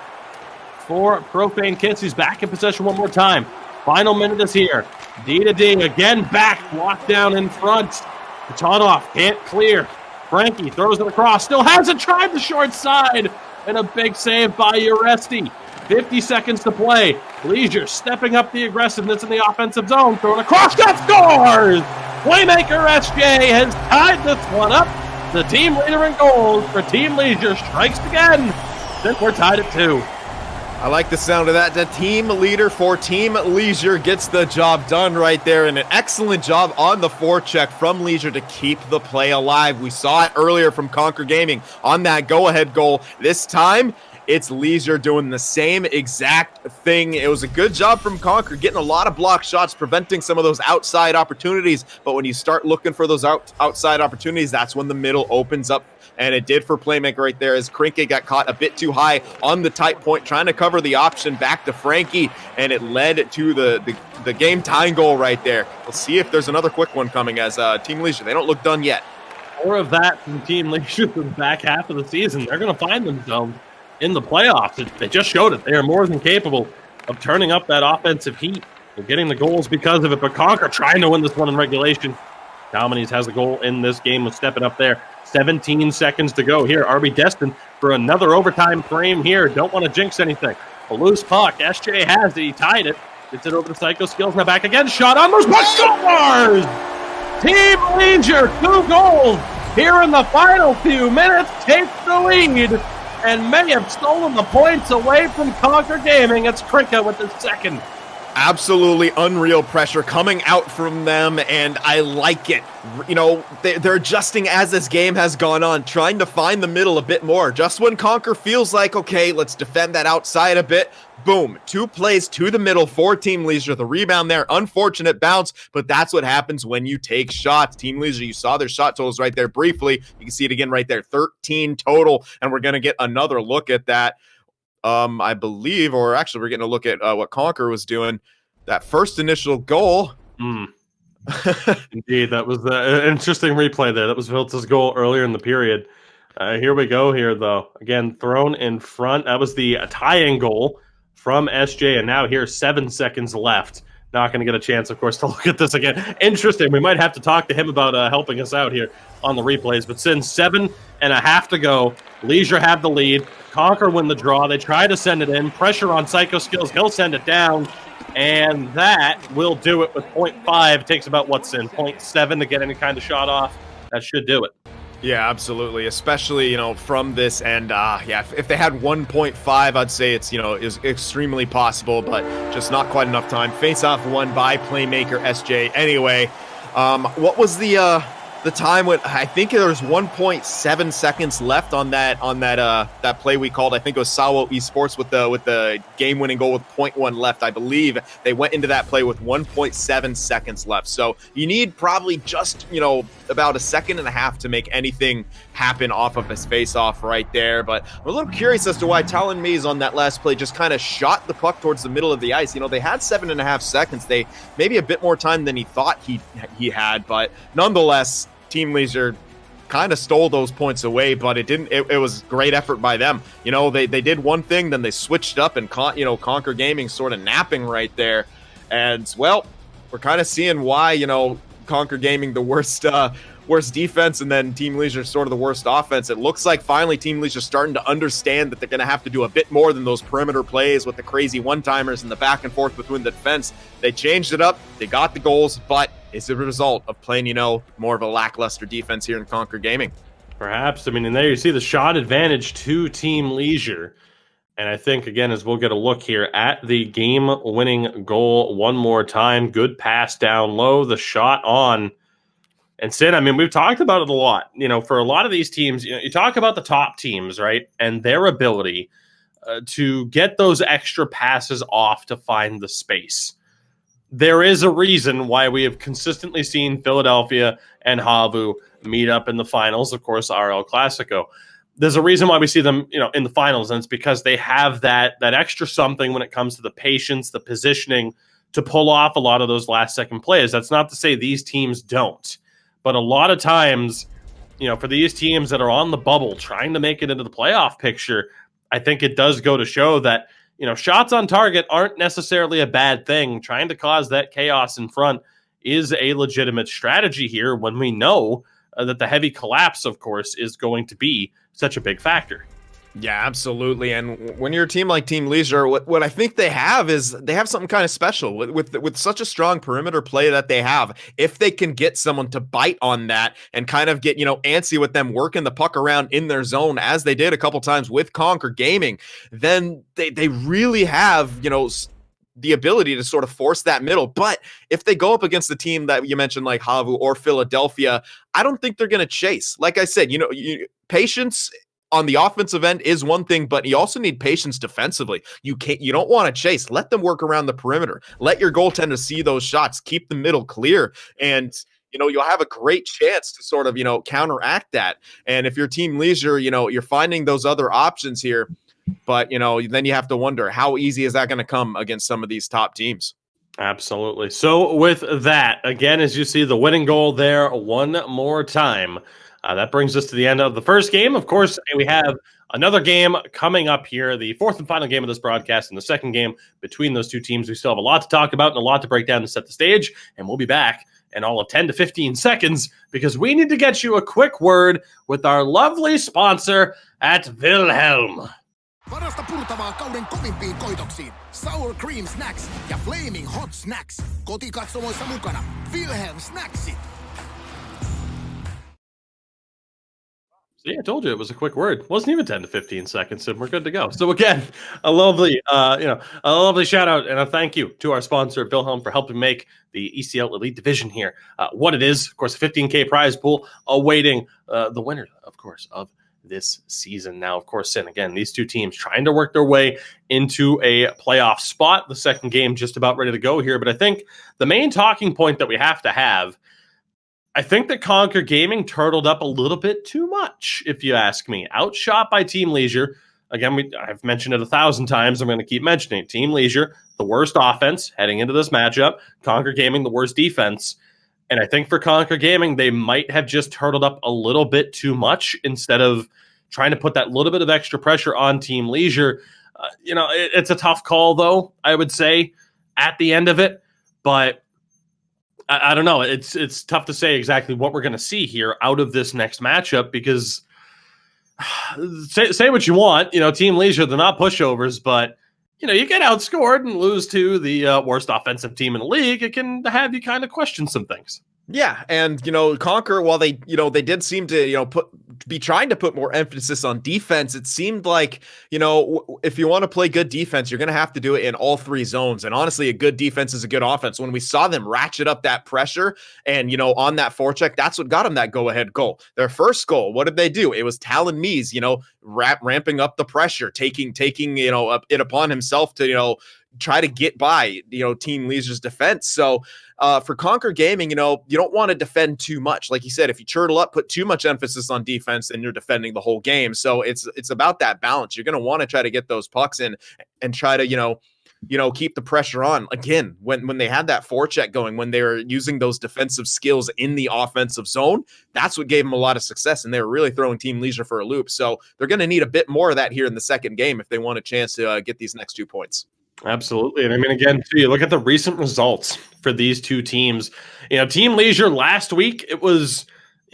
for Profane Kids. He's back in possession one more time. Final minute is here. D to D. Again, back. Locked down in front. Tatanov can't clear. Frankie throws it across. Still has it. Tried the short side. And a big save by Uresti. 50 seconds to play. Leisure stepping up the aggressiveness in the offensive zone. Throwing across. That scores! Playmaker SJ has tied this one up. The team leader in goals for Team Leisure strikes again. Since we're tied at 2. I like the sound of that. The team leader for Team Leisure gets the job done right there, and an excellent job on the forecheck from Leisure to keep the play alive. We saw it earlier from Conquer Gaming on that go-ahead goal. This time, it's Leisure doing the same exact thing. It was a good job from Conquer, getting a lot of block shots, preventing some of those outside opportunities. But when you start looking for those outside opportunities, that's when the middle opens up. And it did for Playmaker right there as Krinke got caught a bit too high on the tight point, trying to cover the option back to Frankie. And it led to the game-tying goal right there. We'll see if there's another quick one coming as Team Leisure. They don't look done yet. More of that from Team Leisure for the back half of the season. They're going to find themselves in the playoffs. They just showed it. They are more than capable of turning up that offensive heat. They're getting the goals because of it, but Conquer trying to win this one in regulation. Dominies has the goal in this game with stepping up there. 17 seconds to go here. RB destined for another overtime frame here. Don't want to jinx anything. A loose puck. SJ has it. He tied it. Gets it over to Psycho Skills. Now back again. Shot on those puck scores! Team Leisure, 2 goals here in the final few minutes. Takes the lead and may have stolen the points away from Conquer Gaming. It's Krinka with the second. Absolutely unreal pressure coming out from them, and I like it. You know, they're adjusting as this game has gone on, trying to find the middle a bit more. Just when Conquer feels like, okay, let's defend that outside a bit, boom, 2 plays to the middle for Team Leisure. The rebound there, unfortunate bounce, but that's what happens when you take shots. Team Leisure, you saw their shot totals right there briefly. You can see it again right there, 13 total, and we're going to get another look at that. I believe, or actually we're getting a look at what Conquer was doing. That first initial goal. Indeed, that was an interesting replay there. That was Vilta's goal earlier in the period. Here we go here, though. Again, thrown in front. That was the tying goal from SJ, and now here's 7 seconds left. Not going to get a chance, of course, to look at this again. Interesting. We might have to talk to him about helping us out here on the replays. But since 7.5 to go, Leisure have the lead. Conquer win the draw. They try to send it in. Pressure on Psycho Skills. He'll send it down. And that will do it with 0.5. It takes about, 0.7 to get any kind of shot off. That should do it. Yeah, absolutely. Especially, from this end, if they had 1.5, I'd say it's, is extremely possible, but just not quite enough time. Face-off won by Playmaker SJ. Anyway, what was the time when I think there was 1.7 seconds left on that play we called? I think it was Sawo Esports with the game-winning goal with 0.1 left. I believe they went into that play with 1.7 seconds left. So you need probably just about 1.5 seconds to make anything happen off of his face-off right there. But I'm a little curious as to why Talon Mays on that last play just kind of shot the puck towards the middle of the ice. They had 7.5 seconds. They maybe a bit more time than he thought he had, but nonetheless, Team Leisure kind of stole those points away, but it was great effort by them. They did one thing, then they switched up, and Conquer Gaming sort of napping right there. And well, we're kind of seeing why Conquer Gaming the worst defense, and then Team Leisure sort of the worst offense. It looks like finally Team Leisure starting to understand that they're going to have to do a bit more than those perimeter plays with the crazy one-timers and the back and forth between the defense. They changed it up. They got the goals, but it's a result of playing, more of a lackluster defense here in Conquer Gaming. Perhaps. And there you see the shot advantage to Team Leisure. And I think, again, as we'll get a look here at the game-winning goal one more time, good pass down low, the shot on. And Sid, I mean, we've talked about it a lot. For a lot of these teams, you talk about the top teams, right? And their ability to get those extra passes off to find the space. There is a reason why we have consistently seen Philadelphia and Havu meet up in the finals, of course, RL Classico. There's a reason why we see them, in the finals, and it's because they have that extra something when it comes to the patience, the positioning to pull off a lot of those last-second plays. That's not to say these teams don't, but a lot of times, for these teams that are on the bubble trying to make it into the playoff picture, I think it does go to show that, shots on target aren't necessarily a bad thing. Trying to cause that chaos in front is a legitimate strategy here when we know that the heavy collapse, of course, is going to be such a big factor. Yeah, absolutely. And when you're a team like Team Leisure, what I think they have is they have something kind of special with such a strong perimeter play that they have. If they can get someone to bite on that and kind of get, antsy with them working the puck around in their zone, as they did a couple times with Conquer Gaming, then they really have, the ability to sort of force that middle. But if they go up against the team that you mentioned, like Havu or Philadelphia, I don't think they're going to chase. Like I said, patience on the offensive end is one thing, but you also need patience defensively. You don't want to chase. Let them work around the perimeter. Let your goaltender see those shots. Keep the middle clear, and you'll have a great chance to sort of counteract that. And if your Team Leisure, you're finding those other options here, but then you have to wonder, how easy is that going to come against some of these top teams? Absolutely. So with that, again, as you see the winning goal there one more time, that brings us to the end of the first game. Of course, we have another game coming up here, the fourth and final game of this broadcast, and the second game between those two teams. We still have a lot to talk about and a lot to break down to set the stage, and we'll be back in all of 10 to 15 seconds because we need to get you a quick word with our lovely sponsor at Wilhelm. Parasta purtavaa kauden kovimpiin koitoksiin. Sour Cream Snacks ja Flaming Hot Snacks. Kotikatsomoissa mukana. Wilhelm Snacksit. See, I told you it was a quick word. Wasn't even 10 to 15 seconds, and we're good to go. So again, a lovely shout out and a thank you to our sponsor, Wilhelm, for helping make the ECL Elite Division here what it is. Of course, a $15K prize pool awaiting the winner, of course, of this season. Now, of course, and again, these two teams trying to work their way into a playoff spot. The second game just about ready to go here. But I think the main talking point that we have to have, I think that Conquer Gaming turtled up a little bit too much, if you ask me. Outshot by Team Leisure. Again, I've mentioned it 1,000 times. I'm going to keep mentioning it. Team Leisure, the worst offense heading into this matchup. Conquer Gaming, the worst defense. And I think for Conquer Gaming, they might have just turtled up a little bit too much instead of trying to put that little bit of extra pressure on Team Leisure. It's a tough call, though, I would say, at the end of it. But I don't know. It's tough to say exactly what we're going to see here out of this next matchup because say what you want. Team Leisure, they're not pushovers, but you get outscored and lose to the worst offensive team in the league. It can have you kind of question some things. Yeah, and Conquer, while they did seem to be trying to put more emphasis on defense, it seemed like if you want to play good defense, you're going to have to do it in all three zones. And honestly, a good defense is a good offense. When we saw them ratchet up that pressure and on that forecheck, that's what got them that go-ahead goal. Their first goal, what did they do? It was Talon Mies, ramping up the pressure, taking it upon himself to try to get by Team Leisure's defense. So for Conquer Gaming, you don't want to defend too much. Like you said, if you turtle up, put too much emphasis on defense, then you're defending the whole game. So it's about that balance. You're going to want to try to get those pucks in and try to keep the pressure on. Again, when they had that forecheck going, when they were using those defensive skills in the offensive zone, that's what gave them a lot of success, and they were really throwing Team Leisure for a loop. So they're going to need a bit more of that here in the second game if they want a chance to get these next 2 points. Absolutely. And I mean, again, too, you look at the recent results for these two teams. Team Leisure last week, it was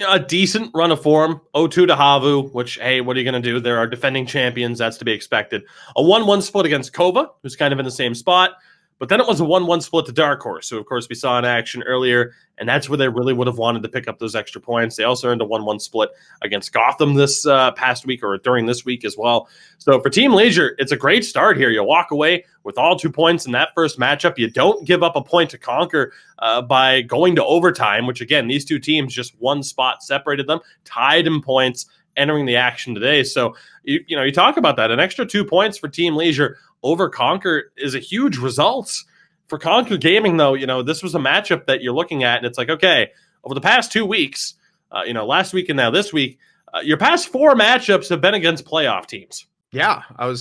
a decent run of form. 0-2 to Havu, which, hey, what are you going to do? There are defending champions. That's to be expected. A 1-1 split against Kova, who's kind of in the same spot. But then it was a 1-1 split to Dark Horse. So, of course, we saw in action earlier, and that's where they really would have wanted to pick up those extra points. They also earned a 1-1 split against Gotham this past week, or during this week as well. So for Team Leisure, it's a great start here. You walk away with all 2 points in that first matchup. You don't give up a point to Conquer by going to overtime, which, again, these two teams, just one spot separated them, tied in points, entering the action today. So, you talk about that. An extra 2 points for Team Leisure over Conquer is a huge result. For Conquer Gaming, though, this was a matchup that you're looking at, and it's like, okay, over the past 2 weeks, last week and now this week, your past 4 matchups have been against playoff teams. Yeah, no,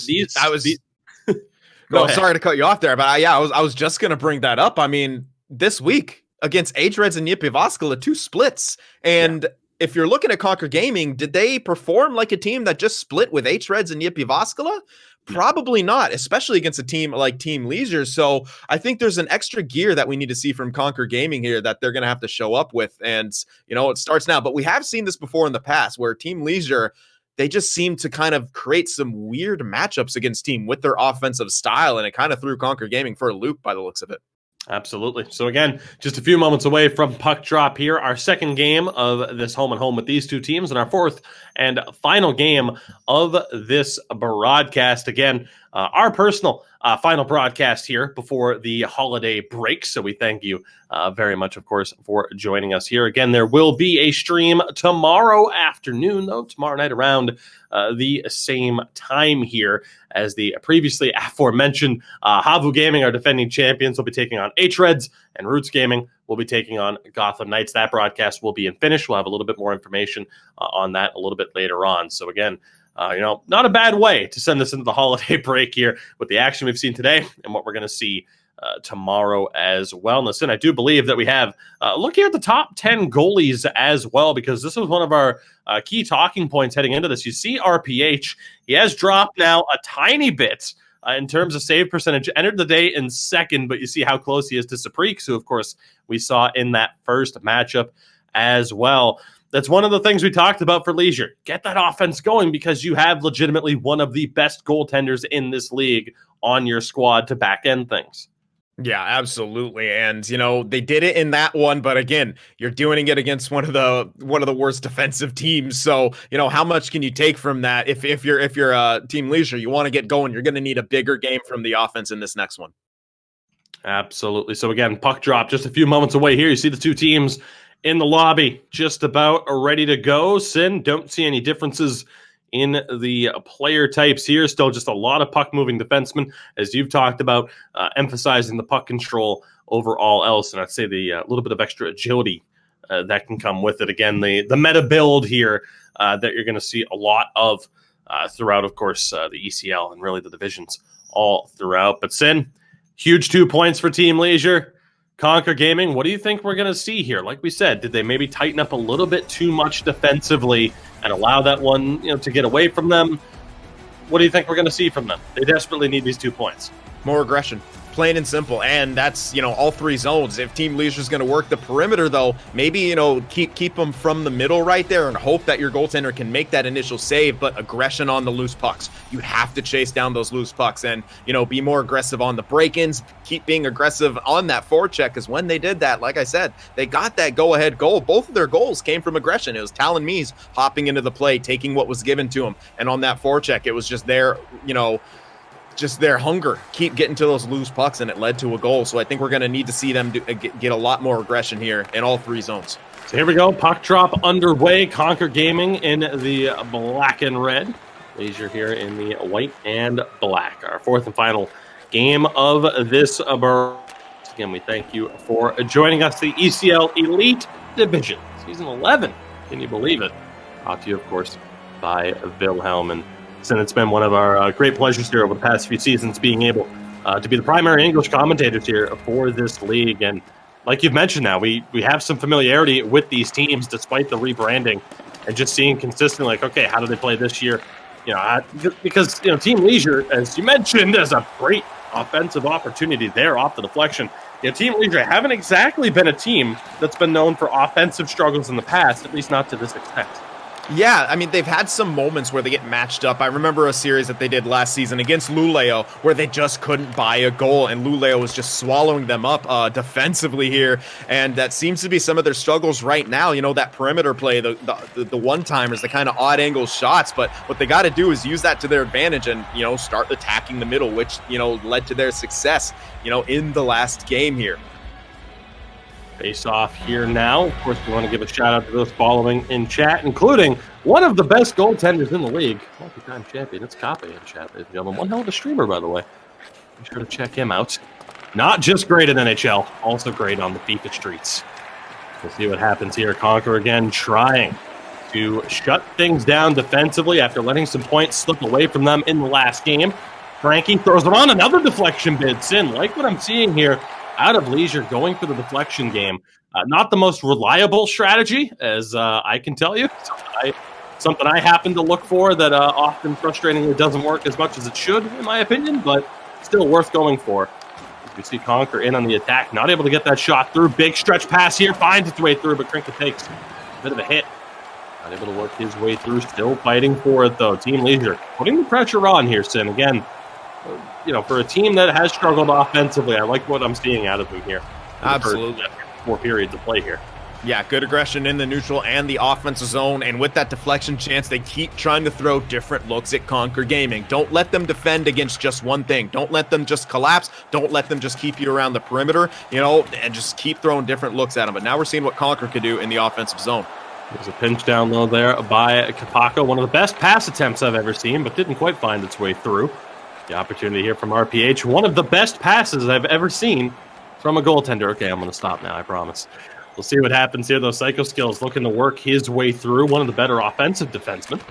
Go ahead. Sorry to cut you off there, but I was just going to bring that up. I mean, this week against H-Reds and Yipivaskala, 2 splits. And if you're looking at Conquer Gaming, did they perform like a team that just split with H-Reds and Yipivaskala? Probably not, especially against a team like Team Leisure. So I think there's an extra gear that we need to see from Conquer Gaming here that they're going to have to show up with. And, it starts now. But we have seen this before in the past where Team Leisure, they just seem to kind of create some weird matchups against team with their offensive style. And it kind of threw Conquer Gaming for a loop by the looks of it. Absolutely. So again, just a few moments away from puck drop here, our second game of this home and home with these two teams, and our fourth and final game of this broadcast. Again, our personal final broadcast here before the holiday break. So we thank you very much, of course, for joining us here. Again, there will be a stream tomorrow afternoon, though, tomorrow night around the same time here as the previously aforementioned Havu Gaming, our defending champions, will be taking on H-Reds, and Roots Gaming will be taking on Gotham Knights. That broadcast will be in Finnish. We'll have a little bit more information on that a little bit later on. So again, not a bad way to send this into the holiday break here with the action we've seen today and what we're going to see tomorrow as well. And listen, I do believe that we have look here at the top 10 goalies as well, because this was one of our key talking points heading into this. You see RPH, he has dropped now a tiny bit in terms of save percentage, entered the day in second, but you see how close he is to Sapriks, who of course we saw in that first matchup as well. That's one of the things we talked about for Leisure. Get that offense going, because you have legitimately one of the best goaltenders in this league on your squad to back end things. Yeah, absolutely. And, they did it in that one. But again, you're doing it against one of the worst defensive teams. So, how much can you take from that? If you're Team Leisure, you want to get going, you're going to need a bigger game from the offense in this next one. Absolutely. So again, puck drop just a few moments away here. You see the two teams in the lobby, just about ready to go. Sin, don't see any differences in the player types here. Still just a lot of puck-moving defensemen, as you've talked about, emphasizing the puck control over all else. And I'd say the little bit of extra agility that can come with it. Again, the meta build here that you're going to see a lot of throughout, of course, the ECL and really the divisions all throughout. But Sin, huge 2 points for Team Leisure. Conquer Gaming, what do you think we're going to see here? Like we said, did they maybe tighten up a little bit too much defensively and allow that one, to get away from them? What do you think we're going to see from them? They desperately need these 2 points. More aggression. Plain and simple. And that's, all 3 zones. If Team Leisure is going to work the perimeter, though, maybe, keep them from the middle right there and hope that your goaltender can make that initial save, but aggression on the loose pucks. You have to chase down those loose pucks and, be more aggressive on the break-ins, keep being aggressive on that forecheck, because when they did that, like I said, they got that go-ahead goal. Both of their goals came from aggression. It was Talon Mees hopping into the play, taking what was given to him, and on that forecheck, it was just their hunger, keep getting to those loose pucks, and it led to a goal. So I think we're going to need to see them get a lot more aggression here in all 3 zones. So here we go, puck drop underway. Conquer Gaming in the black and red. Leisure here in the white and black. Our fourth and final game of this. Again, we thank you for joining us. The ECL Elite Division, Season 11. Can you believe it? Brought to you, of course, by Wilhelm. And it's been one of our great pleasures here over the past few seasons being able to be the primary English commentators here for this league. And like you've mentioned now, we have some familiarity with these teams despite the rebranding, and just seeing consistently, like, okay, how do they play this year? Because Team Leisure, as you mentioned, has a great offensive opportunity there off the deflection. Team Leisure haven't exactly been a team that's been known for offensive struggles in the past, at least not to this extent. Yeah, I mean, they've had some moments where they get matched up. I remember a series that they did last season against Luleå where they just couldn't buy a goal, and Luleå was just swallowing them up defensively here, and that seems to be some of their struggles right now. You know, that perimeter play, the one-timers, the kind of odd-angle shots, but what they got to do is use that to their advantage and, you know, start attacking the middle, which, you know, led to their success, you know, in the last game here. Face off here now. Of course, we want to give a shout out to those following in chat, including one of the best goaltenders in the league, multi-time champion. It's Kape in chat, ladies and gentlemen. One hell of a streamer, by the way. Be sure to check him out. Not just great in NHL, also great on the FIFA streets. We'll see what happens here. Conquer again trying to shut things down defensively after letting some points slip away from them in the last game. Frankie throws it on. Another deflection bid. Sin, like what I'm seeing here out of Leisure, going for the deflection game. Not the most reliable strategy, as I can tell you. Something I happen to look for that often frustratingly doesn't work as much as it should, in my opinion, but still worth going for. You see Conquer in on the attack, not able to get that shot through. Big stretch pass here, finds its way through, but Krinka takes a bit of a hit. Not able to work his way through, still fighting for it, though. Team Leisure putting the pressure on here, Sin. Again, you know, for a team that has struggled offensively, I like what I'm seeing out of them here. Absolutely. 4 periods of play here. Yeah, good aggression in the neutral and the offensive zone, and with that deflection chance, they keep trying to throw different looks at Conquer Gaming. Don't let them defend against just one thing. Don't let them just collapse. Don't let them just keep you around the perimeter, you know, and just keep throwing different looks at them. But now we're seeing what Conquer could do in the offensive zone. There's a pinch down low there by Kapako, one of the best pass attempts I've ever seen, but didn't quite find its way through. The opportunity here from RPH, one of the best passes I've ever seen from a goaltender. Okay, I'm going to stop now, I promise. We'll see what happens here, though. Psycho Skills looking to work his way through, one of the better offensive defensemen.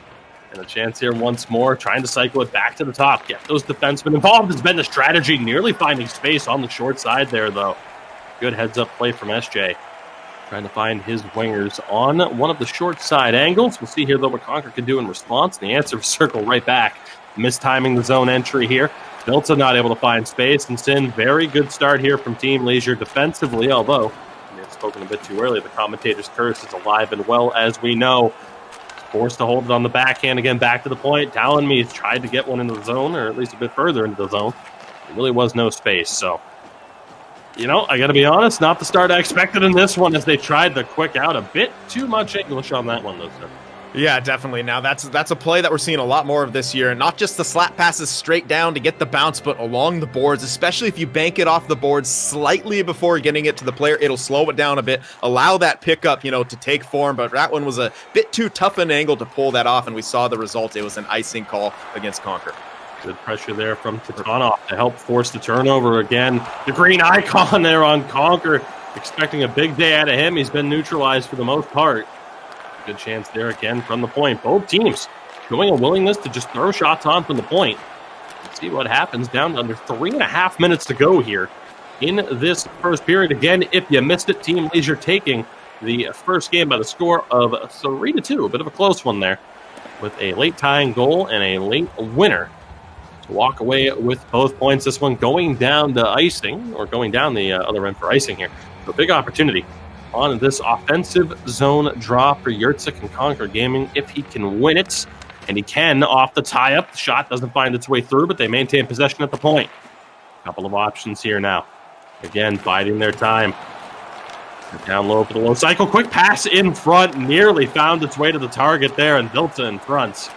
And a chance here once more, trying to cycle it back to the top. Get those defensemen involved has been the strategy, nearly finding space on the short side there, though. Good heads-up play from SJ. Trying to find his wingers on one of the short side angles. We'll see here, though, what Conquer can do in response. And the answer is circle right back. Mistiming the zone entry here. Delta not able to find space. And Sin, very good start here from Team Leisure defensively, although I may have spoken a bit too early. The commentator's curse is alive and well, as we know. Forced to hold it on the backhand again, back to the point. Talon Meath tried to get one into the zone, or at least a bit further into the zone. There really was no space, so you know, I got to be honest, not the start I expected in this one as they tried the quick out. A bit too much English on that one, though, sir. Yeah, definitely. Now, that's a play that we're seeing a lot more of this year. Not just the slap passes straight down to get the bounce, but along the boards, especially if you bank it off the boards slightly before getting it to the player. It'll slow it down a bit, allow that pickup, you know, to take form. But that one was a bit too tough an angle to pull that off, and we saw the result. It was an icing call against Conquer. Good pressure there from Titanov to help force the turnover again. The green icon there on Conquer, expecting a big day out of him. He's been neutralized for the most part. Good chance there again from the point. Both teams showing a willingness to just throw shots on from the point. Let's see what happens. Down to under 3.5 minutes to go here in this first period. Again, if you missed it, Team Leisure taking the first game by the score of 3-2. A bit of a close one there with a late tying goal and a late winner to walk away with both points. This one going down to icing, or going down the other end for icing here. So big opportunity on this offensive zone draw for Yurtzik and Conquer Gaming if he can win it. And he can off the tie-up. The shot doesn't find its way through, but they maintain possession at the point. A couple of options here now. Again, biding their time. Down low for the low cycle. Quick pass in front. Nearly found its way to the target there, and Delta in front.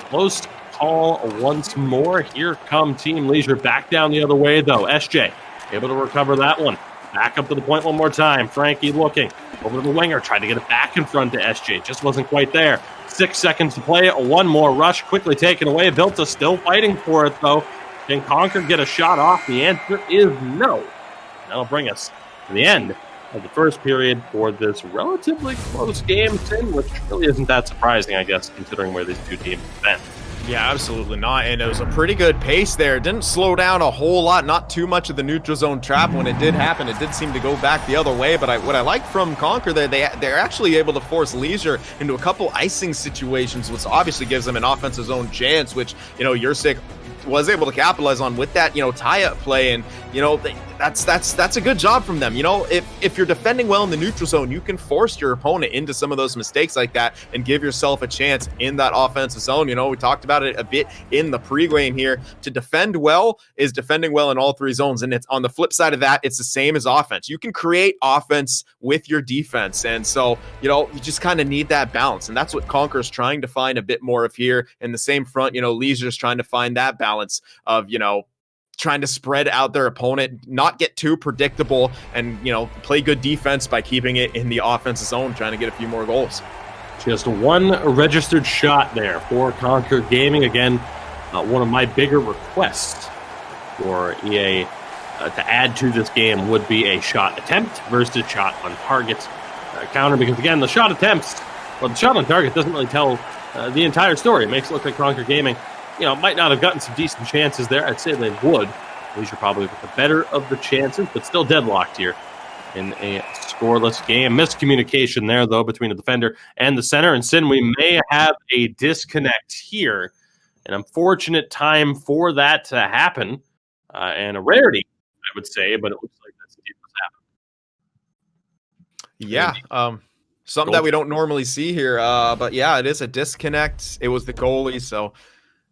Close call once more. Here come Team Leisure back down the other way, though. SJ able to recover that one. Back up to the point one more time. Frankie looking over to the winger. Tried to get it back in front to SJ. Just wasn't quite there. 6 seconds to play. One more rush. Quickly taken away. Delta still fighting for it, though. Can Conquer get a shot off? The answer is no. That'll bring us to the end of the first period for this relatively close game, which really isn't that surprising, I guess, considering where these two teams have been. Yeah, absolutely not. And it was a pretty good pace there. It didn't slow down a whole lot, not too much of the neutral zone trap. When it did happen, it did seem to go back the other way. But what I like from Conquer there, they're actually able to force Leisure into a couple icing situations, which obviously gives them an offensive zone chance, which, you know, Yurtzik was able to capitalize on with that, tie-up play. And, that's a good job from them. If you're defending well in the neutral zone, you can force your opponent into some of those mistakes like that and give yourself a chance in that offensive zone. We talked about it a bit in the pregame here. To defend well is defending well in all three zones. And it's on the flip side of that, it's the same as offense. You can create offense with your defense. And so, you just kind of need that balance. And that's what Conqueror's trying to find a bit more of here. In the same front, Leisure's trying to find that balance of, trying to spread out their opponent, not get too predictable, and, play good defense by keeping it in the offensive zone, trying to get a few more goals. Just one registered shot there for Conquer Gaming. Again, one of my bigger requests for EA to add to this game would be a shot attempt versus shot on target counter, because again, the shot on target doesn't really tell the entire story. It makes it look like Conquer Gaming, might not have gotten some decent chances there. I'd say they would. These are probably with the better of the chances, but still deadlocked here in a scoreless game. Miscommunication there, though, between the defender and the center. And Sin, we may have a disconnect here. An unfortunate time for that to happen, and a rarity, I would say, but it looks like that's indeed what's happening. Yeah, something that we don't normally see here, but yeah, it is a disconnect. It was the goalie, so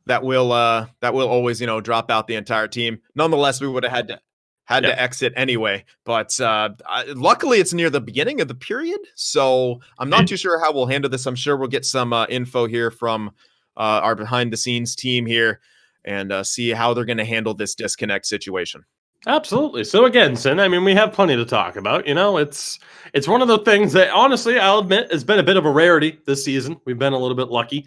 that will always, drop out the entire team. Nonetheless, we would have had to exit anyway. But luckily, it's near the beginning of the period, so I'm not too sure how we'll handle this. I'm sure we'll get some info here from our behind-the-scenes team here and see how they're going to handle this disconnect situation. Absolutely. So again, Sin, we have plenty to talk about. It's one of the things that, honestly, I'll admit, has been a bit of a rarity this season. We've been a little bit lucky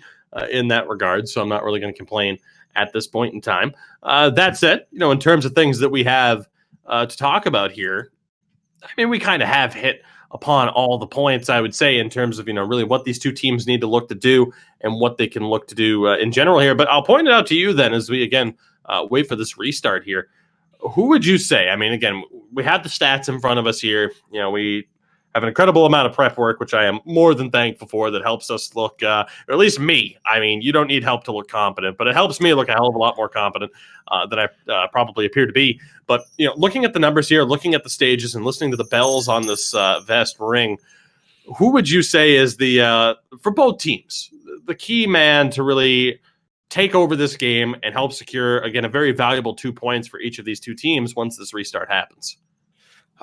in that regard, so I'm not really going to complain at this point in time. That said, in terms of things that we have to talk about here, we kind of have hit upon all the points, I would say, in terms of, really what these two teams need to look to do and what they can look to do in general here. But I'll point it out to you then as we, again, wait for this restart here. Who would you say? Again, we have the stats in front of us here. We have an incredible amount of prep work, which I am more than thankful for, that helps us look, or at least me. You don't need help to look competent, but it helps me look a hell of a lot more competent than I probably appear to be. But, looking at the numbers here, looking at the stages and listening to the bells on this vest ring, who would you say is for both teams, the key man to really take over this game and help secure, again, a very valuable 2 points for each of these two teams once this restart happens?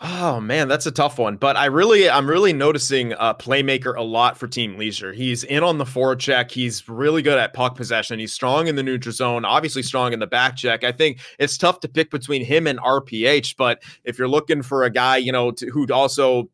Oh man, that's a tough one. But I'm really noticing playmaker a lot for Team Leisure. He's in on the forecheck. He's really good at puck possession. He's strong in the neutral zone, obviously strong in the back check. I think it's tough to pick between him and RPH, but if you're looking for a guy, who'd also,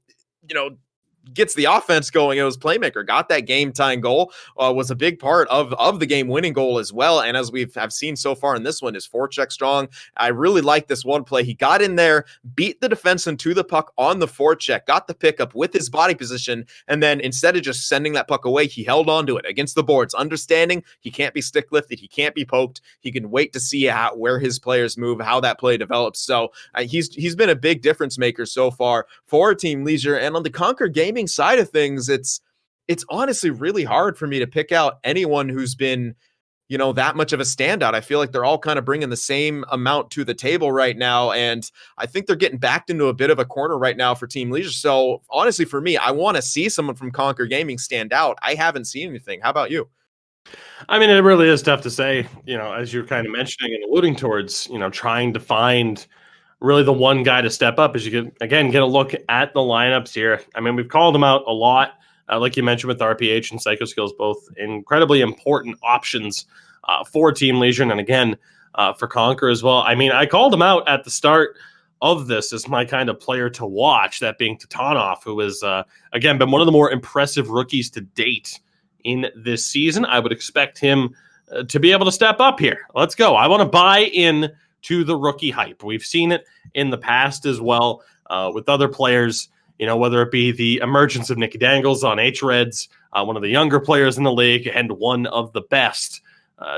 gets the offense going, it was playmaker. Got that game-tying goal, was a big part of the game-winning goal as well. And as have seen so far in this one, his forecheck strong. I really like this one play. He got in there, beat the defenseman to the puck on the forecheck, got the pickup with his body position, and then instead of just sending that puck away, he held on to it against the boards, understanding he can't be stick-lifted, he can't be poked. He can wait to see where his players move, how that play develops. So he's been a big difference maker so far for Team Leisure. And on the Conquer Gaming side of things, it's honestly really hard for me to pick out anyone who's been, that much of a standout. I feel like they're all kind of bringing the same amount to the table right now, and I think they're getting backed into a bit of a corner right now for Team Leisure. So honestly, for me, I want to see someone from Conquer Gaming stand out. I haven't seen anything. How about you? It really is tough to say, as you're kind of mentioning and alluding towards, trying to find really the one guy to step up as you can, again, get a look at the lineups here. We've called them out a lot, like you mentioned with RPH and Psycho Skills, both incredibly important options for Team Leisure, and again, for Conquer as well. I called them out at the start of this as my kind of player to watch, that being Tatanov, who has, again, been one of the more impressive rookies to date in this season. I would expect him to be able to step up here. Let's go. I want to buy in to the rookie hype. We've seen it in the past as well with other players, whether it be the emergence of Nicky Dangles on H-Reds, one of the younger players in the league and one of the best,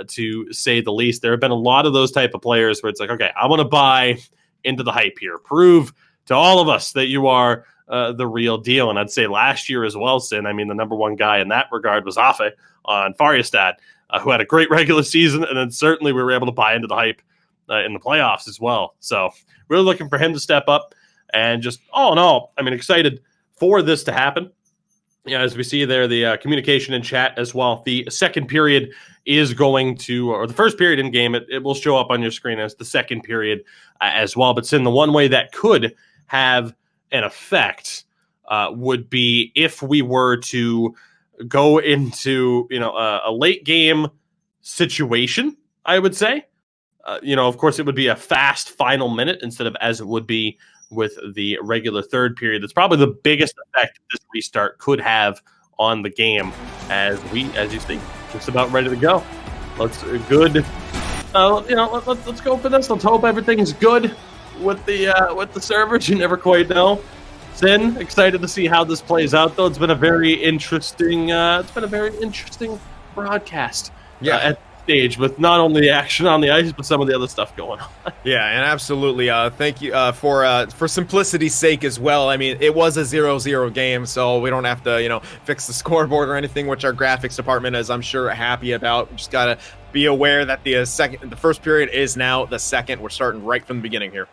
to say the least. There have been a lot of those type of players where it's like, okay, I want to buy into the hype here. Prove to all of us that you are the real deal. And I'd say last year as well, Sin, the number one guy in that regard was Afe on Fariestad. who had a great regular season, and then certainly we were able to buy into the hype in the playoffs as well. So really looking for him to step up, and just all in all, I mean, excited for this to happen. Yeah, as we see there, the communication in chat as well. The second period is going to, or the first period in game, it will show up on your screen as the second period as well. But Sin, the one way that could have an effect would be if we were to go into, a late game situation, I would say. Of course, it would be a fast final minute instead of as it would be with the regular third period. That's probably the biggest effect this restart could have on the game, as you see, just about ready to go. Let's go for this. Let's hope everything's good with the servers. You never quite know. Sin, excited to see how this plays out, though. It's been a very interesting broadcast. Yeah. At stage, with not only the action on the ice, but some of the other stuff going on. Yeah, and absolutely. Thank you for simplicity's sake as well. I mean, it was a 0-0 game, so we don't have to, fix the scoreboard or anything, which our graphics department is, I'm sure, happy about. We just gotta be aware that the first period is now the second. We're starting right from the beginning here.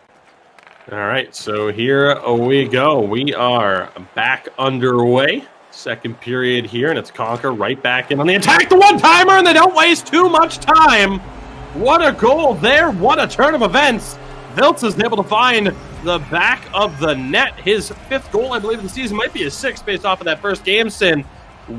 All right, so here we go. We are back underway. Second period here, and it's Conquer right back in on the attack. The one-timer, and they don't waste too much time. What a goal there. What a turn of events. Vilts is able to find the back of the net. His fifth goal, I believe, of the season. Might be his sixth based off of that first game, Sin.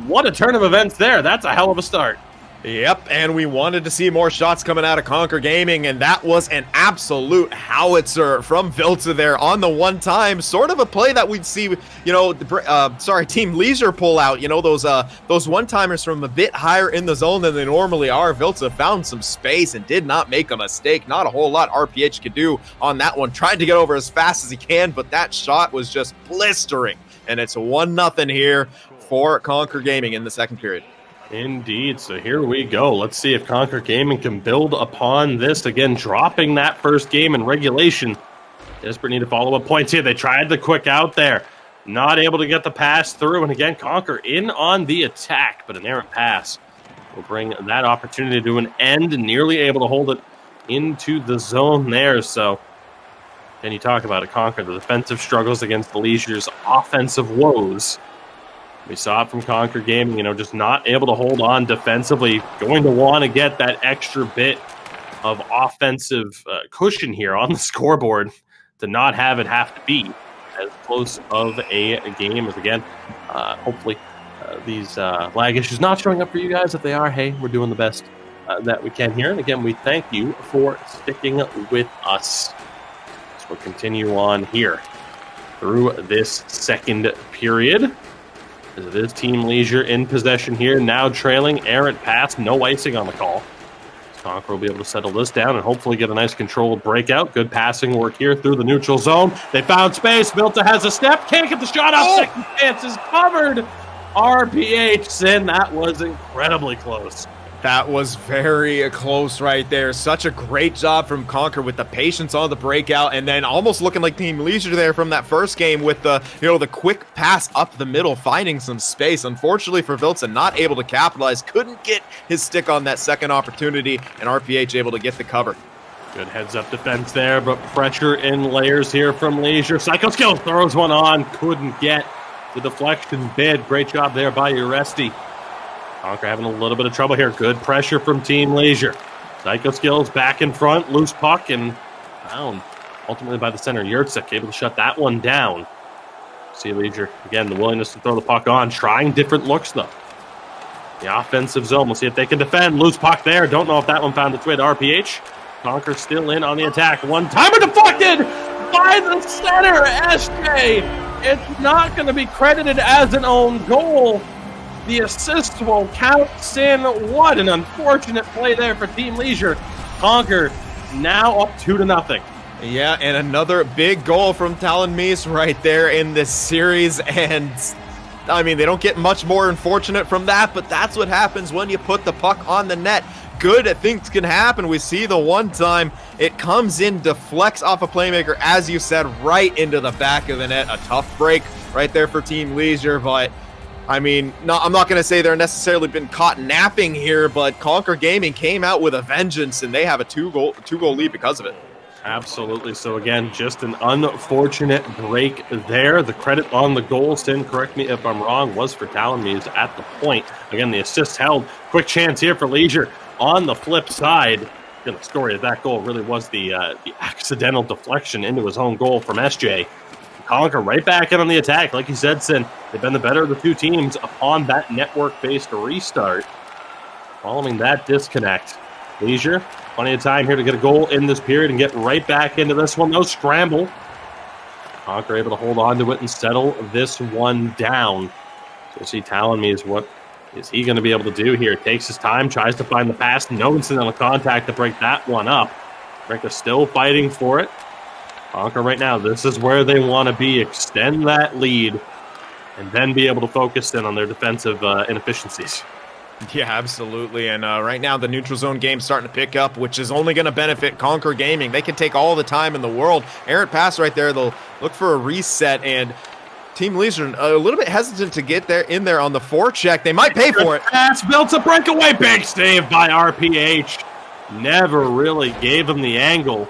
What a turn of events there. That's a hell of a start. Yep, and we wanted to see more shots coming out of Conquer Gaming, and that was an absolute howitzer from Vilta there on the one time. Sort of a play that we'd see, Team Leisure pull out, those one-timers from a bit higher in the zone than they normally are. Vilta found some space and did not make a mistake. Not a whole lot RPH could do on that one. Tried to get over as fast as he can, but that shot was just blistering, and it's 1-0 here for Conquer Gaming in the second period. Indeed. So here we go. Let's see if Conquer Gaming can build upon this. Again, dropping that first game in regulation. Desperate need to follow up points here. They tried the quick out there. Not able to get the pass through. And again, Conquer in on the attack, but an errant pass will bring that opportunity to an end. Nearly able to hold it into the zone there. So can you talk about it, Conquer? The defensive struggles against the Leisure's offensive woes. We saw it from Conquer Gaming, just not able to hold on defensively. Going to want to get that extra bit of offensive cushion here on the scoreboard to not have it have to be as close of a game as, again, hopefully these lag issues not showing up for you guys. If they are, hey, we're doing the best that we can here. And again, we thank you for sticking with us. So we'll continue on here through this second period. As it is Team Leisure in possession here, now trailing, errant pass, no icing on the call. Conquer will be able to settle this down and hopefully get a nice controlled breakout. Good passing work here through the neutral zone. They found space. Vilta has a step, can't get the shot off. Second chance is covered. RPH, Sin, that was incredibly close. That was very close right there. Such a great job from Conquer with the patience on the breakout, and then almost looking like Team Leisure there from that first game with the quick pass up the middle, finding some space. Unfortunately for Vilta, not able to capitalize, couldn't get his stick on that second opportunity, and RPH able to get the cover. Good heads-up defense there, but pressure in layers here from Leisure. Psycho Skills throws one on, couldn't get the deflection bid. Great job there by Uresti. Conquer having a little bit of trouble here. Good pressure from Team Leisure. Psycho Skills back in front. Loose puck and found ultimately by the center. Yurtsik able to shut that one down. See Leisure, again, the willingness to throw the puck on. Trying different looks, though. The offensive zone. We'll see if they can defend. Loose puck there. Don't know if that one found its way to RPH. Conquer still in on the attack. One-timer deflected by the center. SJ. It's not going to be credited as an own goal. The assist will count. Sin, what an unfortunate play there for Team Leisure. Conquer now up 2-0. Yeah, and another big goal from Talon Mies right there in this series. And I mean, they don't get much more unfortunate from that, but that's what happens when you put the puck on the net. Good things can happen. We see the one time it comes in, deflects off a playmaker, as you said, right into the back of the net. A tough break right there for Team Leisure, but I mean, I'm not going to say they're necessarily been caught napping here, but Conquer Gaming came out with a vengeance, and they have a two-goal lead because of it. Absolutely. So again, just an unfortunate break there. The credit on the goal, Sin, correct me if I'm wrong, was for Talonese at the point. Again, the assist held. Quick chance here for Leisure. On the flip side, the story of that goal really was the accidental deflection into his own goal from SJ. Conquer right back in on the attack. Like you said, Sin, they've been the better of the two teams upon that network-based restart. Following that disconnect, Leisure, plenty of time here to get a goal in this period and get right back into this one. No scramble. Conquer able to hold on to it and settle this one down. So we'll see Talonese, what is he going to be able to do here? Takes his time, tries to find the pass. No incidental contact to break that one up. Brinka still fighting for it. Conquer right now, this is where they want to be. Extend that lead and then be able to focus in on their defensive inefficiencies. Yeah, absolutely. And right now, the neutral zone game's starting to pick up, which is only going to benefit Conquer Gaming. They can take all the time in the world. Errant pass right there. They'll look for a reset, and Team Leisure a little bit hesitant to get in there on the forecheck. They might pay for it. Pass built a breakaway. Big save by RPH. Never really gave him the angle.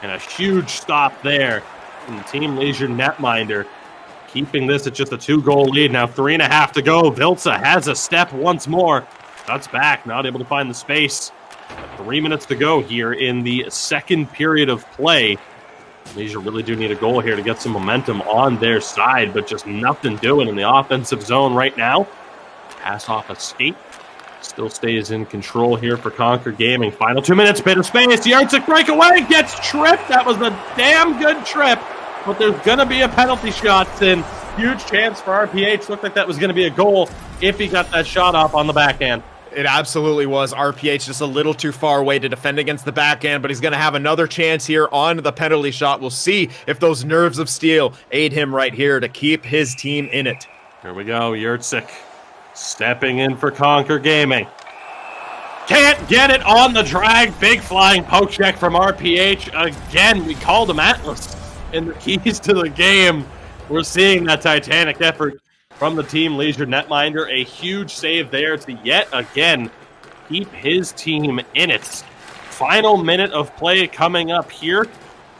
And a huge stop there from the Team Leisure netminder, keeping this at just a 2-goal lead. Now 3.5 to go. Vilsa has a step once more. Cuts back, not able to find the space. 3 minutes to go here in the second period of play. Leisure really do need a goal here to get some momentum on their side, but just nothing doing in the offensive zone right now. Pass off a skate. Still stays in control here for Conquer Gaming. Final 2 minutes, bit of space. Yarczyk breakaway, gets tripped. That was a damn good trip, but there's going to be a penalty shot. In huge chance for RPH. Looked like that was going to be a goal if he got that shot off on the backhand. It absolutely was. RPH just a little too far away to defend against the backhand, but he's going to have another chance here on the penalty shot. We'll see if those nerves of steel aid him right here to keep his team in it. Here we go, Yarczyk stepping in for Conquer Gaming. Can't get it on the drag. Big flying poke check from RPH. Again, we called him Atlas in the keys to the game. We're seeing that titanic effort from the Team Leisure netminder. A huge save there to yet again keep his team in it. Final minute of play coming up here.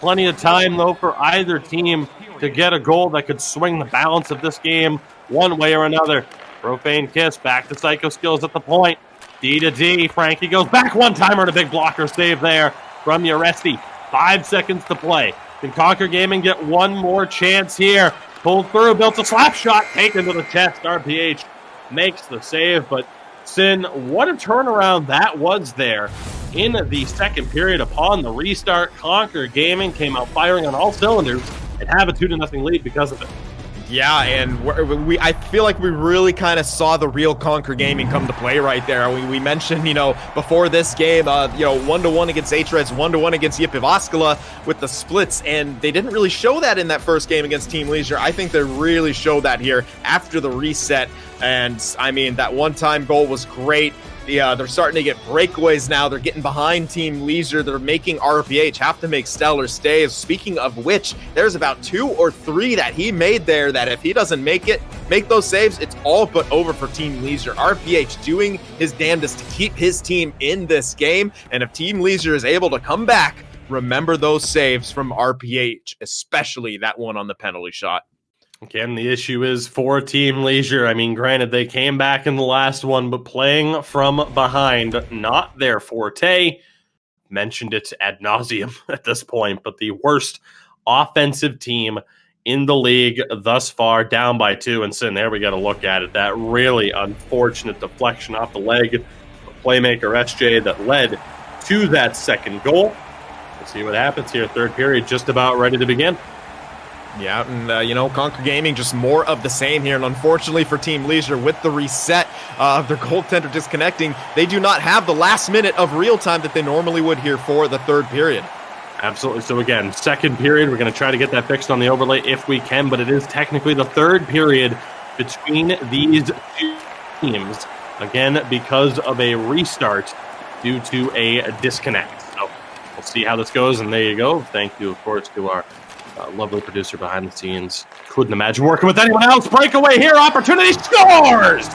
Plenty of time, though, for either team to get a goal that could swing the balance of this game one way or another. Profane kiss, back to Psycho Skills at the point. D to D, Frankie goes back one-timer and a big blocker save there from Uresti. 5 seconds to play. Can Conquer Gaming get one more chance here? Pulled through, built a slap shot, taken to the chest. RPH makes the save, but Sin, what a turnaround that was there in the second period. Upon the restart, Conquer Gaming came out firing on all cylinders and have a 2-0 lead because of it. Yeah, and I feel like we really kind of saw the real Conquer Gaming come to play right there. We mentioned, before this game, 1-1 against H-Reds, 1-1 against Yipivaskala with the splits, and they didn't really show that in that first game against Team Leisure. I think they really showed that here after the reset, and I mean, that one-time goal was great. They're starting to get breakaways now. They're getting behind Team Leisure. They're making RPH have to make stellar stays. Speaking of which, there's about 2 or 3 that he made there that if he doesn't make those saves, it's all but over for Team Leisure. RPH doing his damnedest to keep his team in this game. And if Team Leisure is able to come back, remember those saves from RPH, especially that one on the penalty shot. Again, the issue is for Team Leisure. I mean, granted, they came back in the last one, but playing from behind, not their forte. Mentioned it ad nauseum at this point, but the worst offensive team in the league thus far, down by 2. And Sin, there we got to look at it. That really unfortunate deflection off the leg of playmaker SJ that led to that second goal. We'll see what happens here. Third period just about ready to begin. Yeah, and, Conquer Gaming, just more of the same here. And unfortunately for Team Leisure, with the reset of their goaltender disconnecting, they do not have the last minute of real time that they normally would here for the third period. Absolutely. So again, second period, we're going to try to get that fixed on the overlay if we can, but it is technically the third period between these two teams. Again, because of a restart due to a disconnect. So we'll see how this goes, and there you go. Thank you, of course, to our Lovely producer behind the scenes. Couldn't imagine working with anyone else. Breakaway here. Opportunity. Scores!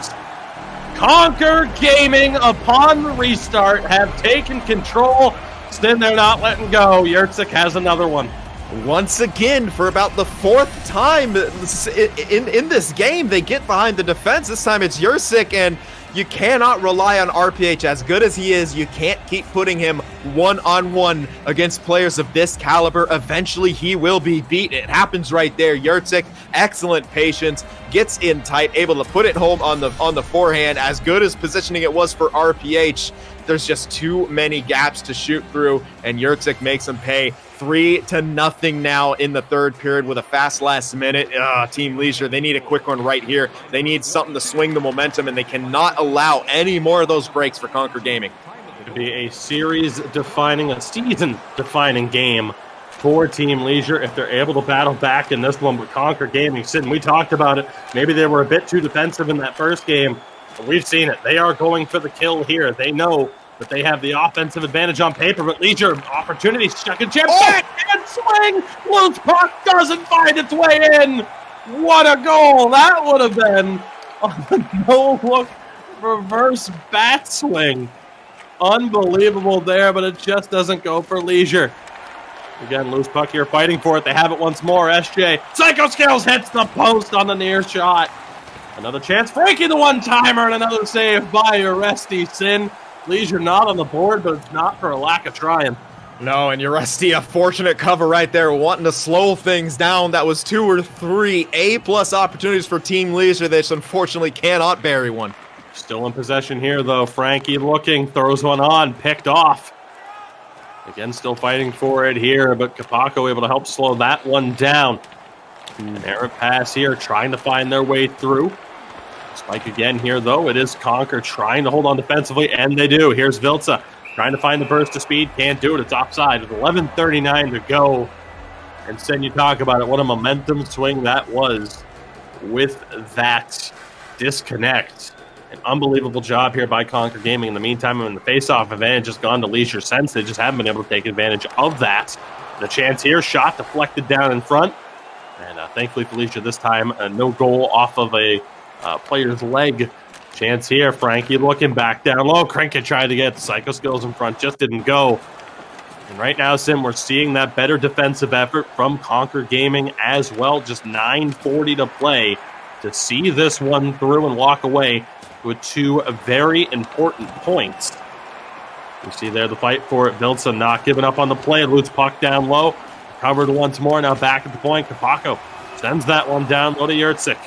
Conquer Gaming, upon the restart, have taken control. Then they're not letting go. Yurtsik has another one. Once again, for about the fourth time in this game, they get behind the defense. This time it's Yurtsik, and you cannot rely on RPH. As good as he is, you can't keep putting him one-on-one against players of this caliber. Eventually, he will be beat. It happens right there. Yurtsik, excellent patience, gets in tight, able to put it home on the forehand. As good as positioning it was for RPH, there's just too many gaps to shoot through, and Yurtsik makes him pay. 3-0 now in the third period with a fast last minute. Team Leisure, they need a quick one right here. They need something to swing the momentum, and they cannot allow any more of those breaks for Conquer Gaming. It could be a season-defining game for Team Leisure if they're able to battle back in this one with Conquer Gaming. Sid, we talked about it. Maybe they were a bit too defensive in that first game, but we've seen it. They are going for the kill here. They know that they have the offensive advantage on paper, but Leisure, opportunity, second chance, backhand swing, loose puck doesn't find its way in. What a goal that would have been on the no-look reverse bat swing. Unbelievable there, but it just doesn't go for Leisure. Again, loose puck here, fighting for it. They have it once more. SJ, Psycho Skills hits the post on the near shot. Another chance, Frankie the one-timer, and another save by Oresti Sin. Leisure not on the board, but it's not for a lack of trying. No, and Uresti, a fortunate cover right there, wanting to slow things down. That was 2 or 3 A-plus opportunities for Team Leisure. They just unfortunately cannot bury one. Still in possession here, though. Frankie looking, throws one on, picked off. Again, still fighting for it here, but Kapako able to help slow that one down. An errant pass here, trying to find their way through. Spike again here, though. It is Conquer trying to hold on defensively, and they do. Here's Vilca trying to find the burst of speed. Can't do it. It's offside with 11:39 to go. And then you talk about it. What a momentum swing that was with that disconnect. An unbelievable job here by Conquer Gaming. In the meantime, when the face-off advantage has gone to Leisure since, they just haven't been able to take advantage of that. The chance here, shot deflected down in front. And thankfully for Leisure this time, no goal off of a player's leg. Chance here, Frankie looking back down low. Krenka tried to get Psycho Skills in front, just didn't go. And right now, Sim, we're seeing that better defensive effort from Conquer Gaming as well. Just 9:40 to play to see this one through and walk away with 2 very important points. You see there the fight for it. Vilca not giving up on the play. Loose puck down low. Covered once more. Now back at the point. Kapako sends that one down low to Yurtsik.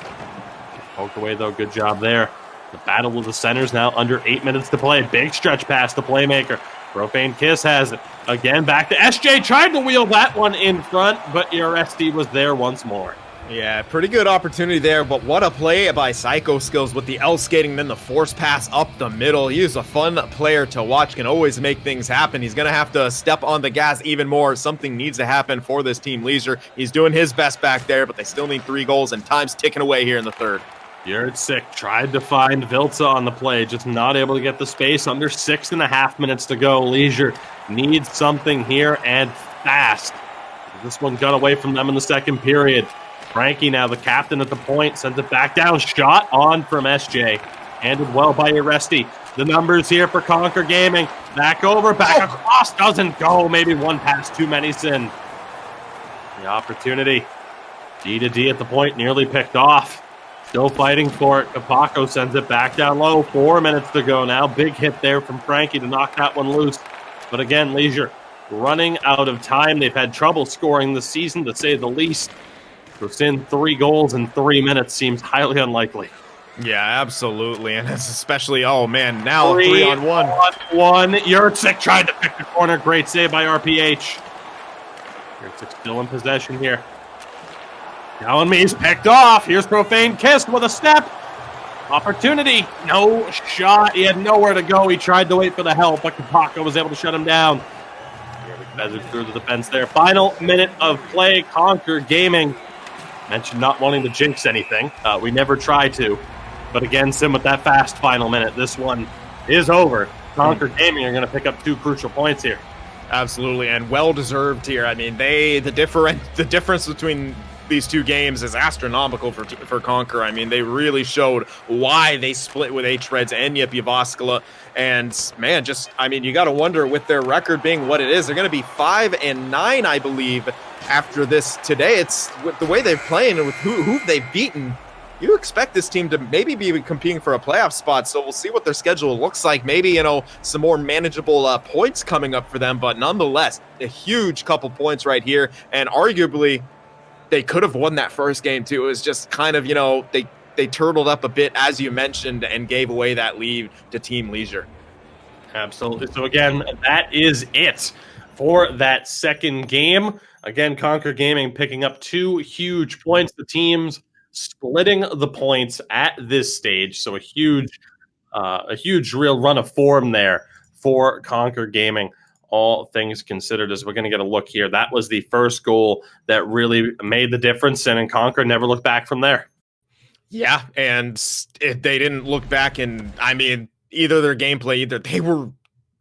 Poked away, though. Good job there. The battle of the centers now under 8 minutes to play. Big stretch pass to Playmaker. Profane Kiss has it. Again, back to SJ. Tried to wheel that one in front, but Uresti was there once more. Yeah, pretty good opportunity there, but what a play by Psycho Skills with the L skating, then the force pass up the middle. He is a fun player to watch, can always make things happen. He's going to have to step on the gas even more. Something needs to happen for this Team Leisure. He's doing his best back there, but they still need 3 goals, and time's ticking away here in the third. Yurtsik tried to find Vilca on the play, just not able to get the space. Under 6.5 minutes to go. Leisure needs something here and fast. This one got away from them in the second period. Frankie now the captain at the point, sends it back down. Shot on from SJ. Handled well by Uresti. The numbers here for Conquer Gaming. Back over, back across. Doesn't go. Maybe one pass too many, Sin. The opportunity. D to D at the point, nearly picked off. Still fighting for it. Kapako sends it back down low. 4 minutes to go now. Big hit there from Frankie to knock that one loose. But again, Leisure running out of time. They've had trouble scoring this season, to say the least. So Sin, 3 goals in 3 minutes seems highly unlikely. Yeah, absolutely. And it's especially, oh man, now 3-on-1. 1. Yurtsik tried to pick the corner. Great save by RPH. Yurtsik still in possession here. Now and Me's picked off. Here's Profane Kiss with a step. Opportunity. No shot. He had nowhere to go. He tried to wait for the help, but Kapaka was able to shut him down. Feathered through the defense there. Final minute of play. Conquer Gaming. Mentioned not wanting to jinx anything. We never try to. But again, Sim, with that fast final minute, this one is over. Conquer Gaming are going to pick up 2 crucial points here. Absolutely, and well deserved here. I mean, the difference between these two games is astronomical for Conquer. I mean, they really showed why they split with H-Reds and Jyväskylä. And man, you got to wonder, with their record being what it is, they're going to be 5-9, I believe, after this today. It's with the way they're playing and with who they've beaten. You expect this team to maybe be competing for a playoff spot, so we'll see what their schedule looks like. Maybe, some more manageable points coming up for them, but nonetheless, a huge couple points right here, and arguably, they could have won that first game too. It was just kind of, they turtled up a bit, as you mentioned, and gave away that lead to Team Leisure. Absolutely. So again, that is it for that second game. Again, Conquer Gaming picking up 2 huge points. The teams splitting the points at this stage. So a huge real run of form there for Conquer Gaming, all things considered. As we're going to get a look here, that was the first goal that really made the difference, and Conquer never looked back from there. Yeah, and if they didn't look back, and I mean, either their gameplay,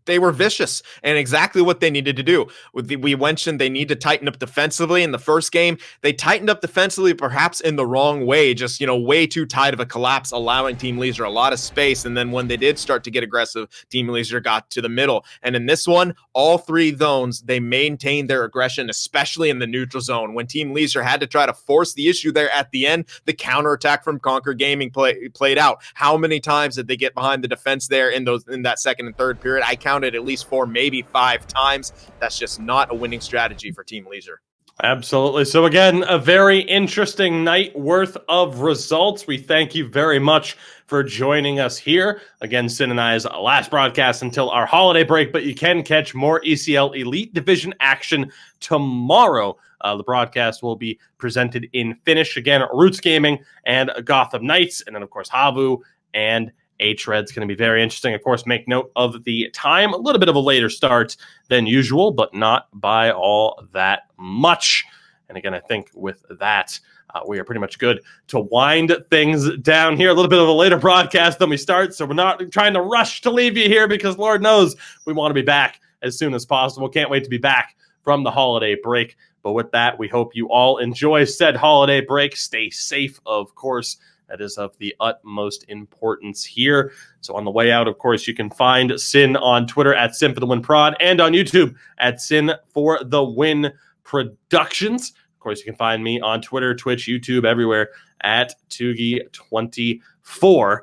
they were vicious and exactly what they needed to do. We mentioned they need to tighten up defensively. In the first game, they tightened up defensively, perhaps in the wrong way, just, way too tight of a collapse, allowing Team Leisure a lot of space. And then when they did start to get aggressive, Team Leisure got to the middle. And in this one, all 3 zones, they maintained their aggression, especially in the neutral zone. When Team Leisure had to try to force the issue there at the end, the counterattack from Conquer Gaming played out. How many times did they get behind the defense there in that second and third period? I counted at least 4, maybe 5 times. That's just not a winning strategy for Team Leisure. Absolutely. So again, a very interesting night worth of results. We thank you very much for joining us here. Again, Sin and I's last broadcast until our holiday break, but you can catch more ECL Elite Division action tomorrow. The broadcast will be presented in Finnish. Again, Roots Gaming and Gotham Knights, and then, of course, Havu and H-Red's going to be very interesting. Of course, make note of the time. A little bit of a later start than usual, but not by all that much. And again, I think with that, we are pretty much good to wind things down here. A little bit of a later broadcast than we start, so we're not trying to rush to leave you here because Lord knows we want to be back as soon as possible. Can't wait to be back from the holiday break. But with that, we hope you all enjoy said holiday break. Stay safe, of course. That is of the utmost importance here. So on the way out, of course, you can find Sin on Twitter at Sin for the Win Prod and on YouTube at Sin for the Win Productions. Of course, you can find me on Twitter, Twitch, YouTube, everywhere at Tugi24.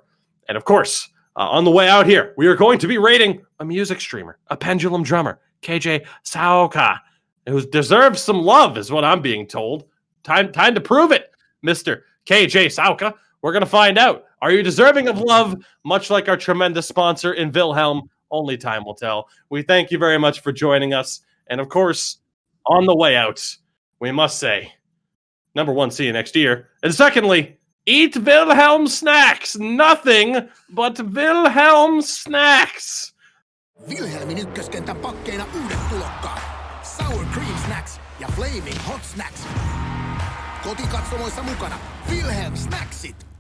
And of course, on the way out here, we are going to be rating a music streamer, a pendulum drummer, KJ Sauka, who deserves some love, is what I'm being told. Time to prove it, Mr. KJ Sauka. We're going to find out. Are you deserving of love, much like our tremendous sponsor in Wilhelm? Only time will tell. We thank you very much for joining us. And of course, on the way out, we must say, number 1, see you next year. And secondly, eat Wilhelm snacks. Nothing but Wilhelm snacks. Wilhelmin ykköskentän pakkeina uudet tulokkaat. Sour Cream Snacks ja Flaming Hot Snacks. Kotikatsomoissa mukana Wilhelm Snacksit.